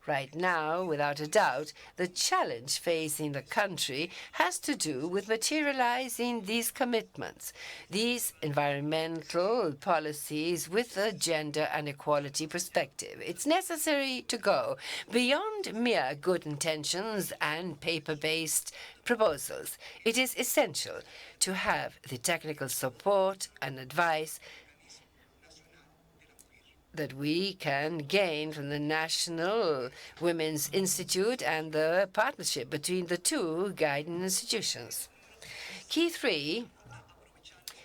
Right now, without a doubt, the challenge facing the country has to do with materializing these commitments, these environmental policies with a gender and equality perspective. It's necessary to go beyond mere good intentions and paper-based proposals. It is essential to have the technical support and advice that we can gain from the National Women's Institute and the partnership between the two guiding institutions. Key 3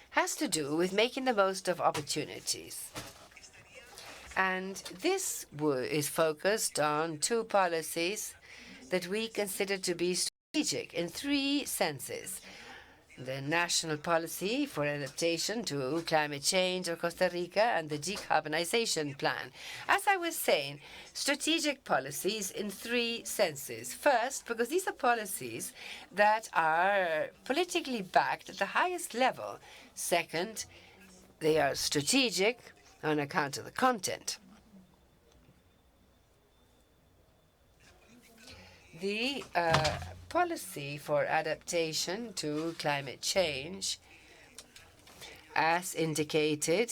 has to do with making the most of opportunities. And this is focused on two policies that we consider to be strategic in 3 senses: the national policy for adaptation to climate change of Costa Rica and the decarbonization plan. As I was saying, strategic policies in 3 senses. First, because these are policies that are politically backed at the highest level. Second, they are strategic on account of the content. The policy for adaptation to climate change, as indicated,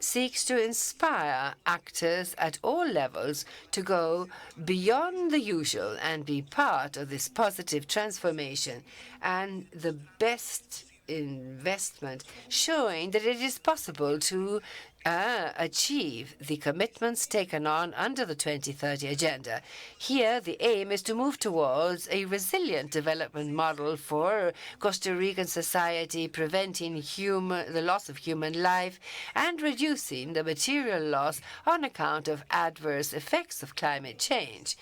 seeks to inspire actors at all levels to go beyond the usual and be part of this positive transformation, and the best investment, showing that it is possible to achieve the commitments taken on under the 2030 Agenda. Here, the aim is to move towards a resilient development model for Costa Rican society, preventing the loss of human life and reducing the material loss on account of adverse effects of climate change.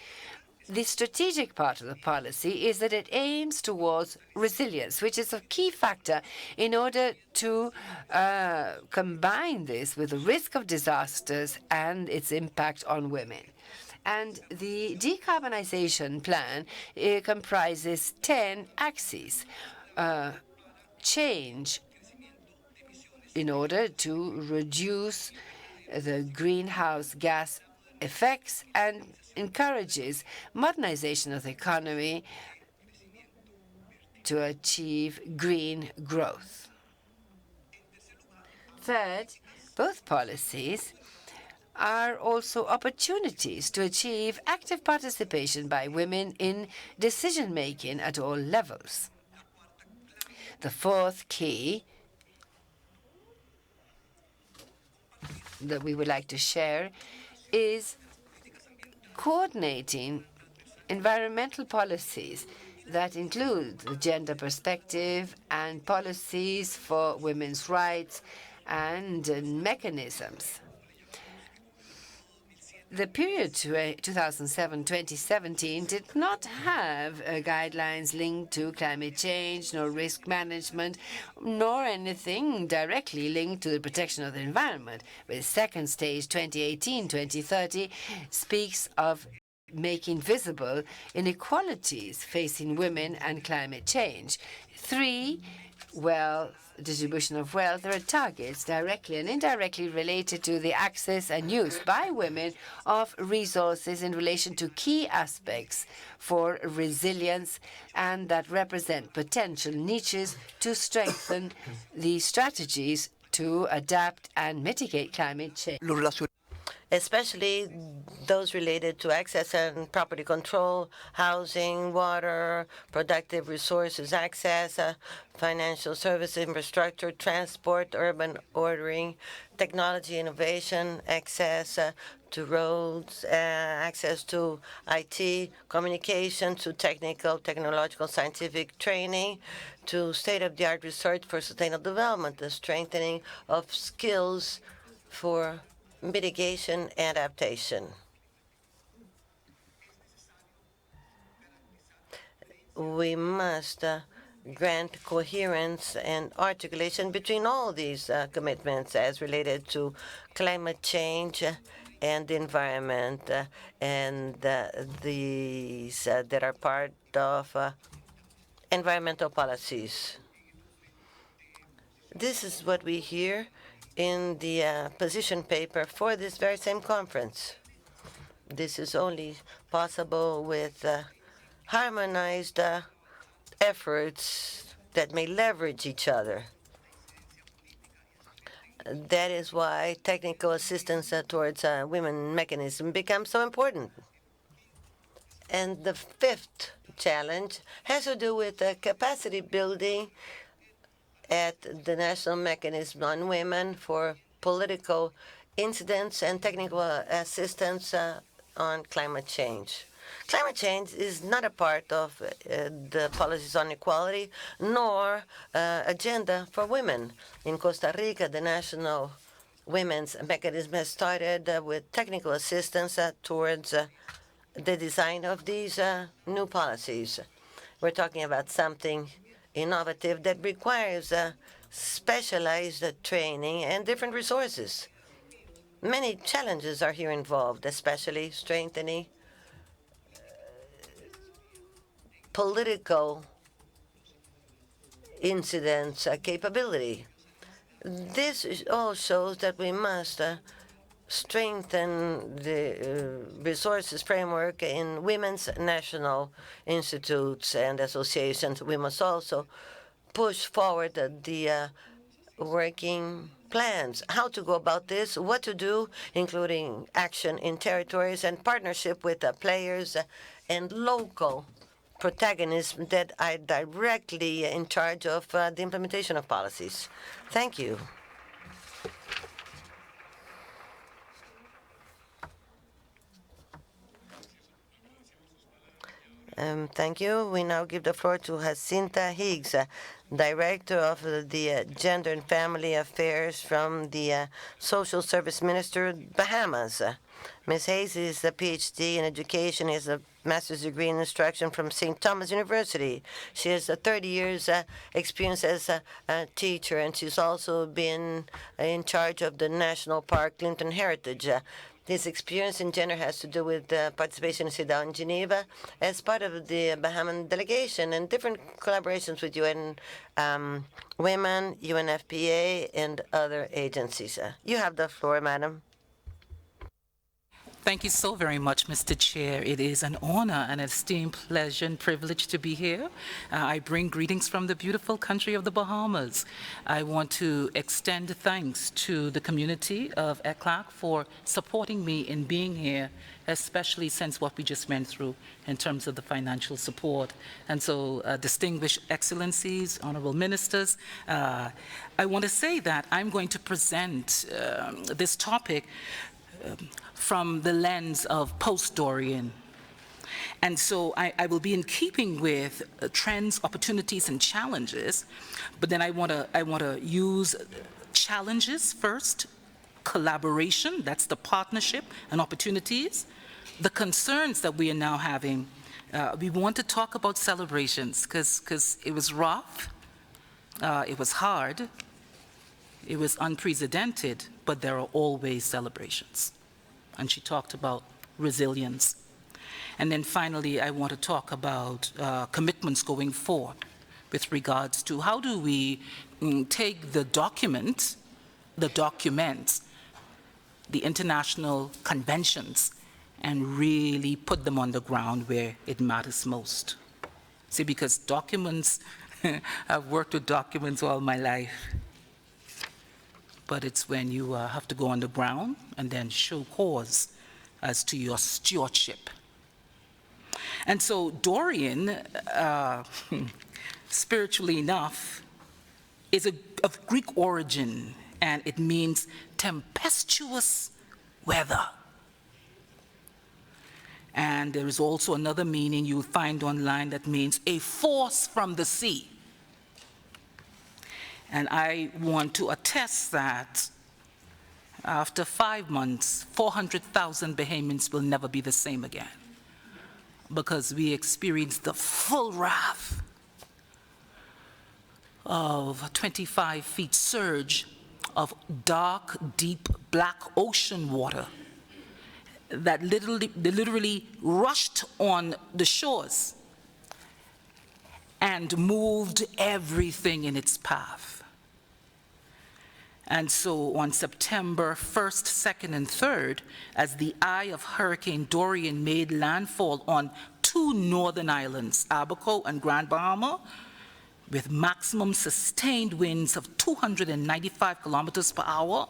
The strategic part of the policy is that it aims towards resilience, which is a key factor in order to combine this with the risk of disasters and its impact on women. And the decarbonization plan comprises 10 axes. Change in order to reduce the greenhouse gas effects and encourages modernization of the economy to achieve green growth. Third, both policies are also opportunities to achieve active participation by women in decision-making at all levels. The fourth key that we would like to share is coordinating environmental policies that include the gender perspective and policies for women's rights and mechanisms. The period 2007-2017 did not have guidelines linked to climate change, nor risk management, nor anything directly linked to the protection of the environment. But the second stage, 2018-2030, speaks of making visible inequalities facing women and climate change. 3, distribution of wealth. There are targets directly and indirectly related to the access and use by women of resources in relation to key aspects for resilience and that represent potential niches to strengthen the strategies to adapt and mitigate climate change. Especially those related to access and property control, housing, water, productive resources access, financial service infrastructure, transport, urban ordering, technology innovation, access to roads, access to IT, communication, to technological, scientific training, to state-of-the-art research for sustainable development, the strengthening of skills for mitigation adaptation. We must grant coherence and articulation between all these commitments as related to climate change and the environment and these that are part of environmental policies. This is what we hear in the position paper for this very same conference. This is only possible with harmonized efforts that may leverage each other. That is why technical assistance towards women mechanism becomes so important. And the fifth challenge has to do with capacity building at the National Mechanism on Women for political incidents and technical assistance on climate change. Climate change is not a part of the policies on equality, nor agenda for women. In Costa Rica, the National Women's Mechanism has started with technical assistance towards the design of these new policies. We're talking about something innovative that requires specialized training and different resources. Many challenges are here involved, especially strengthening political incidents capability. This all shows that we must strengthen the resources framework in women's national institutes and associations. We must also push forward the working plans, how to go about this, what to do, including action in territories and partnership with players and local protagonists that are directly in charge of the implementation of policies. Thank you. Thank you. We now give the floor to Jacinta Higgs, Director of the Gender and Family Affairs from the Social Service Minister, Bahamas. Ms. Hayes is a PhD in education, has a master's degree in instruction from St. Thomas University. She has 30 years experience as a teacher, and she's also been in charge of the National Park Clinton Heritage. His experience in gender has to do with participation in CEDAW in Geneva as part of the Bahamian delegation and different collaborations with UN Women, UNFPA, and other agencies. You have the floor, madam. Thank you so very much, Mr. Chair. It is an honor and esteemed pleasure and privilege to be here. I bring greetings from the beautiful country of the Bahamas. I want to extend thanks to the community of ECLAC for supporting me in being here, especially since what we just went through in terms of the financial support. And so, distinguished excellencies, honorable ministers, I want to say that I'm going to present this topic from the lens of post-Dorian. And so I will be in keeping with trends, opportunities, and challenges, but then I want to use challenges first, collaboration, that's the partnership and opportunities, the concerns that we are now having. We want to talk about celebrations because it was rough, it was hard, it was unprecedented, but there are always celebrations. And she talked about resilience. And then finally, I want to talk about commitments going forward with regards to how do we take the documents, the international conventions, and really put them on the ground where it matters most. See, because documents, I've worked with documents all my life. But it's when you have to go on the ground and then show cause as to your stewardship. And so Dorian, spiritually enough, is of Greek origin, and it means tempestuous weather. And there is also another meaning you'll find online that means a force from the sea. And I want to attest that after 5 months, 400,000 Bahamians will never be the same again, because we experienced the full wrath of a 25 feet surge of dark, deep, black ocean water that literally rushed on the shores and moved everything in its path. And so on September 1st, 2nd, and 3rd, as the eye of Hurricane Dorian made landfall on 2 northern islands, Abaco and Grand Bahama, with maximum sustained winds of 295 kilometers per hour,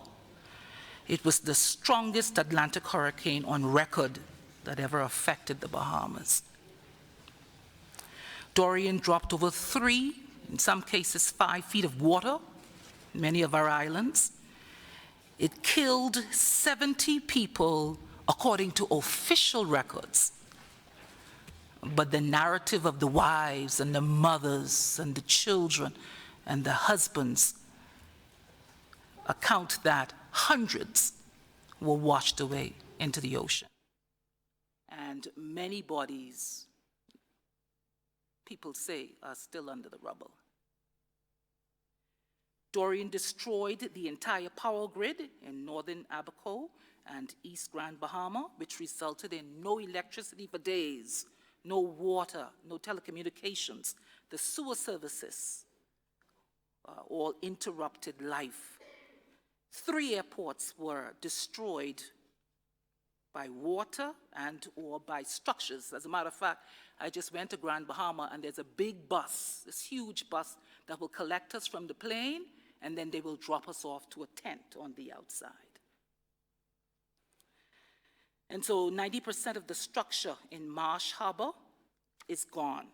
it was the strongest Atlantic hurricane on record that ever affected the Bahamas. Dorian dropped over 3, in some cases 5 feet of water, many of our islands. It killed 70 people according to official records. But the narrative of the wives and the mothers and the children and the husbands account that hundreds were washed away into the ocean. And many bodies, people say, are still under the rubble. Dorian destroyed the entire power grid in northern Abaco and East Grand Bahama, which resulted in no electricity for days, no water, no telecommunications. The sewer services all interrupted life. 3 airports were destroyed by water and or by structures. As a matter of fact, I just went to Grand Bahama, and there's a big bus, this huge bus that will collect us from the plane, and then they will drop us off to a tent on the outside. And so 90% of the structure in Marsh Harbor is gone.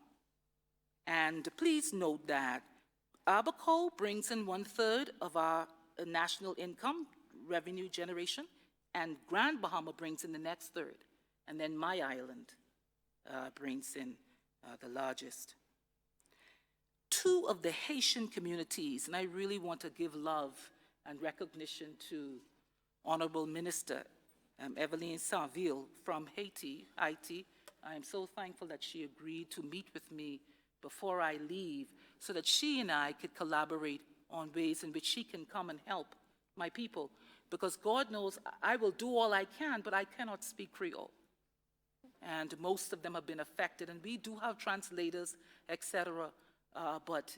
And please note that Abaco brings in 1/3 of our national income, revenue generation, and Grand Bahama brings in the next 1/3. And then my island brings in the largest. 2 of the Haitian communities, and I really want to give love and recognition to Honorable Minister Eveline Saint-Ville from Haiti. I am so thankful that she agreed to meet with me before I leave so that she and I could collaborate on ways in which she can come and help my people. Because God knows I will do all I can, but I cannot speak Creole. And most of them have been affected, and we do have translators, etc. But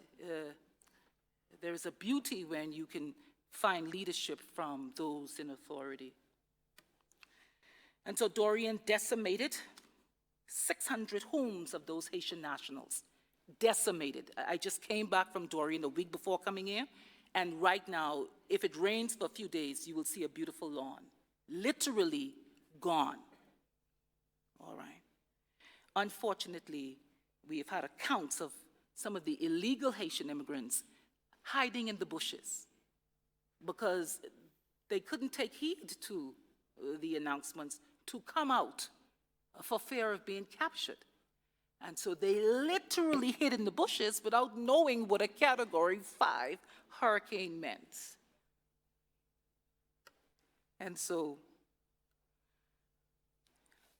there is a beauty when you can find leadership from those in authority. And so Dorian decimated 600 homes of those Haitian nationals. Decimated. I just came back from Dorian a week before coming here, and right now, if it rains for a few days, you will see a beautiful lawn. Literally gone. All right. Unfortunately, we have had accounts of some of the illegal Haitian immigrants hiding in the bushes because they couldn't take heed to the announcements to come out for fear of being captured. And so they literally hid in the bushes without knowing what a Category 5 hurricane meant. And so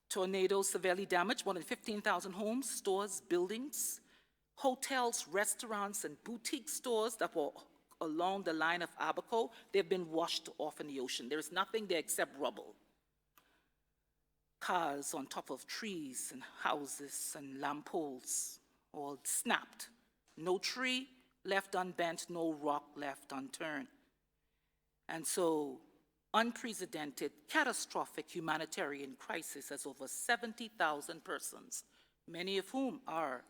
tornadoes severely damaged more than 15,000 homes, stores, buildings, hotels, restaurants, and boutique stores that were along the line of Abaco. They've been washed off in the ocean. There is nothing there except rubble. Cars on top of trees and houses and lampposts all snapped. No tree left unbent, no rock left unturned. And so, unprecedented, catastrophic humanitarian crisis as over 70,000 persons, many of whom are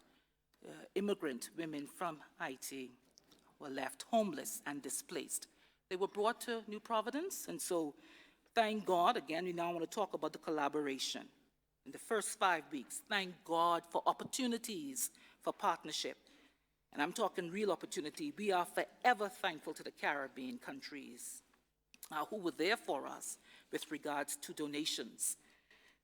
immigrant women from Haiti, were left homeless and displaced. They were brought to New Providence, and so thank God, again, we now want to talk about the collaboration. In the first 5 weeks, thank God for opportunities for partnership. And I'm talking real opportunity. We are forever thankful to the Caribbean countries who were there for us with regards to donations.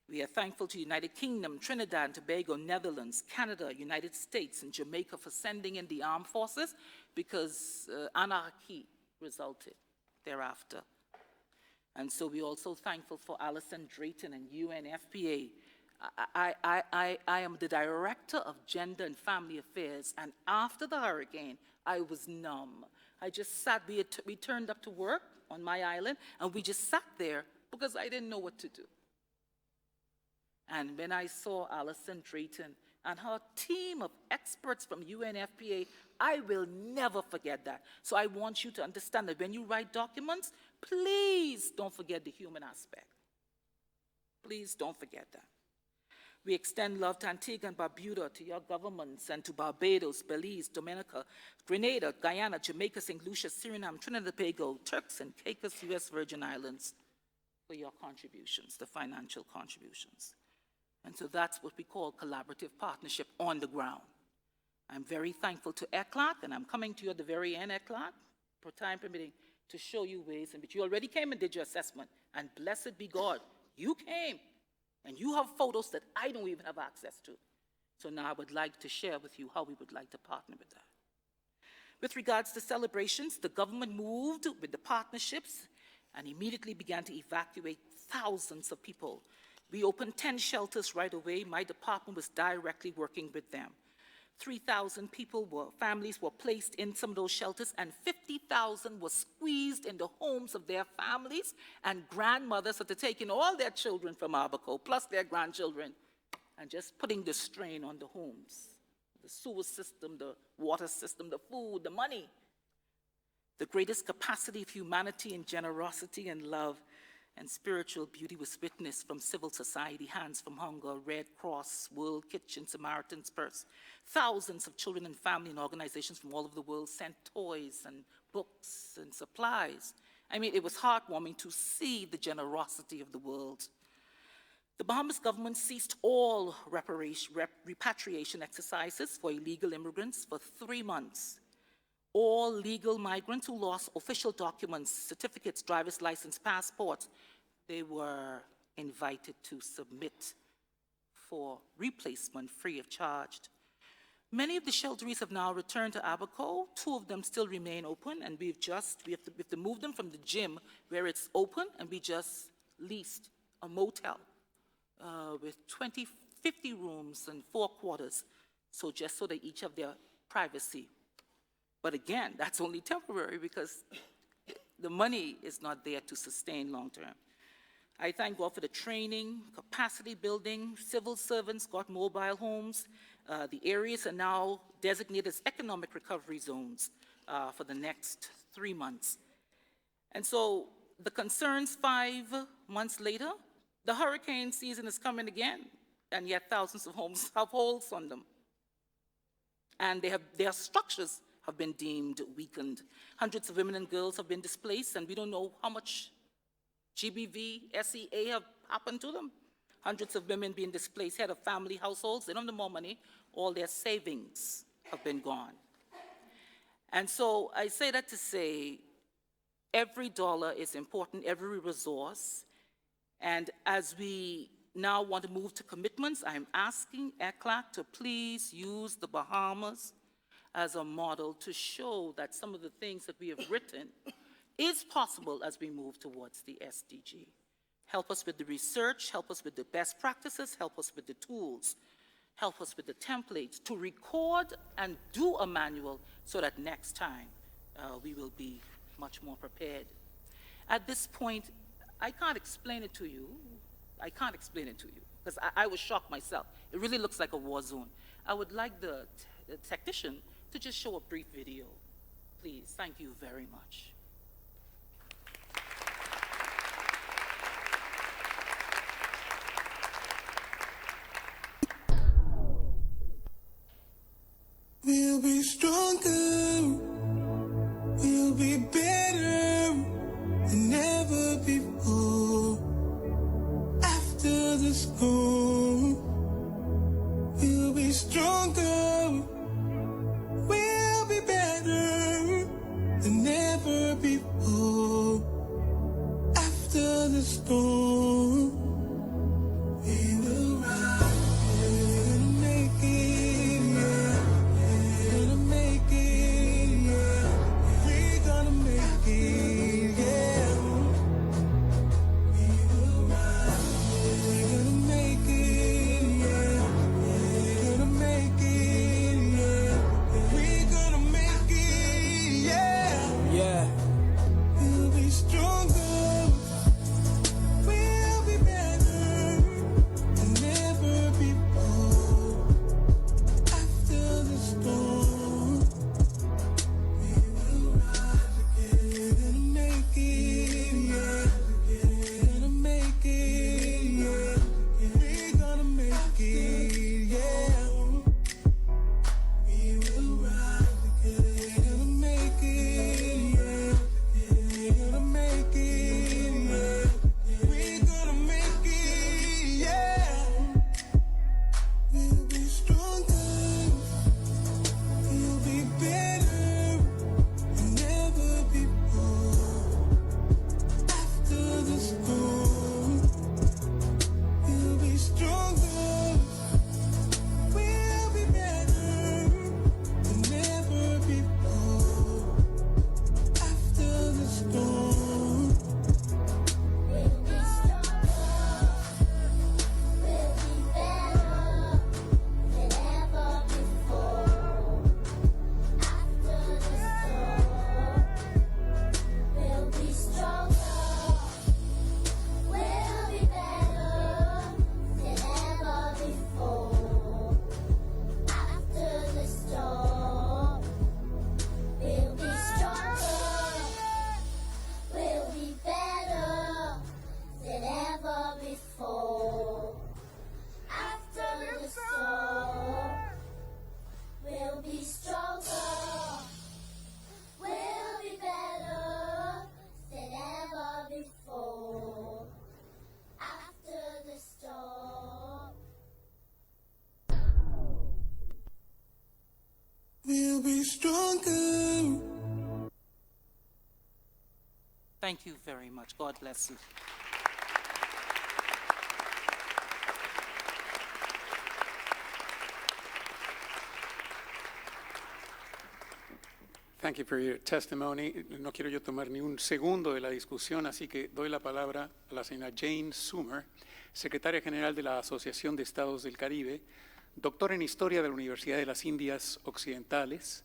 We are thankful to United Kingdom, Trinidad and Tobago, Netherlands, Canada, United States, and Jamaica for sending in the armed forces because anarchy resulted thereafter. And so we're also thankful for Alison Drayton and UNFPA. I am the director of Gender and Family Affairs, and after the hurricane, I was numb. I just sat, we turned up to work on my island, and we just sat there because I didn't know what to do. And when I saw Alison Drayton and her team of experts from UNFPA, I will never forget that. So I want you to understand that when you write documents, please don't forget the human aspect. Please don't forget that. We extend love to Antigua and Barbuda, to your governments, and to Barbados, Belize, Dominica, Grenada, Guyana, Jamaica, St. Lucia, Suriname, Trinidad and Tobago, Turks and Caicos, U.S. Virgin Islands, for your contributions, the financial contributions. And so that's what we call collaborative partnership on the ground. I'm very thankful to ECLAC, and I'm coming to you at the very end, ECLAC, for time permitting, to show you ways in which you already came and did your assessment, and blessed be God, you came, and you have photos that I don't even have access to. So now I would like to share with you how we would like to partner with that. With regards to celebrations, the government moved with the partnerships and immediately began to evacuate thousands of people. We opened 10 shelters right away. My department was directly working with them. 3,000 families were placed in some of those shelters, and 50,000 were squeezed in the homes of their families, and grandmothers had to take in all their children from Abaco, plus their grandchildren, and just putting the strain on the homes. The sewer system, the water system, the food, the money. The greatest capacity of humanity and generosity and love and spiritual beauty was witnessed from civil society, Hands from Hunger, Red Cross, World Kitchen, Samaritan's Purse. Thousands of children and family and organizations from all over the world sent toys and books and supplies. I mean, it was heartwarming to see the generosity of the world. The Bahamas government ceased all repatriation exercises for illegal immigrants for 3 months. All legal migrants who lost official documents, certificates, driver's license, passports, they were invited to submit for replacement free of charge. Many of the shelteries have now returned to Abaco. 2 of them still remain open, and we have to move them from the gym where it's open, and we just leased a motel with 50 rooms and 4 quarters, so just so they each have their privacy. But again, that's only temporary because the money is not there to sustain long-term. I thank God for the training, capacity building. Civil servants got mobile homes. The areas are now designated as economic recovery zones for the next 3 months. And so the concerns 5 months later, The hurricane season is coming again, and yet thousands of homes have holes on them. And their structures have been deemed weakened. Hundreds of women and girls have been displaced, and we don't know how much GBV, SEA have happened to them. Hundreds of women being displaced, head of family households, they don't have more money, all their savings have been gone. And so I say that to say, every dollar is important, every resource, and as we now want to move to commitments, I'm asking ECLAC to please use the Bahamas as a model to show that some of the things that we have written is possible as we move towards the SDG. Help us with the research, help us with the best practices, help us with the tools, help us with the templates to record and do a manual so that next time we will be much more prepared. At this point, I can't explain it to you. I can't explain it to you because I was shocked myself. It really looks like a war zone. I would like the technician to just show a brief video, please. Thank you very much. We'll be stronger, we'll be better than ever before. After the storm, we'll be stronger, we'll be better than ever before. After the storm, we will rise, we'll make it, yeah. We're gonna make it, yeah. We're gonna make it, yeah. We will rise, we're gonna make it, yeah. We're gonna make it, yeah. We're gonna make it, yeah. Yeah. We'll be stronger, we'll be better than ever before. After the storm, we will rise again. We're gonna make it, yeah. We're gonna make it, yeah. We're gonna make it, yeah. We will rise again. We're gonna make it, yeah. We're gonna make it, yeah. We're gonna make it, yeah. We'll be stronger, we'll be better than ever before. After the storm, we'll be stronger, we'll be better than ever before. After the storm, we'll be stronger, we'll be better than ever before. After the storm, we'll be stronger, we'll be better than ever before. After the storm, we'll be stronger, we'll be better than ever before. After the storm, we'll be stronger, we'll be better than ever before. After the storm, we'll be stronger. Thank you very much. God bless you. Thank you for your testimony. No quiero yo tomar ni un segundo de la discusión, así que doy la palabra a la señora Jane Summer, secretaria general de la Asociación de Estados del Caribe, doctora en Historia de la Universidad de las Indias Occidentales.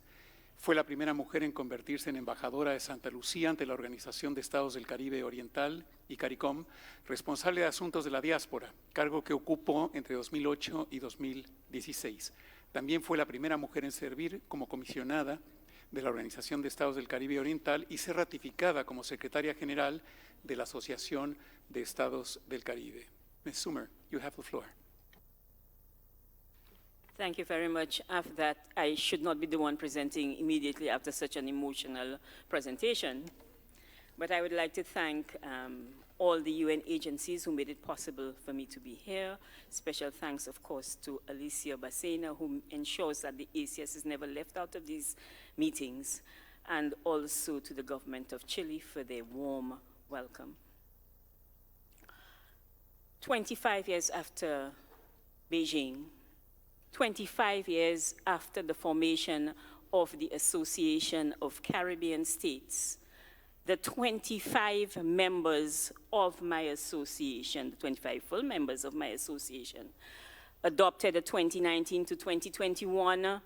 Fue la primera mujer en convertirse en embajadora de Santa Lucía ante la Organización de Estados del Caribe Oriental y CARICOM, responsable de asuntos de la diáspora, cargo que ocupó entre 2008 y 2016. También fue la primera mujer en servir como comisionada de la Organización de Estados del Caribe Oriental y ser ratificada como secretaria general de la Asociación de Estados del Caribe. Ms. Sumer, you have the floor. Thank you very much. After that, I should not be the one presenting immediately after such an emotional presentation. But I would like to thank all the UN agencies who made it possible for me to be here. Special thanks, of course, to Alicia Bacena, who ensures that the ACS is never left out of these meetings, and also to the government of Chile for their warm welcome. 25 years after Beijing, 25 years after the formation of the Association of Caribbean States, the 25 members of my association, the 25 full members of my association, adopted a 2019 to 2021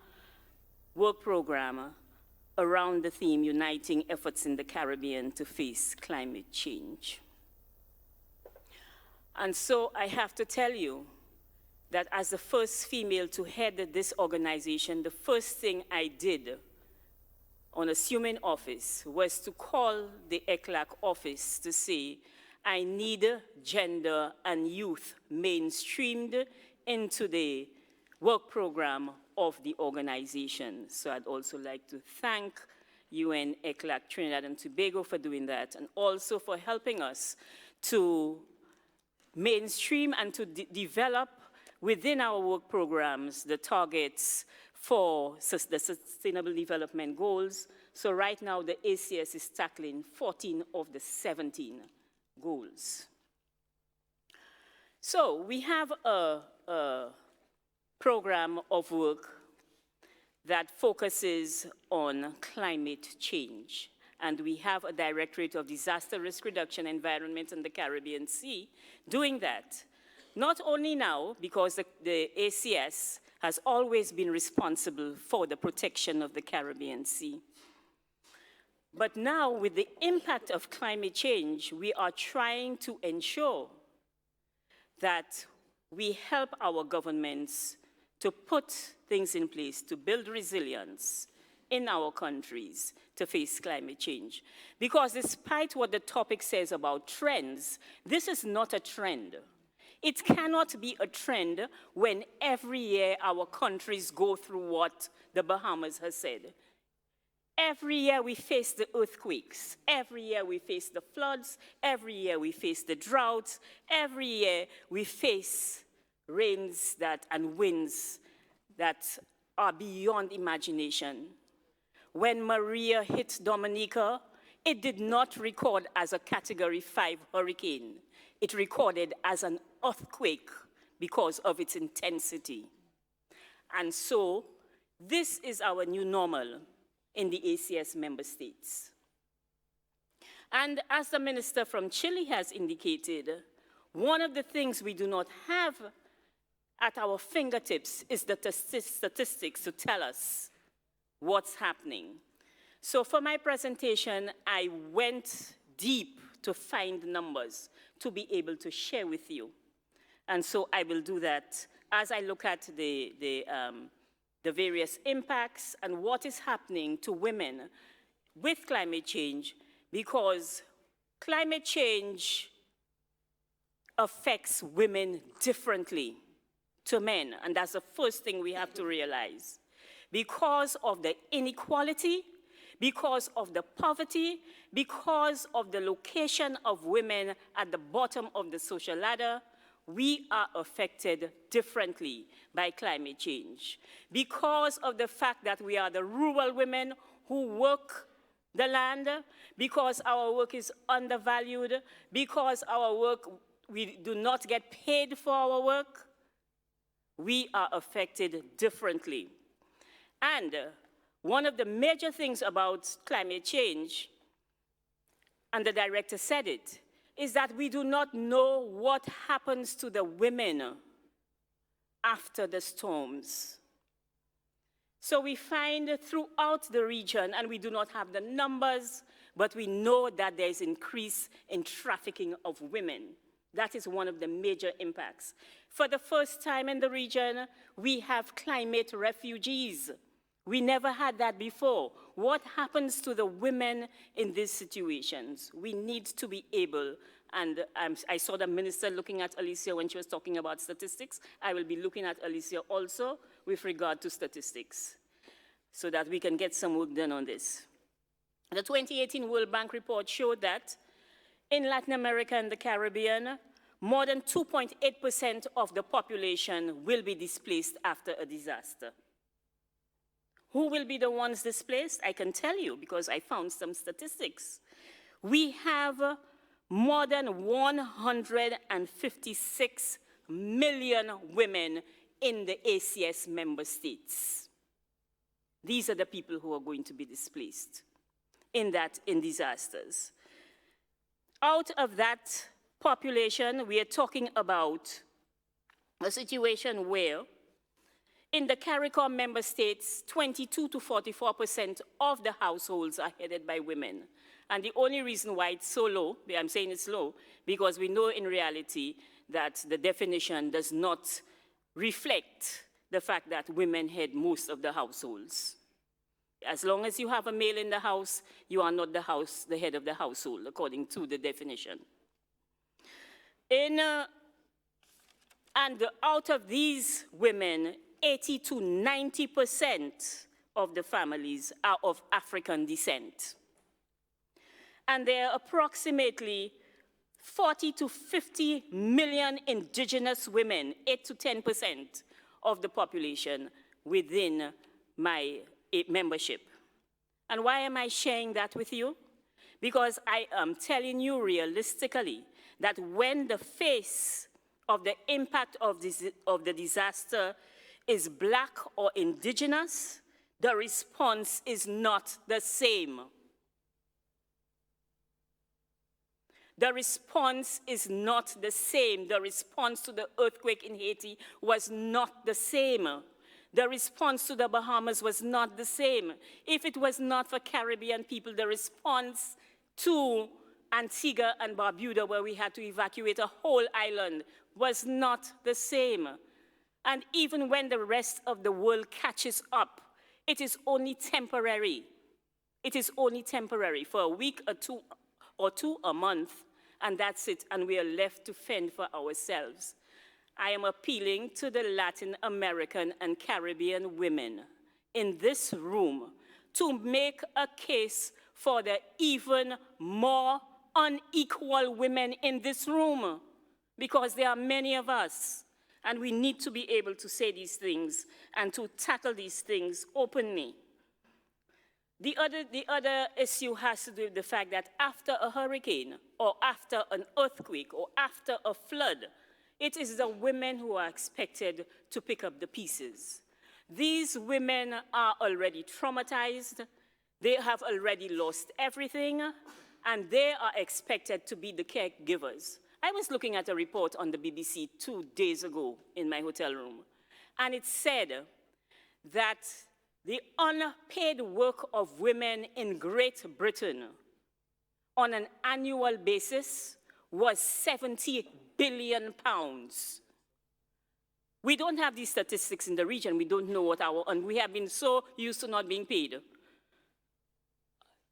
work program around the theme Uniting Efforts in the Caribbean to Face Climate Change. And so I have to tell you that as the first female to head this organization, the first thing I did on assuming office was to call the ECLAC office to say, I need gender and youth mainstreamed into the work program of the organization. So I'd also like to thank UN ECLAC Trinidad and Tobago for doing that, and also for helping us to mainstream and to develop within our work programs the targets for the Sustainable Development Goals. So right now the ACS is tackling 14 of the 17 goals. So we have a program of work that focuses on climate change. And we have a Directorate of Disaster Risk Reduction, Environment and the Caribbean Sea doing that. Not only now, because the ACS has always been responsible for the protection of the Caribbean Sea. But now, with the impact of climate change, we are trying to ensure that we help our governments to put things in place to build resilience in our countries to face climate change. Because despite what the topic says about trends, this is not a trend. It cannot be a trend when every year our countries go through what the Bahamas has said. Every year we face the earthquakes. Every year we face the floods. Every year we face the droughts. Every year we face rains and winds that are beyond imagination. When Maria hit Dominica, it did not record as a Category 5 hurricane. It recorded as an earthquake because of its intensity. And so this is our new normal in the ACS member states. And as the minister from Chile has indicated, one of the things we do not have at our fingertips is the statistics to tell us what's happening. So for my presentation, I went deep to find numbers to be able to share with you. And so I will do that as I look at the various impacts and what is happening to women with climate change, because climate change affects women differently to men, and that's the first thing we have to realize. Because of the inequality, because of the poverty, because of the location of women at the bottom of the social ladder, we are affected differently by climate change. Because of the fact that we are the rural women who work the land, because our work is undervalued, because our work, we do not get paid for our work, we are affected differently. And one of the major things about climate change, and the director said it, is that we do not know what happens to the women after the storms. So we find throughout the region, and we do not have the numbers, but we know that there is increase in trafficking of women. That is one of the major impacts. For the first time in the region, we have climate refugees. We never had that before. What happens to the women in these situations? We need to be able, And I saw the minister looking at Alicia when she was talking about statistics. I will be looking at Alicia also with regard to statistics so that we can get some work done on this. The 2018 World Bank report showed that in Latin America and the Caribbean, more than 2.8% of the population will be displaced after a disaster. Who will be the ones displaced? I can tell you because I found some statistics. We have more than 156 million women in the ACS member states. These are the people who are going to be displaced in disasters. Out of that population, we are talking about a situation where in the CARICOM member states, 22 to 44% of the households are headed by women. And the only reason why it's so low, I'm saying it's low, because we know in reality that the definition does not reflect the fact that women head most of the households. As long as you have a male in the house, you are not the head of the household, according to the definition. And out of these women, 80 to 90% of the families are of African descent. And there are approximately 40 to 50 million indigenous women, 8 to 10% of the population within my membership. And why am I sharing that with you? Because I am telling you realistically that when the face of the impact of the disaster is Black or indigenous, the response is not the same. The response is not the same. The response to the earthquake in Haiti was not the same. The response to the Bahamas was not the same. If it was not for Caribbean people, the response to Antigua and Barbuda, where we had to evacuate a whole island, was not the same. And even when the rest of the world catches up, it is only temporary. It is only temporary for a week or two, a month, and that's it, and we are left to fend for ourselves. I am appealing to the Latin American and Caribbean women in this room to make a case for the even more unequal women in this room, because there are many of us, and we need to be able to say these things and to tackle these things openly. The other issue has to do with the fact that after a hurricane, or after an earthquake, or after a flood, it is the women who are expected to pick up the pieces. These women are already traumatized, they have already lost everything, and they are expected to be the caregivers. I was looking at a report on the BBC 2 days ago in my hotel room, and it said that the unpaid work of women in Great Britain on an annual basis was £70 billion. We don't have these statistics in the region. We don't know what and we have been so used to not being paid.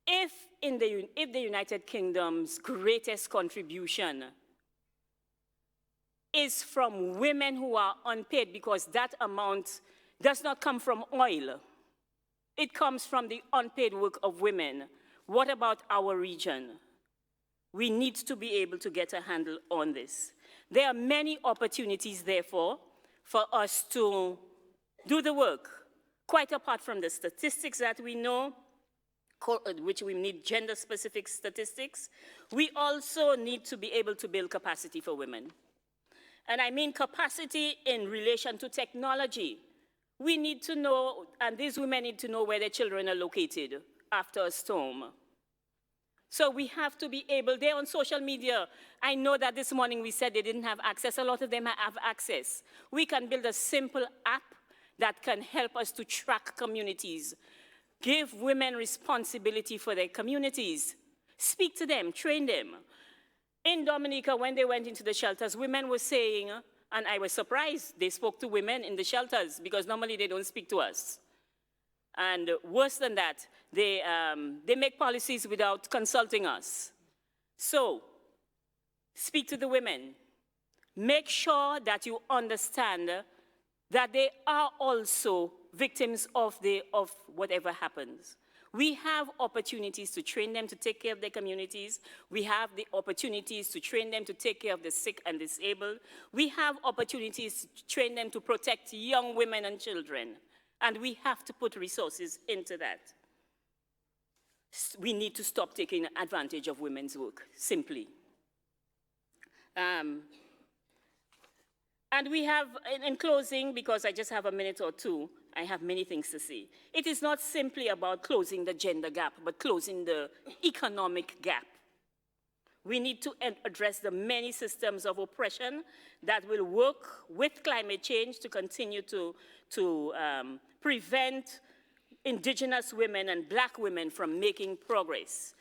If the United Kingdom's greatest contribution is from women who are unpaid, because that amount does not come from oil, it comes from the unpaid work of women, what about our region? We need to be able to get a handle on this. There are many opportunities, therefore, for us to do the work, quite apart from the statistics that we know, which we need gender-specific statistics. We also need to be able to build capacity for women. And I mean capacity in relation to technology. We need to know, and these women need to know where their children are located after a storm. So we have to be able, they're on social media. I know that this morning we said they didn't have access. A lot of them have access. We can build a simple app that can help us to track communities, give women responsibility for their communities, speak to them, train them. In Dominica, when they went into the shelters, women were saying, and I was surprised, they spoke to women in the shelters because normally they don't speak to us. And worse than that, they make policies without consulting us. So Speak to the women. Make sure that you understand that they are also victims of whatever happens. We have opportunities to train them to take care of their communities. We have the opportunities to train them to take care of the sick and disabled. We have opportunities to train them to protect young women and children. And we have to put resources into that. We need to stop taking advantage of women's work, simply. And we have, in closing, because I just have a minute or two, I have many things to say. It is not simply about closing the gender gap, but closing the economic gap. We need to address the many systems of oppression that will work with climate change to continue to prevent indigenous women and black women from making progress.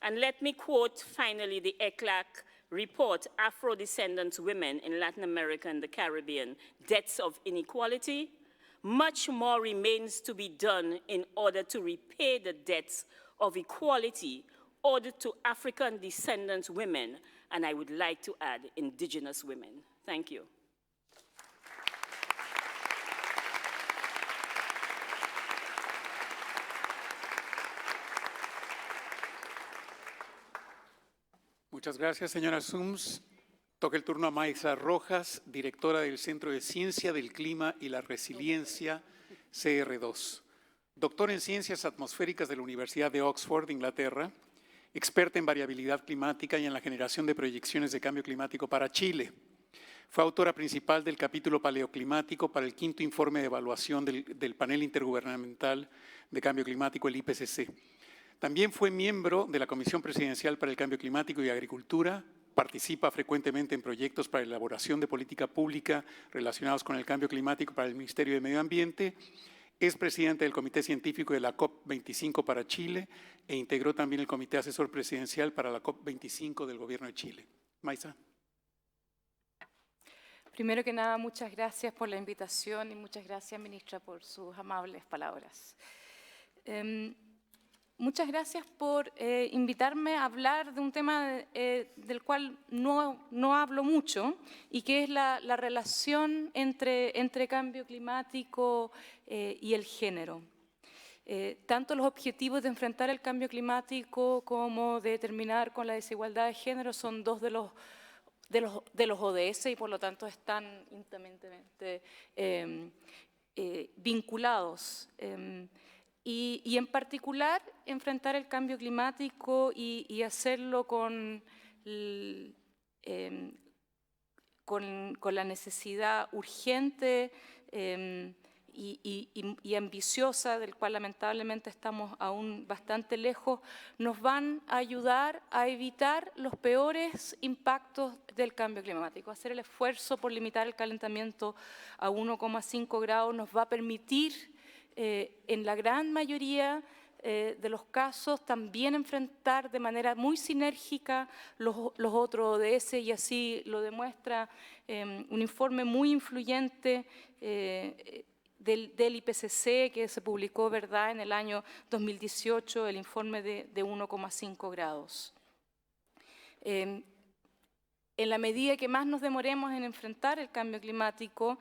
And let me quote finally the ECLAC report, Afro-Descendant Women in Latin America and the Caribbean, Debts of Inequality. Much more remains to be done in order to repay the debts of equality owed to African descendant women, and I would like to add indigenous women. Thank you. Muchas gracias, señora Sums. Toca el turno a Maisa Rojas, directora del Centro de Ciencia del Clima y la Resiliencia, CR2. Doctora en Ciencias Atmosféricas de la Universidad de Oxford, Inglaterra, experta en variabilidad climática y en la generación de proyecciones de cambio climático para Chile. Fue autora principal del capítulo paleoclimático para el 5º informe de evaluación del Panel Intergubernamental de Cambio Climático, el IPCC. También fue miembro de la Comisión Presidencial para el Cambio Climático y Agricultura. Participa frecuentemente en proyectos para la elaboración de política pública relacionados con el cambio climático para el Ministerio de Medio Ambiente. Es presidente del Comité Científico de la COP25 para Chile e integró también el Comité Asesor Presidencial para la COP25 del Gobierno de Chile. Maisa. Primero que nada, muchas gracias por la invitación y muchas gracias, ministra, por sus amables palabras. Muchas gracias por invitarme a hablar de un tema del cual no hablo mucho y que es la relación entre cambio climático y el género. Tanto los objetivos de enfrentar el cambio climático como de terminar con la desigualdad de género son dos de los ODS y por lo tanto están íntimamente vinculados. Y en particular, enfrentar el cambio climático y hacerlo con la necesidad urgente y ambiciosa, del cual lamentablemente estamos aún bastante lejos, nos van a ayudar a evitar los peores impactos del cambio climático. Hacer el esfuerzo por limitar el calentamiento a 1,5 grados nos va a permitir en la gran mayoría de los casos también enfrentar de manera muy sinérgica los otros ODS y así lo demuestra un informe muy influyente del IPCC que se publicó, ¿verdad?, en el año 2018, el informe de 1,5 grados. En la medida que más nos demoremos en enfrentar el cambio climático,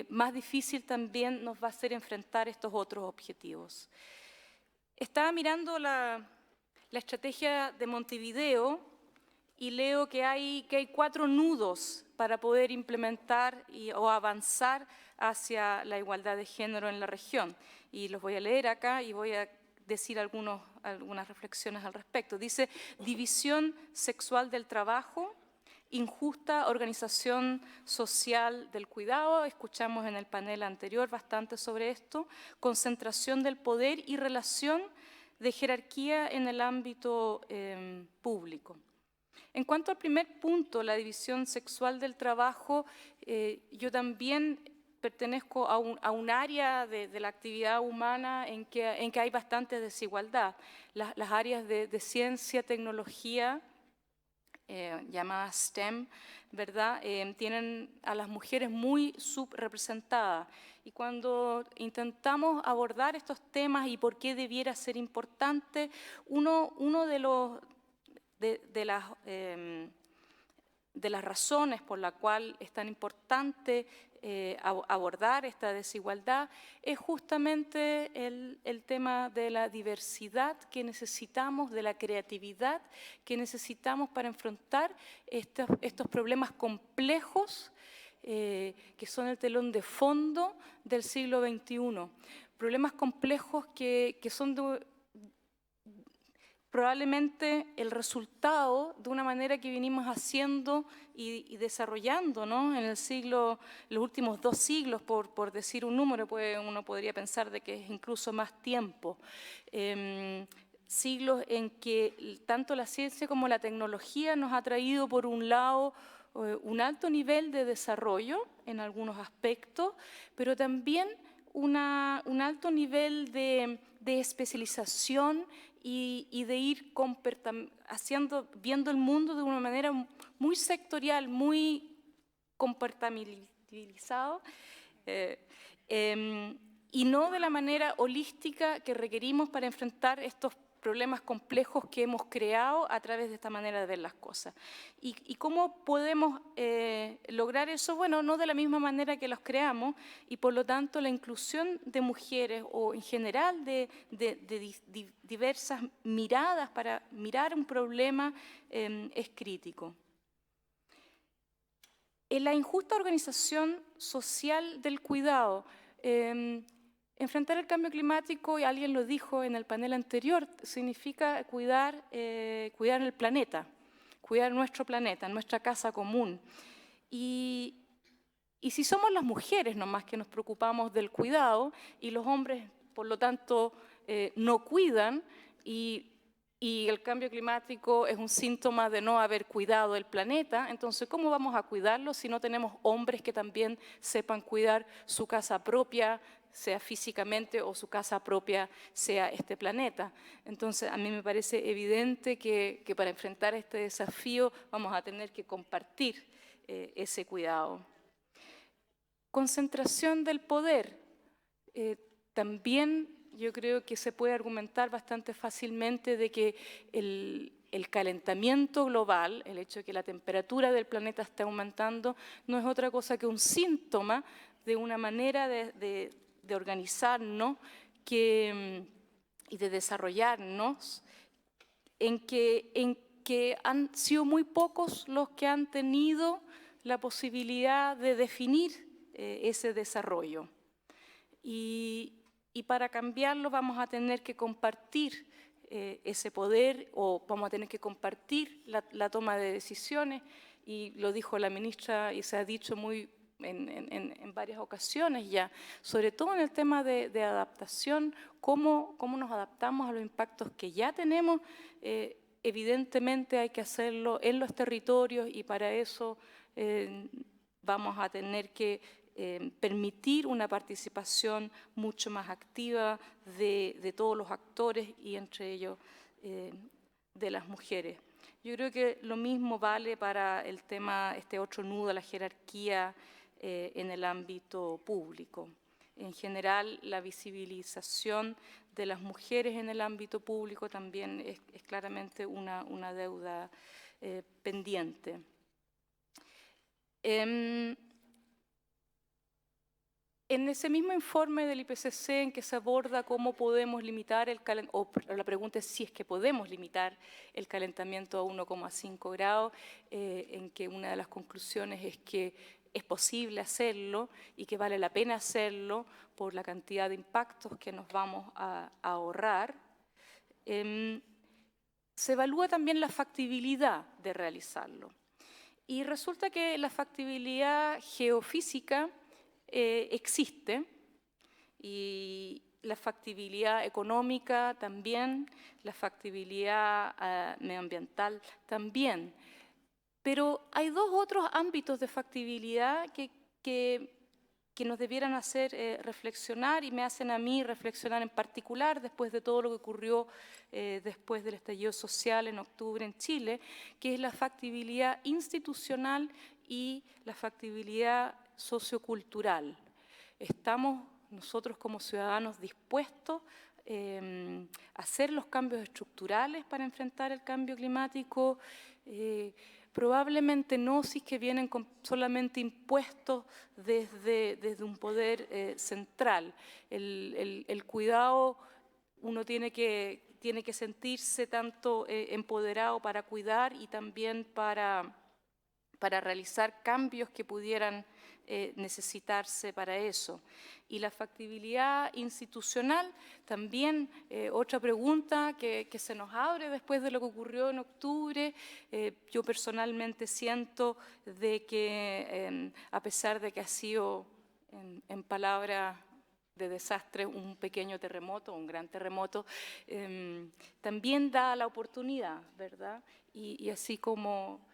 más difícil también nos va a ser enfrentar estos otros objetivos. Estaba mirando la estrategia de Montevideo y leo que hay 4 nudos para poder implementar o avanzar hacia la igualdad de género en la región. Y los voy a leer acá y voy a decir algunas reflexiones al respecto. Dice: división sexual del trabajo, injusta organización social del cuidado, escuchamos en el panel anterior bastante sobre esto, concentración del poder y relación de jerarquía en el ámbito público. En cuanto al primer punto, la división sexual del trabajo, yo también pertenezco a un área de la actividad humana en que hay bastante desigualdad. Las áreas de ciencia, tecnología, llamadas STEM, ¿verdad?, tienen a las mujeres muy subrepresentadas. Y cuando intentamos abordar estos temas y por qué debiera ser importante, uno de las razones por la cual es tan importante abordar esta desigualdad es justamente el tema de la diversidad que necesitamos, de la creatividad que necesitamos para enfrentar estos problemas complejos que son el telón de fondo del siglo XXI. Problemas complejos que son probablemente el resultado de una manera que venimos haciendo y desarrollando, ¿no? En los últimos 2 siglos, por decir un número, uno podría pensar de que es incluso más tiempo. Siglos en que tanto la ciencia como la tecnología nos ha traído, por un lado, un alto nivel de desarrollo en algunos aspectos, pero también un alto nivel de especialización y de ir viendo el mundo de una manera muy sectorial, muy compartimentalizado, y no de la manera holística que requerimos para enfrentar estos problemas complejos que hemos creado a través de esta manera de ver las cosas. ¿Y cómo podemos lograr eso? Bueno, no de la misma manera que los creamos, y por lo tanto la inclusión de mujeres o en general de diversas miradas para mirar un problema es crítico. En la injusta organización social del cuidado, enfrentar el cambio climático, y alguien lo dijo en el panel anterior, significa cuidar el planeta, cuidar nuestro planeta, nuestra casa común. Y si somos las mujeres nomás que nos preocupamos del cuidado y los hombres, por lo tanto, no cuidan, y el cambio climático es un síntoma de no haber cuidado el planeta, entonces, ¿cómo vamos a cuidarlo si no tenemos hombres que también sepan cuidar su casa propia, sea físicamente, o su casa propia sea este planeta? Entonces, a mí me parece evidente que para enfrentar este desafío vamos a tener que compartir ese cuidado. Concentración del poder. También yo creo que se puede argumentar bastante fácilmente de que el calentamiento global, el hecho de que la temperatura del planeta esté aumentando, no es otra cosa que un síntoma de una manera de organizarnos y de desarrollarnos, en que han sido muy pocos los que han tenido la posibilidad de definir ese desarrollo. Y para cambiarlo vamos a tener que compartir ese poder, o vamos a tener que compartir la toma de decisiones, y lo dijo la ministra y se ha dicho en varias ocasiones ya, sobre todo en el tema de adaptación, cómo nos adaptamos a los impactos que ya tenemos. Evidentemente hay que hacerlo en los territorios, y para eso vamos a tener que permitir una participación mucho más activa de todos los actores, y entre ellos de las mujeres. Yo creo que lo mismo vale para el tema, este otro nudo, la jerarquía en el ámbito público. En general, la visibilización de las mujeres en el ámbito público también es claramente una deuda pendiente. En ese mismo informe del IPCC, en que se aborda cómo podemos limitar la pregunta es si es que podemos limitar el calentamiento a 1,5 grados, en que una de las conclusiones es que es posible hacerlo y que vale la pena hacerlo por la cantidad de impactos que nos vamos a ahorrar. Se evalúa también la factibilidad de realizarlo. Y resulta que la factibilidad geofísica existe, y la factibilidad económica también, la factibilidad medioambiental también. Pero hay 2 otros ámbitos de factibilidad que nos debieran hacer reflexionar, y me hacen a mí reflexionar en particular después de todo lo que ocurrió después del estallido social en octubre en Chile, que es la factibilidad institucional y la factibilidad sociocultural. ¿Estamos nosotros como ciudadanos dispuestos a hacer los cambios estructurales para enfrentar el cambio climático? Probablemente no si es que vienen solamente impuestos desde un poder central. El cuidado, uno tiene que sentirse tanto empoderado para cuidar y también para realizar cambios que pudieran necesitarse para eso. Y la factibilidad institucional, también otra pregunta que se nos abre después de lo que ocurrió en octubre. Yo personalmente siento de que, a pesar de que ha sido, en palabras de desastre, un pequeño terremoto, un gran terremoto, también da la oportunidad, ¿verdad? Y así como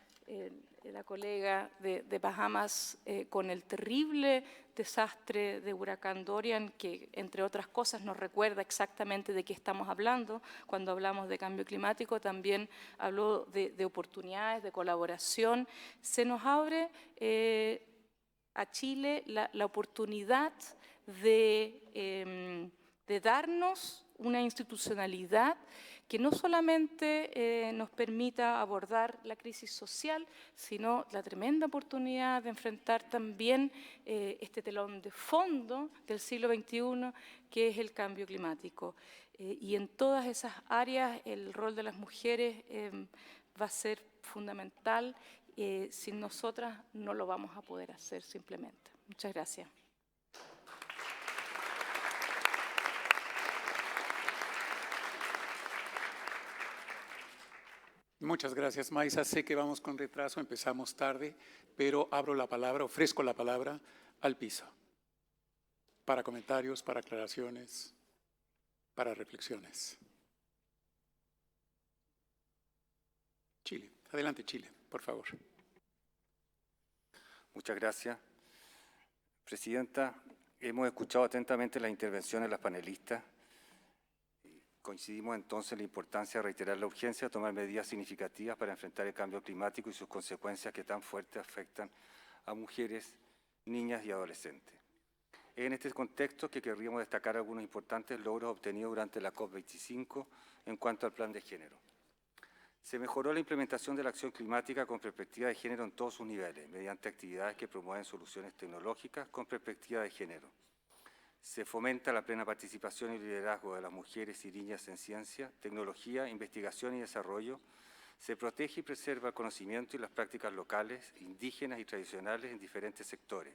la colega de Bahamas con el terrible desastre de huracán Dorian, que entre otras cosas nos recuerda exactamente de qué estamos hablando cuando hablamos de cambio climático, también habló de oportunidades, de colaboración. Se nos abre a Chile la oportunidad de darnos una institucionalidad que no solamente nos permita abordar la crisis social, sino la tremenda oportunidad de enfrentar también este telón de fondo del siglo XXI, que es el cambio climático. Y en todas esas áreas el rol de las mujeres va a ser fundamental. Sin nosotras no lo vamos a poder hacer simplemente. Muchas gracias. Muchas gracias, Maisa. Sé que vamos con retraso, empezamos tarde, pero abro la palabra, ofrezco la palabra al piso para comentarios, para aclaraciones, para reflexiones. Chile. Adelante, Chile, por favor. Muchas gracias. Presidenta, hemos escuchado atentamente las intervenciones de las panelistas. Coincidimos entonces en la importancia de reiterar la urgencia de tomar medidas significativas para enfrentar el cambio climático y sus consecuencias que tan fuertes afectan a mujeres, niñas y adolescentes. Es en este contexto que querríamos destacar algunos importantes logros obtenidos durante la COP25 en cuanto al plan de género. Se mejoró la implementación de la acción climática con perspectiva de género en todos sus niveles, mediante actividades que promueven soluciones tecnológicas con perspectiva de género. Se fomenta la plena participación y liderazgo de las mujeres y niñas en ciencia, tecnología, investigación y desarrollo. Se protege y preserva el conocimiento y las prácticas locales, indígenas y tradicionales en diferentes sectores.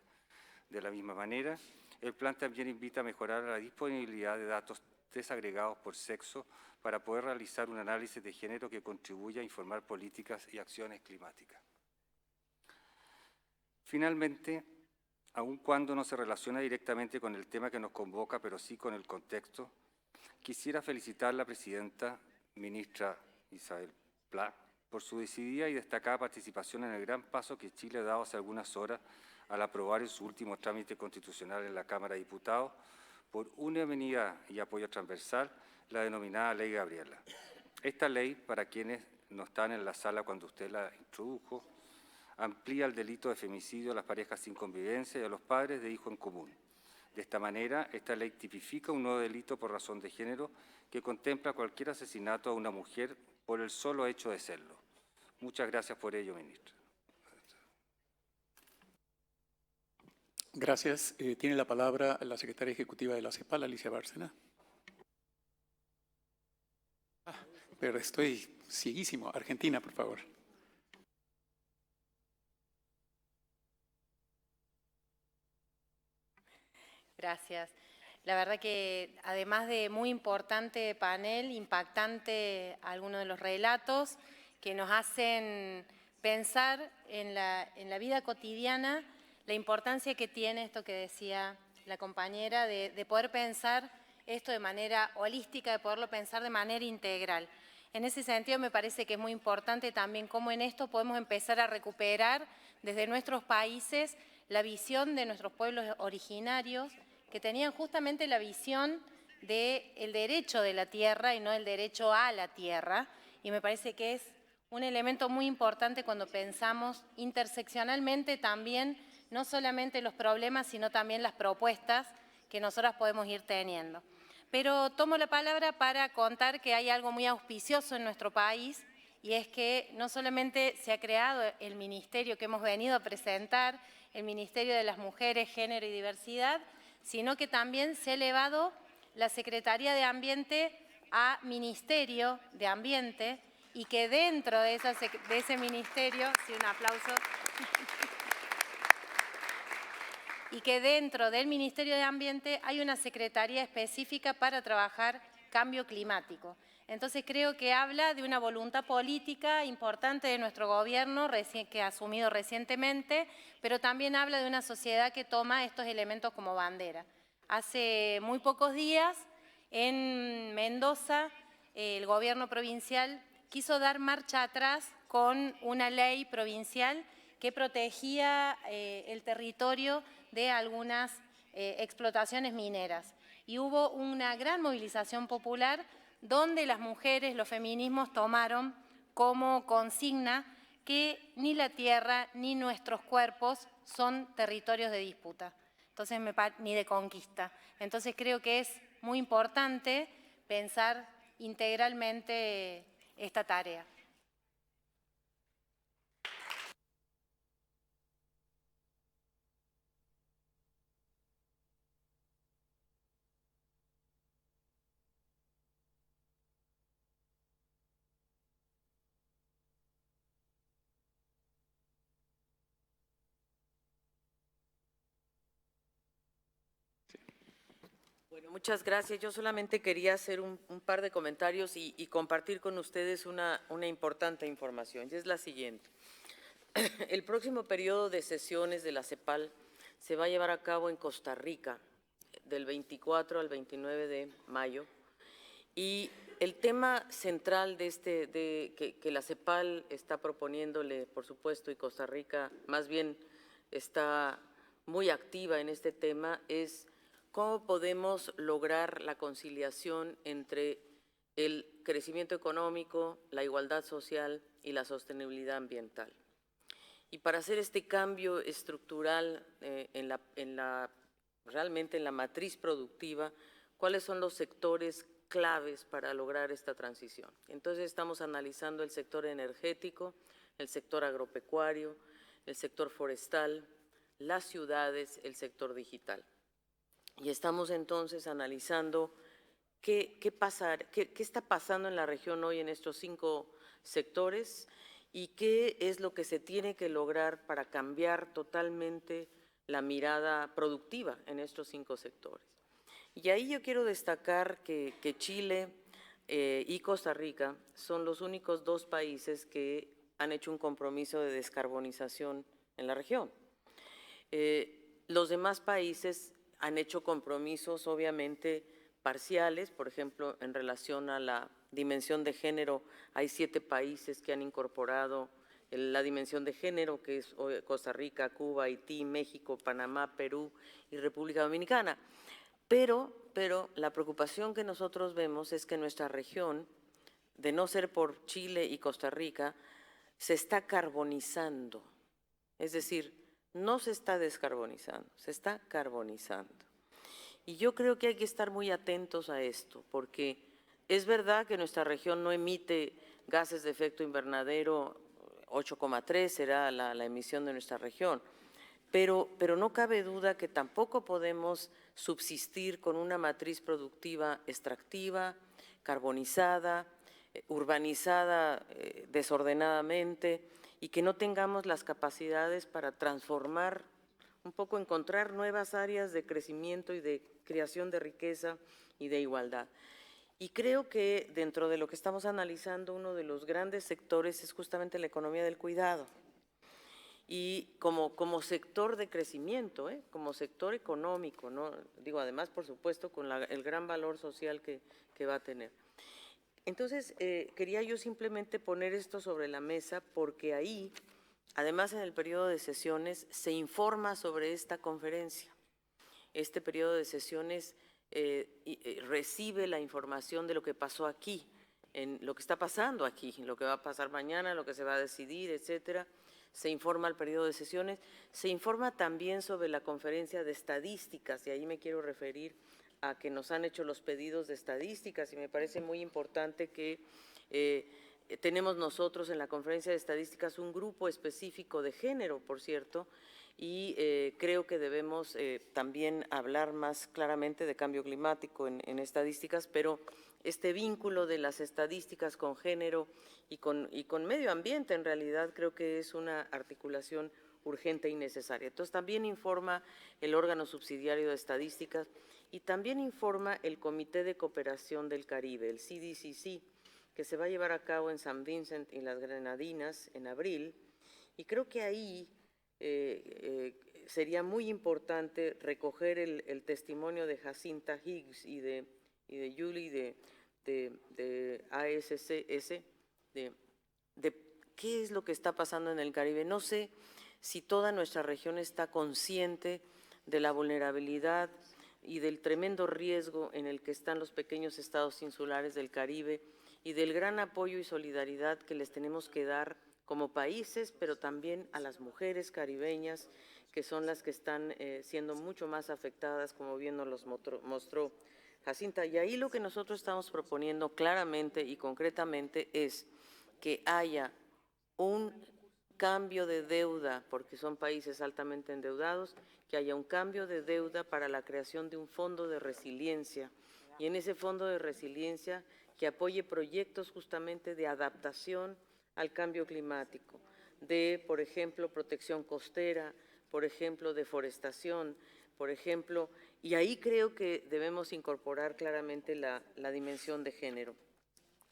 De la misma manera, el plan también invita a mejorar la disponibilidad de datos desagregados por sexo para poder realizar un análisis de género que contribuya a informar políticas y acciones climáticas. Finalmente, aun cuando no se relaciona directamente con el tema que nos convoca, pero sí con el contexto, quisiera felicitar a la presidenta, ministra Isabel Pla, por su decidida y destacada participación en el gran paso que Chile ha dado hace algunas horas al aprobar en su último trámite constitucional en la Cámara de Diputados, por unanimidad y apoyo transversal, la denominada Ley Gabriela. Esta ley, para quienes no están en la sala cuando usted la introdujo, amplía el delito de femicidio a las parejas sin convivencia y a los padres de hijos en común. De esta manera, esta ley tipifica un nuevo delito por razón de género que contempla cualquier asesinato a una mujer por el solo hecho de serlo. Muchas gracias por ello, ministra. Gracias. Tiene la palabra la secretaria ejecutiva de la CEPAL, Alicia Bárcena. Pero estoy cieguísimo. Argentina, por favor. Gracias. La verdad que además de muy importante panel, impactante algunos de los relatos que nos hacen pensar en la vida cotidiana la importancia que tiene esto que decía la compañera de poder pensar esto de manera holística, de poderlo pensar de manera integral. En ese sentido me parece que es muy importante también cómo en esto podemos empezar a recuperar desde nuestros países la visión de nuestros pueblos originarios que tenían justamente la visión del derecho de la tierra y no el derecho a la tierra. Y me parece que es un elemento muy importante cuando pensamos interseccionalmente también, no solamente los problemas, sino también las propuestas que nosotras podemos ir teniendo. Pero tomo la palabra para contar que hay algo muy auspicioso en nuestro país y es que no solamente se ha creado el ministerio que hemos venido a presentar, el Ministerio de las Mujeres, Género y Diversidad, sino que también se ha elevado la Secretaría de Ambiente a Ministerio de Ambiente, y que dentro de ese ministerio, sí, un aplauso, y que dentro del Ministerio de Ambiente hay una secretaría específica para trabajar cambio climático. Entonces creo que habla de una voluntad política importante de nuestro gobierno que ha asumido recientemente, pero también habla de una sociedad que toma estos elementos como bandera. Hace muy pocos días en Mendoza el gobierno provincial quiso dar marcha atrás con una ley provincial que protegía el territorio de algunas explotaciones mineras. Y hubo una gran movilización popular donde las mujeres, los feminismos tomaron como consigna que ni la tierra ni nuestros cuerpos son territorios de disputa, entonces ni de conquista. Entonces creo que es muy importante pensar integralmente esta tarea. Bueno, muchas gracias. Yo solamente quería hacer un par de comentarios y compartir con ustedes una importante información, y es la siguiente. El próximo periodo de sesiones de la CEPAL se va a llevar a cabo en Costa Rica, del 24 al 29 de mayo, y el tema central que la CEPAL está proponiéndole, por supuesto, y Costa Rica más bien está muy activa en este tema, es ¿cómo podemos lograr la conciliación entre el crecimiento económico, la igualdad social y la sostenibilidad ambiental? Y para hacer este cambio estructural realmente en la matriz productiva, ¿cuáles son los sectores claves para lograr esta transición? Entonces estamos analizando el sector energético, el sector agropecuario, el sector forestal, las ciudades, el sector digital. Y estamos entonces analizando qué está pasando en la región hoy en estos 5 sectores y qué es lo que se tiene que lograr para cambiar totalmente la mirada productiva en estos 5 sectores. Y ahí yo quiero destacar que Chile y Costa Rica son los únicos 2 países que han hecho un compromiso de descarbonización en la región. Los demás países han hecho compromisos obviamente parciales, por ejemplo, en relación a la dimensión de género, hay 7 países que han incorporado la dimensión de género, que es Costa Rica, Cuba, Haití, México, Panamá, Perú y República Dominicana. Pero la preocupación que nosotros vemos es que nuestra región, de no ser por Chile y Costa Rica, se está carbonizando, es decir, no se está descarbonizando, se está carbonizando. Y yo creo que hay que estar muy atentos a esto, porque es verdad que nuestra región no emite gases de efecto invernadero, 8,3 será la emisión de nuestra región, pero no cabe duda que tampoco podemos subsistir con una matriz productiva extractiva, carbonizada, urbanizada desordenadamente, y que no tengamos las capacidades para transformar, un poco encontrar nuevas áreas de crecimiento y de creación de riqueza y de igualdad. Y creo que dentro de lo que estamos analizando, uno de los grandes sectores es justamente la economía del cuidado. Y como sector de crecimiento, como sector económico, ¿no? Digo, además, por supuesto, con el gran valor social que va a tener. Entonces, quería yo simplemente poner esto sobre la mesa porque ahí, además en el periodo de sesiones, se informa sobre esta conferencia. Este periodo de sesiones recibe la información de lo que pasó aquí, en lo que está pasando aquí, lo que va a pasar mañana, lo que se va a decidir, etcétera. Se informa al periodo de sesiones, se informa también sobre la conferencia de estadísticas, y ahí me quiero referir a que nos han hecho los pedidos de estadísticas, y me parece muy importante que Tenemos nosotros en la Conferencia de Estadísticas un grupo específico de género, por cierto, y creo que debemos también hablar más claramente de cambio climático en estadísticas, pero este vínculo de las estadísticas con género y con medio ambiente, en realidad, creo que es una articulación urgente y necesaria. Entonces, también informa el órgano subsidiario de estadísticas y también informa el Comité de Cooperación del Caribe, el CDCC, que se va a llevar a cabo en San Vincent y las Grenadinas en abril, y creo que ahí sería muy importante recoger el testimonio de Jacinta Higgs y de Julie de ASCS, de qué es lo que está pasando en el Caribe. No sé si toda nuestra región está consciente de la vulnerabilidad y del tremendo riesgo en el que están los pequeños estados insulares del Caribe y del gran apoyo y solidaridad que les tenemos que dar como países, pero también a las mujeres caribeñas, que son las que están siendo mucho más afectadas, como bien nos los mostró Jacinta. Y ahí lo que nosotros estamos proponiendo claramente y concretamente es que haya un cambio de deuda, porque son países altamente endeudados, que haya un cambio de deuda para la creación de un fondo de resiliencia, y en ese fondo de resiliencia que apoye proyectos justamente de adaptación al cambio climático, de, por ejemplo, protección costera, por ejemplo, deforestación, por ejemplo, y ahí creo que debemos incorporar claramente la dimensión de género.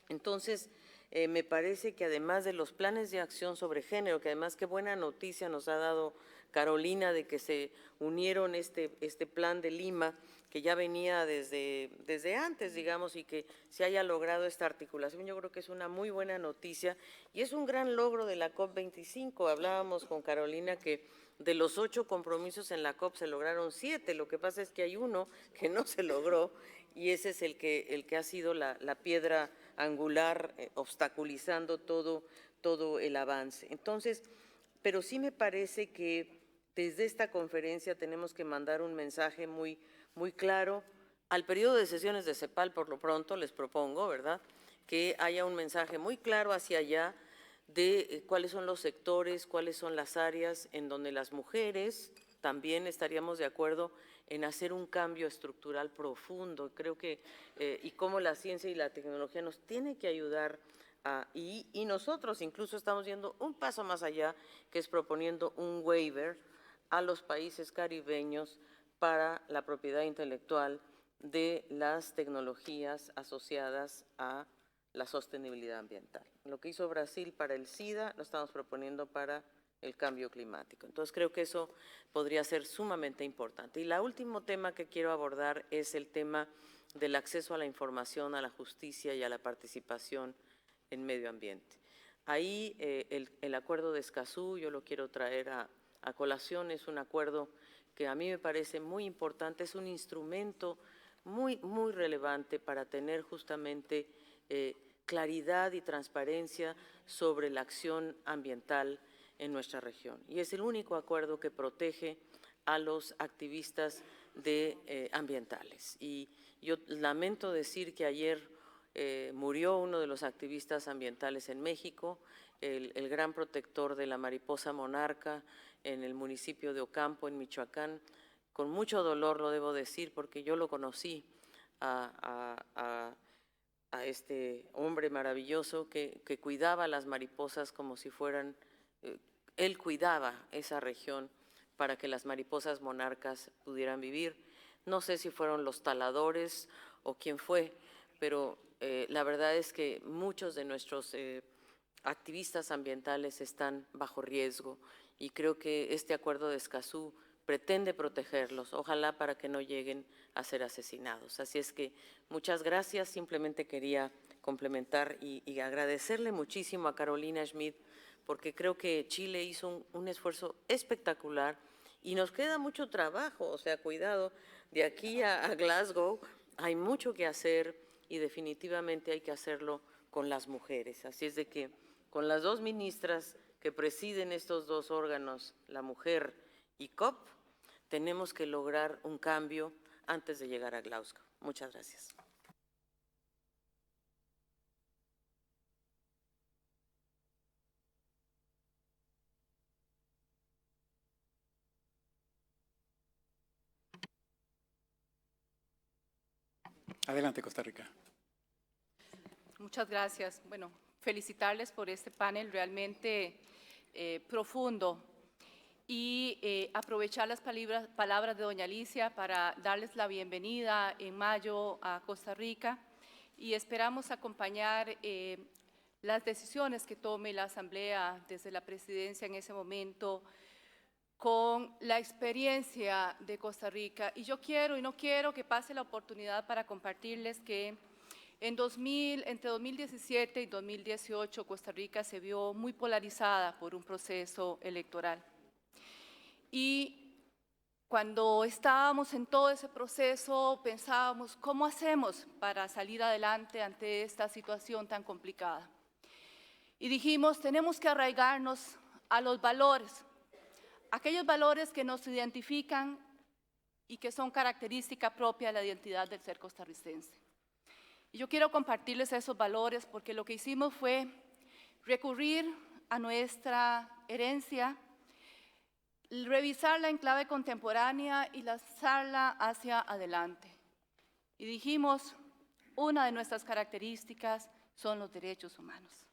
Entonces, me parece que además de los planes de acción sobre género, que además qué buena noticia nos ha dado Carolina de que se unieron este plan de Lima, que ya venía desde antes, digamos, y que se haya logrado esta articulación. Yo creo que es una muy buena noticia y es un gran logro de la COP25. Hablábamos con Carolina que de los 8 compromisos en la COP se lograron 7. Lo que pasa es que hay uno que no se logró y ese es el que ha sido la piedra angular, obstaculizando todo el avance. Entonces, pero sí me parece que desde esta conferencia tenemos que mandar un mensaje muy claro al periodo de sesiones de CEPAL. Por lo pronto les propongo, ¿verdad?, que haya un mensaje muy claro hacia allá de cuáles son los sectores, cuáles son las áreas en donde las mujeres también estaríamos de acuerdo en hacer un cambio estructural profundo. Creo que, y cómo la ciencia y la tecnología nos tiene que ayudar y nosotros incluso estamos yendo un paso más allá, que es proponiendo un waiver a los países caribeños para la propiedad intelectual de las tecnologías asociadas a la sostenibilidad ambiental. Lo que hizo Brasil para el SIDA lo estamos proponiendo para el cambio climático. Entonces creo que eso podría ser sumamente importante. Y el último tema que quiero abordar es el tema del acceso a la información, a la justicia y a la participación en medio ambiente. Ahí el acuerdo de Escazú, yo lo quiero traer a colación, es un acuerdo que a mí me parece muy importante, es un instrumento muy relevante para tener justamente claridad y transparencia sobre la acción ambiental en nuestra región. Y es el único acuerdo que protege a los activistas ambientales. Y yo lamento decir que ayer murió uno de los activistas ambientales en México, el gran protector de la mariposa monarca en el municipio de Ocampo, en Michoacán. Con mucho dolor lo debo decir, porque yo lo conocí a este hombre maravilloso que cuidaba las mariposas como si fueran, él cuidaba esa región para que las mariposas monarcas pudieran vivir. No sé si fueron los taladores o quién fue, pero la verdad es que muchos de nuestros activistas ambientales están bajo riesgo y creo que este acuerdo de Escazú pretende protegerlos, ojalá para que no lleguen a ser asesinados. Así es que muchas gracias, simplemente quería complementar y agradecerle muchísimo a Carolina Schmidt, porque creo que Chile hizo un esfuerzo espectacular y nos queda mucho trabajo, o sea, cuidado, de aquí a Glasgow hay mucho que hacer y definitivamente hay que hacerlo con las mujeres. Así es de que con las 2 ministras que presiden estos 2 órganos, la mujer y COP, tenemos que lograr un cambio antes de llegar a Glasgow. Muchas gracias. Adelante, Costa Rica. Muchas gracias. Bueno, felicitarles por este panel realmente profundo y aprovechar las palabras de doña Alicia para darles la bienvenida en mayo a Costa Rica y esperamos acompañar las decisiones que tome la Asamblea desde la presidencia en ese momento con la experiencia de Costa Rica. Y yo quiero y no quiero que pase la oportunidad para compartirles que entre 2017 y 2018 Costa Rica se vio muy polarizada por un proceso electoral. Y cuando estábamos en todo ese proceso pensábamos, ¿cómo hacemos para salir adelante ante esta situación tan complicada? Y dijimos, tenemos que arraigarnos a los valores, aquellos valores que nos identifican y que son característica propia de la identidad del ser costarricense. Y yo quiero compartirles esos valores porque lo que hicimos fue recurrir a nuestra herencia, revisarla en clave contemporánea y lanzarla hacia adelante. Y dijimos, una de nuestras características son los derechos humanos.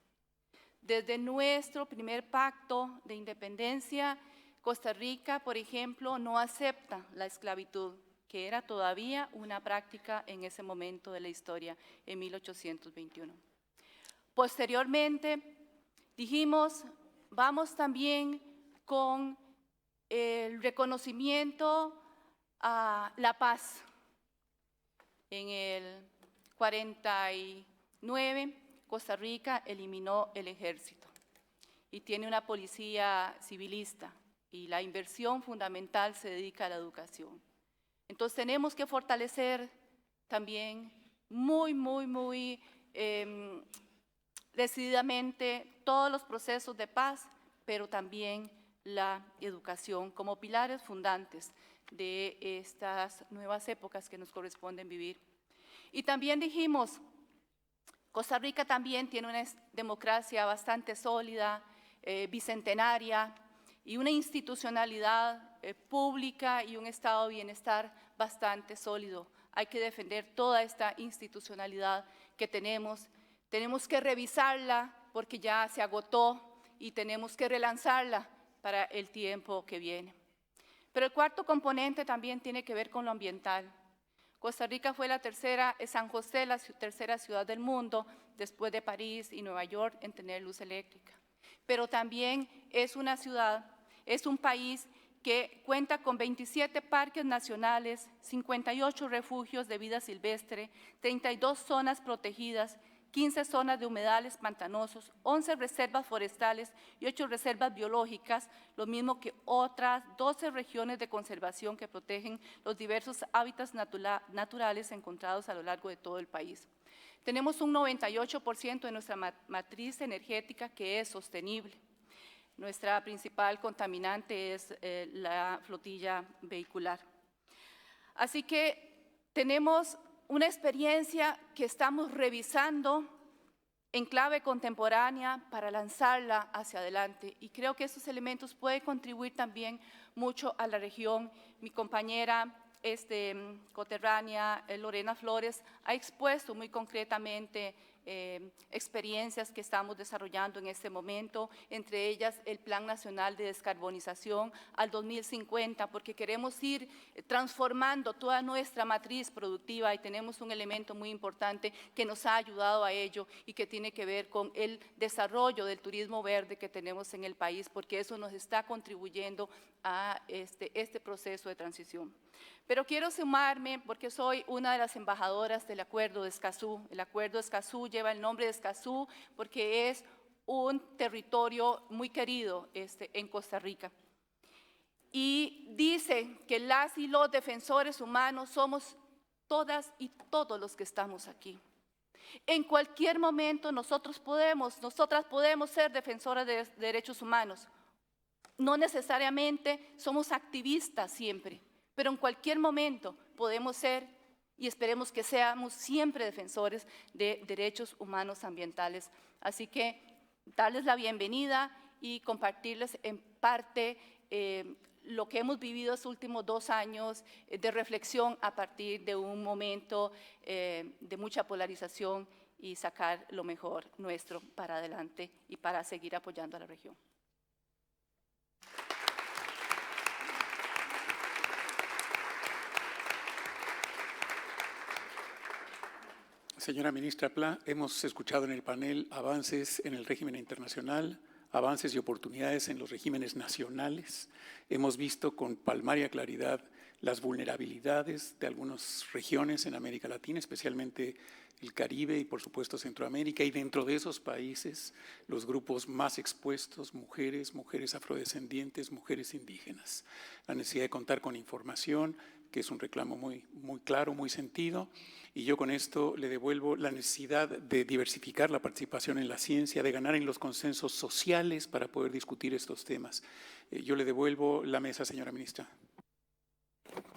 Desde nuestro primer pacto de independencia, Costa Rica, por ejemplo, no acepta la esclavitud, que era todavía una práctica en ese momento de la historia, en 1821. Posteriormente, dijimos, vamos también con el reconocimiento a la paz. En el 49, Costa Rica eliminó el ejército y tiene una policía civilista y la inversión fundamental se dedica a la educación. Entonces tenemos que fortalecer también muy decididamente todos los procesos de paz, pero también la educación como pilares fundantes de estas nuevas épocas que nos corresponden vivir. Y también dijimos, Costa Rica también tiene una democracia bastante sólida, bicentenaria, y una institucionalidad pública y un estado de bienestar bastante sólido. Hay que defender toda esta institucionalidad que tenemos. Tenemos que revisarla porque ya se agotó y tenemos que relanzarla para el tiempo que viene. Pero el cuarto componente también tiene que ver con lo ambiental. Costa Rica fue San José, la tercera ciudad del mundo, después de París y Nueva York, en tener luz eléctrica. Pero también es una ciudad, es un país que cuenta con 27 parques nacionales, 58 refugios de vida silvestre, 32 zonas protegidas, 15 zonas de humedales pantanosos, 11 reservas forestales y 8 reservas biológicas, lo mismo que otras 12 regiones de conservación que protegen los diversos hábitats naturales encontrados a lo largo de todo el país. Tenemos un 98% de nuestra matriz energética que es sostenible. Nuestra principal contaminante es la flotilla vehicular. Así que tenemos una experiencia que estamos revisando en clave contemporánea para lanzarla hacia adelante. Y creo que esos elementos pueden contribuir también mucho a la región. Mi compañera coterránea, Lorena Flores, ha expuesto muy concretamente experiencias que estamos desarrollando en este momento, entre ellas el Plan Nacional de Descarbonización al 2050, porque queremos ir transformando toda nuestra matriz productiva y tenemos un elemento muy importante que nos ha ayudado a ello y que tiene que ver con el desarrollo del turismo verde que tenemos en el país, porque eso nos está contribuyendo a este proceso de transición. Pero quiero sumarme porque soy una de las embajadoras del Acuerdo de Escazú. El Acuerdo de Escazú lleva el nombre de Escazú porque es un territorio muy querido en Costa Rica. Y dice que las y los defensores humanos somos todas y todos los que estamos aquí. En cualquier momento nosotras podemos ser defensoras de derechos humanos. No necesariamente somos activistas siempre, pero en cualquier momento podemos ser, y esperemos que seamos siempre defensores de derechos humanos ambientales. Así que darles la bienvenida y compartirles en parte lo que hemos vivido estos últimos 2 años de reflexión a partir de un momento de mucha polarización y sacar lo mejor nuestro para adelante y para seguir apoyando a la región. Señora ministra Pla, hemos escuchado en el panel avances en el régimen internacional, avances y oportunidades en los regímenes nacionales. Hemos visto con palmaria claridad las vulnerabilidades de algunas regiones en América Latina, especialmente el Caribe y, por supuesto, Centroamérica, y dentro de esos países los grupos más expuestos, mujeres, mujeres afrodescendientes, mujeres indígenas. La necesidad de contar con información, que es un reclamo muy claro, muy sentido, y yo con esto le devuelvo la necesidad de diversificar la participación en la ciencia, de ganar en los consensos sociales para poder discutir estos temas. Yo le devuelvo la mesa, señora ministra.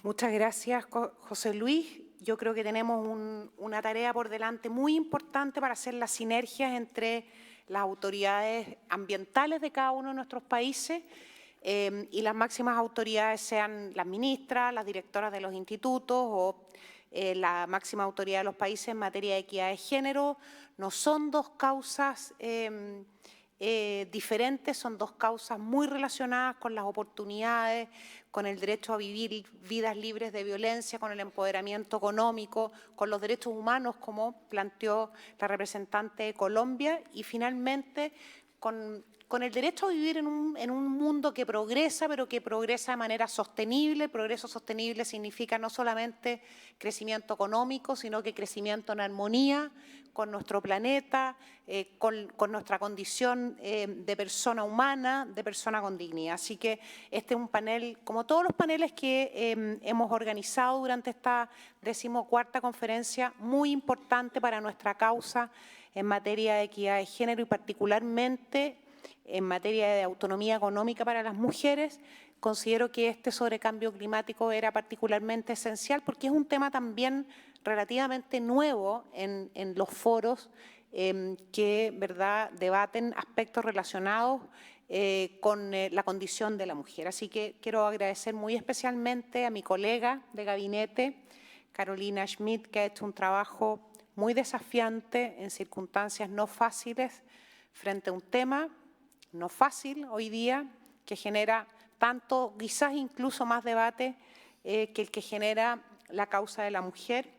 Muchas gracias, José Luis. Yo creo que tenemos una tarea por delante muy importante para hacer las sinergias entre las autoridades ambientales de cada uno de nuestros países y las máximas autoridades, sean las ministras, las directoras de los institutos o la máxima autoridad de los países en materia de equidad de género. No son dos causas diferentes, son dos causas muy relacionadas con las oportunidades, con el derecho a vivir vidas libres de violencia, con el empoderamiento económico, con los derechos humanos, como planteó la representante de Colombia, y finalmente con el derecho a vivir en un mundo que progresa, pero que progresa de manera sostenible. Progreso sostenible significa no solamente crecimiento económico, sino que crecimiento en armonía con nuestro planeta, con nuestra condición de persona humana, de persona con dignidad. Así que este es un panel, como todos los paneles que hemos organizado durante esta 14ª conferencia, muy importante para nuestra causa en materia de equidad de género y particularmente en materia de autonomía económica para las mujeres. Considero que este sobre cambio climático era particularmente esencial porque es un tema también relativamente nuevo en los foros que debaten aspectos relacionados con la condición de la mujer. Así que quiero agradecer muy especialmente a mi colega de gabinete, Carolina Schmidt, que ha hecho un trabajo muy desafiante en circunstancias no fáciles frente a un tema no fácil hoy día, que genera tanto, quizás incluso más debate que el que genera la causa de la mujer.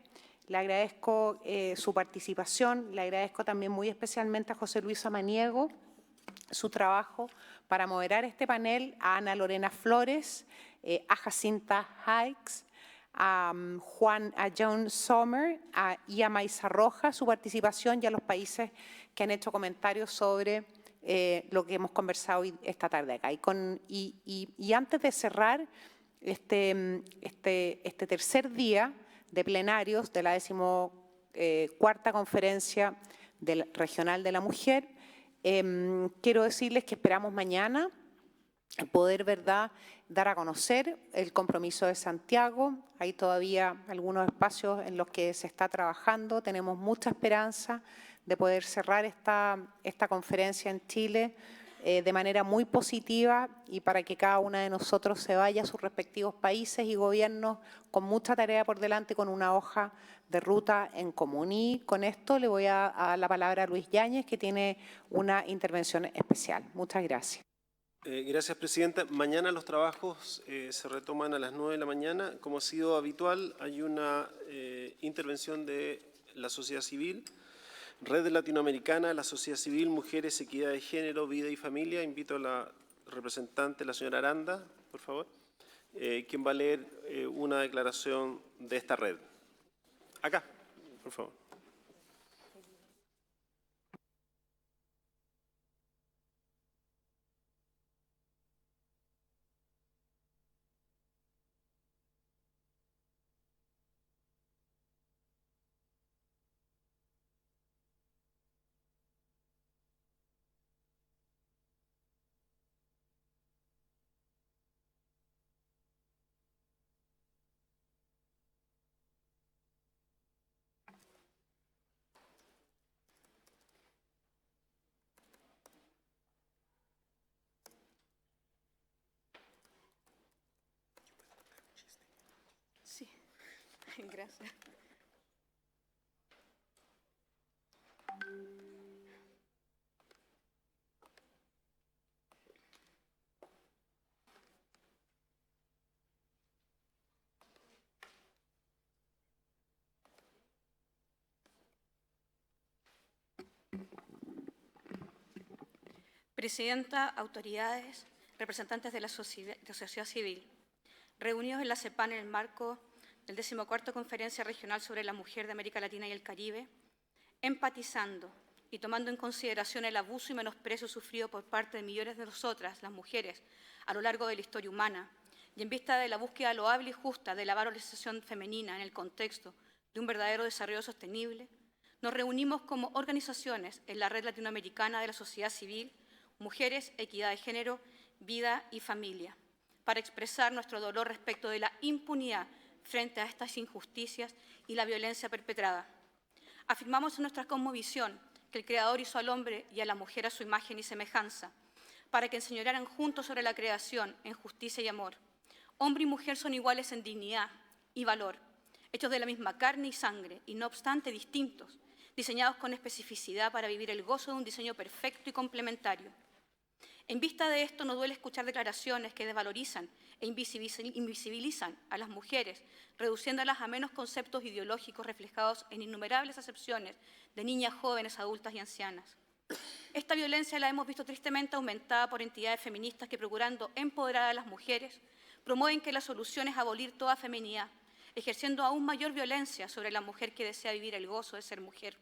Le agradezco su participación, le agradezco también muy especialmente a José Luis Samaniego su trabajo para moderar este panel, a Ana Lorena Flores, a Jacinta Hikes, a John Sommer y a Maisa Rojas su participación, y a los países que han hecho comentarios sobre lo que hemos conversado esta tarde acá. Y antes de cerrar este tercer día de plenarios de la 14ª Conferencia Regional de la Mujer, quiero decirles que esperamos mañana poder dar a conocer el compromiso de Santiago. Hay todavía algunos espacios en los que se está trabajando. Tenemos mucha esperanza de poder cerrar esta conferencia en Chile de manera muy positiva y para que cada una de nosotros se vaya a sus respectivos países y gobiernos con mucha tarea por delante, con una hoja de ruta en común. Y con esto le voy a dar la palabra a Luis Yáñez, que tiene una intervención especial. Muchas gracias. Gracias, Presidenta. Mañana los trabajos se retoman a las 9 de la mañana. Como ha sido habitual, hay una intervención de la sociedad civil, Red Latinoamericana, la sociedad civil, mujeres, equidad de género, vida y familia. Invito a la representante, la señora Aranda, por favor, quien va a leer una declaración de esta red. Acá, por favor. Gracias. Presidenta, autoridades, representantes de la sociedad civil, reunidos en la CEPAL en el marco del 14ª Conferencia Regional sobre la Mujer de América Latina y el Caribe, empatizando y tomando en consideración el abuso y menosprecio sufrido por parte de millones de nosotras, las mujeres, a lo largo de la historia humana, y en vista de la búsqueda loable y justa de la valorización femenina en el contexto de un verdadero desarrollo sostenible, nos reunimos como organizaciones en la Red Latinoamericana de la Sociedad Civil, Mujeres, Equidad de Género, Vida y Familia, para expresar nuestro dolor respecto de la impunidad frente a estas injusticias y la violencia perpetrada. Afirmamos en nuestra cosmovisión que el Creador hizo al hombre y a la mujer a su imagen y semejanza, para que enseñorearan juntos sobre la creación en justicia y amor. Hombre y mujer son iguales en dignidad y valor, hechos de la misma carne y sangre, y no obstante distintos, diseñados con especificidad para vivir el gozo de un diseño perfecto y complementario. En vista de esto, no duele escuchar declaraciones que desvalorizan e invisibilizan a las mujeres, reduciéndolas a menos conceptos ideológicos reflejados en innumerables acepciones de niñas, jóvenes, adultas y ancianas. Esta violencia la hemos visto tristemente aumentada por entidades feministas que, procurando empoderar a las mujeres, promueven que la solución es abolir toda feminidad, ejerciendo aún mayor violencia sobre la mujer que desea vivir el gozo de ser mujer.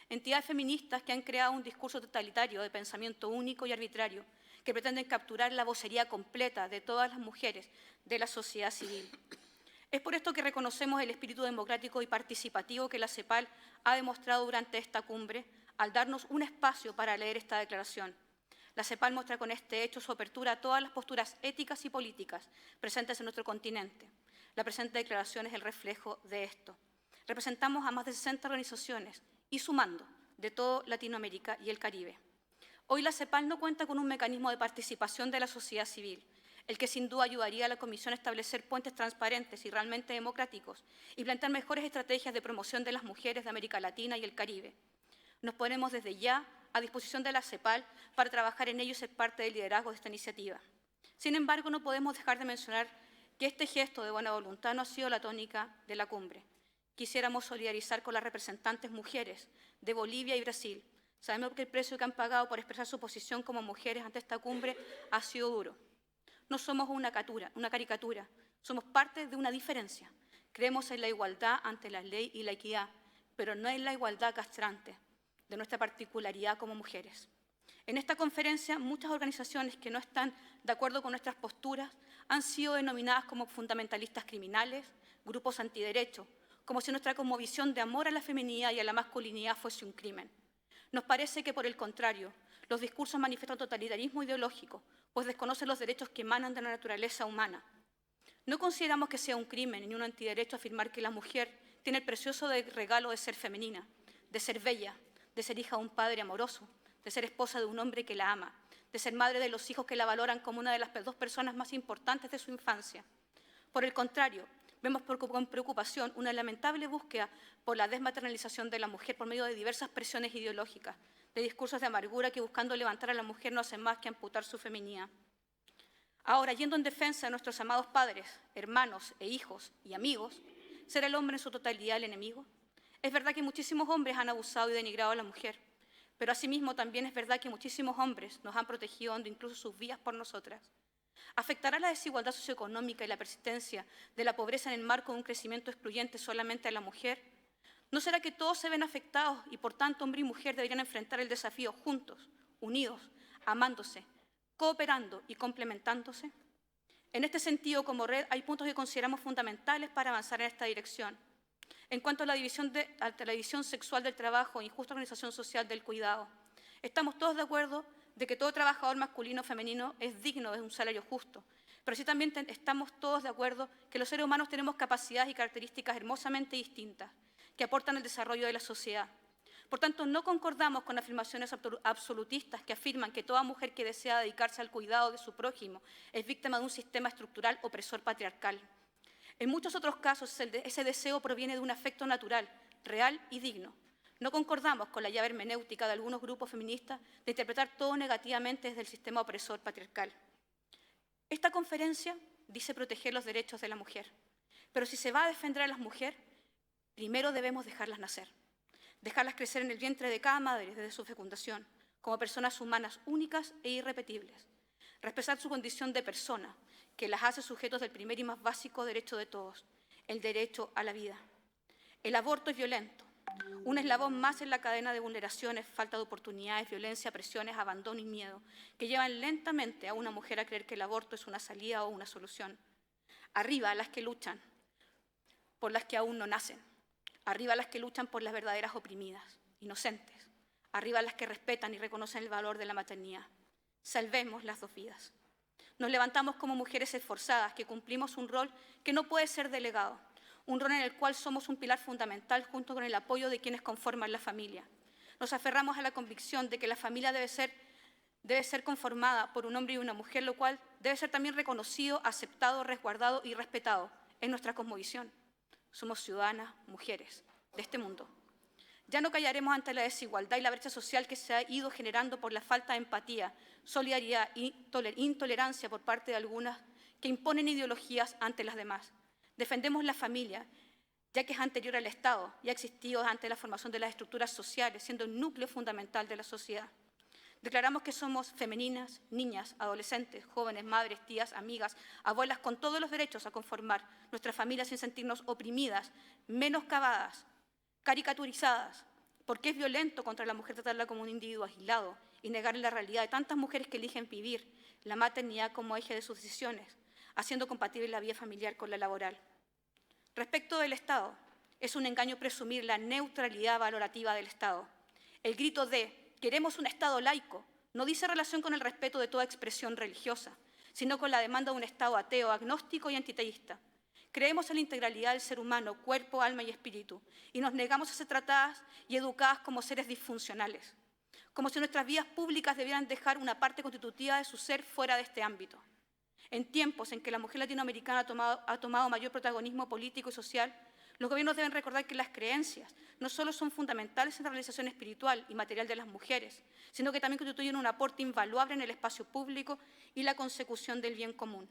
Entidades feministas que han creado un discurso totalitario de pensamiento único y arbitrario, que pretenden capturar la vocería completa de todas las mujeres de la sociedad civil. Es por esto que reconocemos el espíritu democrático y participativo que la CEPAL ha demostrado durante esta cumbre, al darnos un espacio para leer esta declaración. La CEPAL muestra con este hecho su apertura a todas las posturas éticas y políticas presentes en nuestro continente. La presente declaración es el reflejo de esto. Representamos a más de 60 organizaciones y sumando de toda Latinoamérica y el Caribe. Hoy la CEPAL no cuenta con un mecanismo de participación de la sociedad civil, el que sin duda ayudaría a la Comisión a establecer puentes transparentes y realmente democráticos y plantear mejores estrategias de promoción de las mujeres de América Latina y el Caribe. Nos ponemos desde ya a disposición de la CEPAL para trabajar en ello y ser parte del liderazgo de esta iniciativa. Sin embargo, no podemos dejar de mencionar que este gesto de buena voluntad no ha sido la tónica de la cumbre. Quisiéramos solidarizar con las representantes mujeres de Bolivia y Brasil. Sabemos que el precio que han pagado por expresar su posición como mujeres ante esta cumbre ha sido duro. No somos una caricatura, somos parte de una diferencia. Creemos en la igualdad ante la ley y la equidad, pero no en la igualdad castrante de nuestra particularidad como mujeres. En esta conferencia, muchas organizaciones que no están de acuerdo con nuestras posturas han sido denominadas como fundamentalistas criminales, grupos antiderechos, como si nuestra cosmovisión de amor a la feminidad y a la masculinidad fuese un crimen. Nos parece que, por el contrario, los discursos manifiestan totalitarismo ideológico, pues desconocen los derechos que emanan de la naturaleza humana. No consideramos que sea un crimen ni un antiderecho afirmar que la mujer tiene el precioso regalo de ser femenina, de ser bella, de ser hija de un padre amoroso, de ser esposa de un hombre que la ama, de ser madre de los hijos que la valoran como una de las 2 personas más importantes de su infancia. Por el contrario, vemos con preocupación una lamentable búsqueda por la desmaternalización de la mujer por medio de diversas presiones ideológicas, de discursos de amargura que buscando levantar a la mujer no hacen más que amputar su feminidad. Ahora, yendo en defensa de nuestros amados padres, hermanos e hijos y amigos, ¿será el hombre en su totalidad el enemigo? Es verdad que muchísimos hombres han abusado y denigrado a la mujer, pero asimismo también es verdad que muchísimos hombres nos han protegido dando incluso sus vidas por nosotras. ¿Afectará la desigualdad socioeconómica y la persistencia de la pobreza en el marco de un crecimiento excluyente solamente a la mujer? ¿No será que todos se ven afectados y por tanto hombre y mujer deberían enfrentar el desafío juntos, unidos, amándose, cooperando y complementándose? En este sentido, como red, hay puntos que consideramos fundamentales para avanzar en esta dirección. En cuanto a la división sexual del trabajo e injusta organización social del cuidado, estamos todos de acuerdo de que todo trabajador masculino o femenino es digno de un salario justo, pero sí también estamos todos de acuerdo que los seres humanos tenemos capacidades y características hermosamente distintas que aportan al desarrollo de la sociedad. Por tanto, no concordamos con afirmaciones absolutistas que afirman que toda mujer que desea dedicarse al cuidado de su prójimo es víctima de un sistema estructural opresor patriarcal. En muchos otros casos, ese deseo proviene de un afecto natural, real y digno. No concordamos con la llave hermenéutica de algunos grupos feministas de interpretar todo negativamente desde el sistema opresor patriarcal. Esta conferencia dice proteger los derechos de la mujer, pero si se va a defender a las mujeres, primero debemos dejarlas nacer, dejarlas crecer en el vientre de cada madre desde su fecundación, como personas humanas únicas e irrepetibles, respetar su condición de persona, que las hace sujetos del primer y más básico derecho de todos, el derecho a la vida. El aborto es violento, un eslabón más en la cadena de vulneraciones, falta de oportunidades, violencia, presiones, abandono y miedo, que llevan lentamente a una mujer a creer que el aborto es una salida o una solución. Arriba las que luchan por las que aún no nacen, arriba las que luchan por las verdaderas oprimidas, inocentes, arriba las que respetan y reconocen el valor de la maternidad. Salvemos las dos vidas. Nos levantamos como mujeres esforzadas que cumplimos un rol que no puede ser delegado, un rol en el cual somos un pilar fundamental junto con el apoyo de quienes conforman la familia. Nos aferramos a la convicción de que la familia debe ser conformada por un hombre y una mujer, lo cual debe ser también reconocido, aceptado, resguardado y respetado en nuestra cosmovisión. Somos ciudadanas, mujeres de este mundo. Ya no callaremos ante la desigualdad y la brecha social que se ha ido generando por la falta de empatía, solidaridad e intolerancia por parte de algunas que imponen ideologías ante las demás. Defendemos la familia, ya que es anterior al Estado y ha existido antes de la formación de las estructuras sociales, siendo un núcleo fundamental de la sociedad. Declaramos que somos femeninas, niñas, adolescentes, jóvenes, madres, tías, amigas, abuelas, con todos los derechos a conformar nuestra familia sin sentirnos oprimidas, menoscabadas, caricaturizadas, porque es violento contra la mujer tratarla como un individuo aislado y negarle la realidad de tantas mujeres que eligen vivir la maternidad como eje de sus decisiones, haciendo compatible la vida familiar con la laboral. Respecto del Estado, es un engaño presumir la neutralidad valorativa del Estado. El grito de «queremos un Estado laico» no dice relación con el respeto de toda expresión religiosa, sino con la demanda de un Estado ateo, agnóstico y antiteísta. Creemos en la integralidad del ser humano, cuerpo, alma y espíritu, y nos negamos a ser tratadas y educadas como seres disfuncionales, como si nuestras vidas públicas debieran dejar una parte constitutiva de su ser fuera de este ámbito. En tiempos en que la mujer latinoamericana ha tomado mayor protagonismo político y social, los gobiernos deben recordar que las creencias no solo son fundamentales en la realización espiritual y material de las mujeres, sino que también constituyen un aporte invaluable en el espacio público y la consecución del bien común.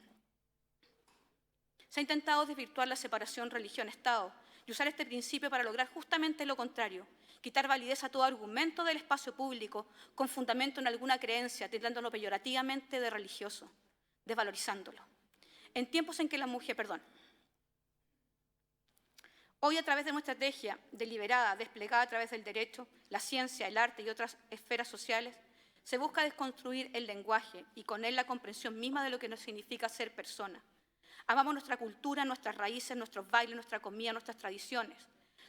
Se ha intentado desvirtuar la separación religión-Estado y usar este principio para lograr justamente lo contrario, quitar validez a todo argumento del espacio público con fundamento en alguna creencia, tildándolo peyorativamente de religioso, desvalorizándolo. En tiempos en que la mujer, hoy, a través de una estrategia deliberada, desplegada a través del derecho, la ciencia, el arte y otras esferas sociales, se busca desconstruir el lenguaje y con él la comprensión misma de lo que nos significa ser persona. Amamos nuestra cultura, nuestras raíces, nuestros bailes, nuestra comida, nuestras tradiciones.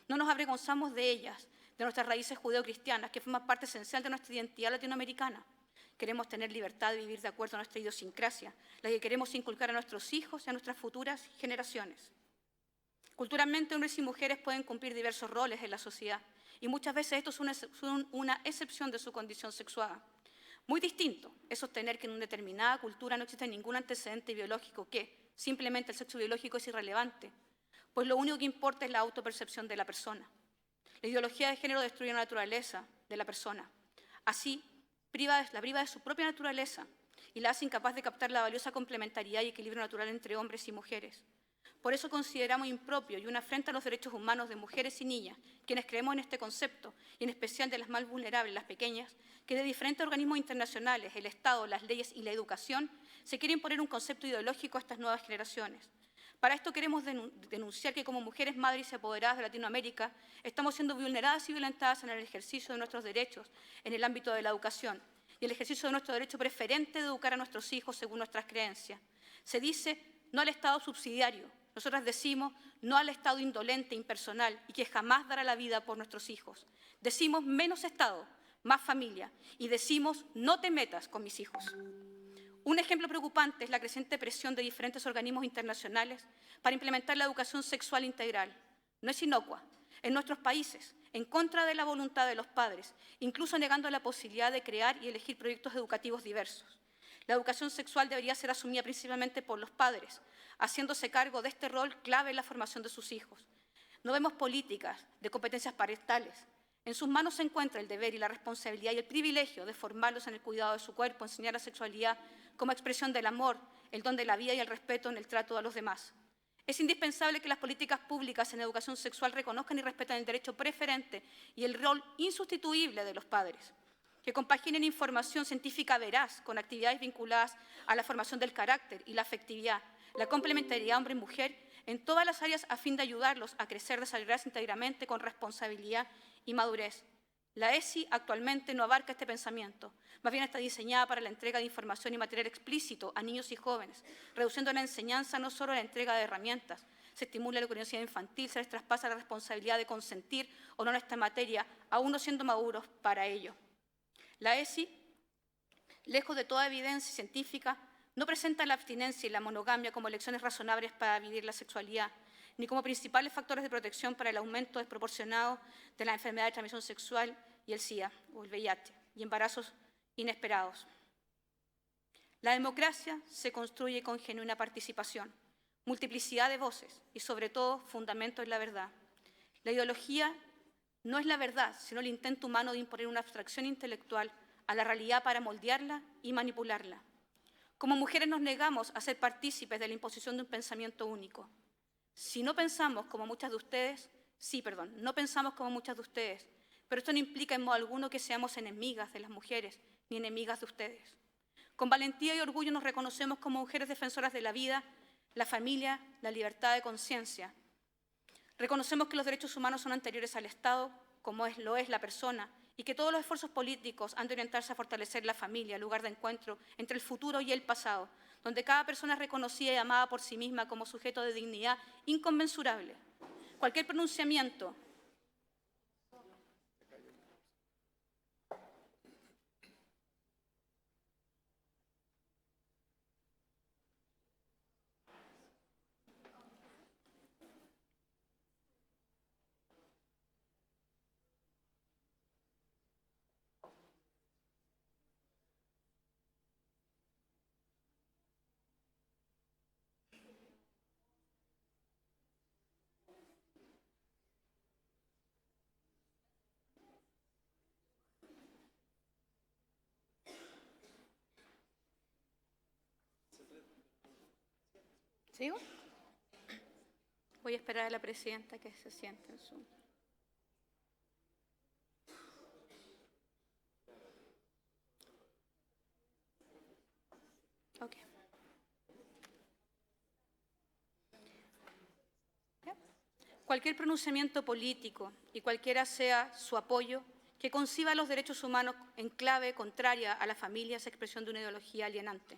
No nos avergonzamos de ellas, de nuestras raíces judeocristianas, que forman parte esencial de nuestra identidad latinoamericana. Queremos tener libertad de vivir de acuerdo a nuestra idiosincrasia, la que queremos inculcar a nuestros hijos y a nuestras futuras generaciones. Culturalmente, hombres y mujeres pueden cumplir diversos roles en la sociedad y muchas veces estos son una excepción de su condición sexuada. Muy distinto es sostener que en una determinada cultura no existe ningún antecedente biológico que, simplemente el sexo biológico es irrelevante, pues lo único que importa es la autopercepción de la persona. La ideología de género destruye la naturaleza de la persona. Así, la priva de su propia naturaleza y la hace incapaz de captar la valiosa complementariedad y equilibrio natural entre hombres y mujeres. Por eso consideramos impropio y una afrenta a los derechos humanos de mujeres y niñas, quienes creemos en este concepto, y en especial de las más vulnerables, las pequeñas, que de diferentes organismos internacionales, el Estado, las leyes y la educación, se quiere imponer un concepto ideológico a estas nuevas generaciones. Para esto queremos denunciar que como mujeres madres y apoderadas de Latinoamérica estamos siendo vulneradas y violentadas en el ejercicio de nuestros derechos en el ámbito de la educación y el ejercicio de nuestro derecho preferente de educar a nuestros hijos según nuestras creencias. Se dice no al Estado subsidiario. Nosotras decimos no al Estado indolente, impersonal y que jamás dará la vida por nuestros hijos. Decimos menos Estado, más familia y decimos no te metas con mis hijos. Un ejemplo preocupante es la creciente presión de diferentes organismos internacionales para implementar la educación sexual integral. No es inocua. En nuestros países, en contra de la voluntad de los padres, incluso negando la posibilidad de crear y elegir proyectos educativos diversos. La educación sexual debería ser asumida principalmente por los padres, haciéndose cargo de este rol clave en la formación de sus hijos. No vemos políticas de competencias parentales. En sus manos se encuentra el deber y la responsabilidad y el privilegio de formarlos en el cuidado de su cuerpo, enseñar la sexualidad como expresión del amor, el don de la vida y el respeto en el trato a los demás. Es indispensable que las políticas públicas en educación sexual reconozcan y respeten el derecho preferente y el rol insustituible de los padres, que compaginen información científica veraz con actividades vinculadas a la formación del carácter y la afectividad, la complementariedad hombre y mujer en todas las áreas a fin de ayudarlos a crecer, desarrollarse íntegramente con responsabilidad y madurez. La ESI actualmente no abarca este pensamiento, más bien está diseñada para la entrega de información y material explícito a niños y jóvenes, reduciendo la enseñanza no solo a la entrega de herramientas. Se estimula la curiosidad infantil, se les traspasa la responsabilidad de consentir o no en esta materia, aún no siendo maduros para ello. La ESI, lejos de toda evidencia científica, no presenta la abstinencia y la monogamia como elecciones razonables para vivir la sexualidad, ni como principales factores de protección para el aumento desproporcionado de la enfermedad de transmisión sexual y el SIDA o el VIH y embarazos inesperados. La democracia se construye con genuina participación, multiplicidad de voces y, sobre todo, fundamento en la verdad. La ideología no es la verdad, sino el intento humano de imponer una abstracción intelectual a la realidad para moldearla y manipularla. Como mujeres nos negamos a ser partícipes de la imposición de un pensamiento único. Si no pensamos como muchas de ustedes, no pensamos como muchas de ustedes, pero esto no implica en modo alguno que seamos enemigas de las mujeres ni enemigas de ustedes. Con valentía y orgullo nos reconocemos como mujeres defensoras de la vida, la familia, la libertad de conciencia. Reconocemos que los derechos humanos son anteriores al Estado, como lo es la persona, y que todos los esfuerzos políticos han de orientarse a fortalecer la familia, el lugar de encuentro entre el futuro y el pasado, donde cada persona es reconocida y amada por sí misma como sujeto de dignidad inconmensurable. Cualquier pronunciamiento ¿Sigo? Voy a esperar a la presidenta que se siente en su... Ok. ¿Ya? Cualquier pronunciamiento político y cualquiera sea su apoyo que conciba los derechos humanos en clave contraria a la familia es expresión de una ideología alienante.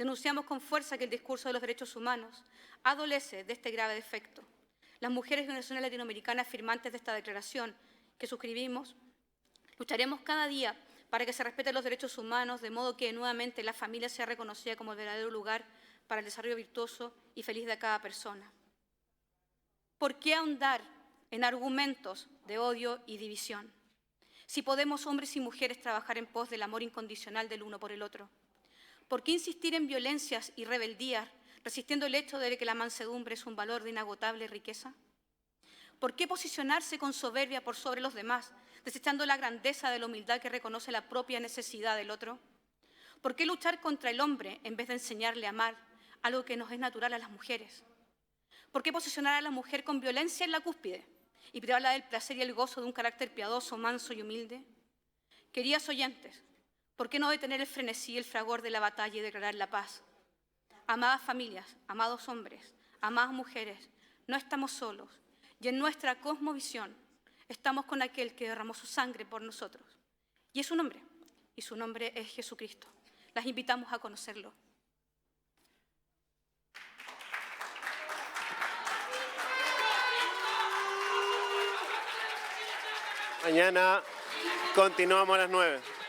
Denunciamos con fuerza que el discurso de los derechos humanos adolece de este grave defecto. Las mujeres y organizaciones latinoamericanas firmantes de esta declaración que suscribimos, lucharemos cada día para que se respeten los derechos humanos, de modo que nuevamente la familia sea reconocida como el verdadero lugar para el desarrollo virtuoso y feliz de cada persona. ¿Por qué ahondar en argumentos de odio y división? Si podemos, hombres y mujeres, trabajar en pos del amor incondicional del uno por el otro. ¿Por qué insistir en violencias y rebeldías, resistiendo el hecho de que la mansedumbre es un valor de inagotable riqueza? ¿Por qué posicionarse con soberbia por sobre los demás, desechando la grandeza de la humildad que reconoce la propia necesidad del otro? ¿Por qué luchar contra el hombre en vez de enseñarle a amar, algo que nos es natural a las mujeres? ¿Por qué posicionar a la mujer con violencia en la cúspide y privarla del placer y el gozo de un carácter piadoso, manso y humilde? Queridas oyentes, ¿por qué no detener el frenesí y el fragor de la batalla y declarar la paz? Amadas familias, amados hombres, amadas mujeres, no estamos solos y en nuestra cosmovisión estamos con aquel que derramó su sangre por nosotros. Y es un hombre, y su nombre es Jesucristo. Las invitamos a conocerlo. Mañana continuamos a las 9.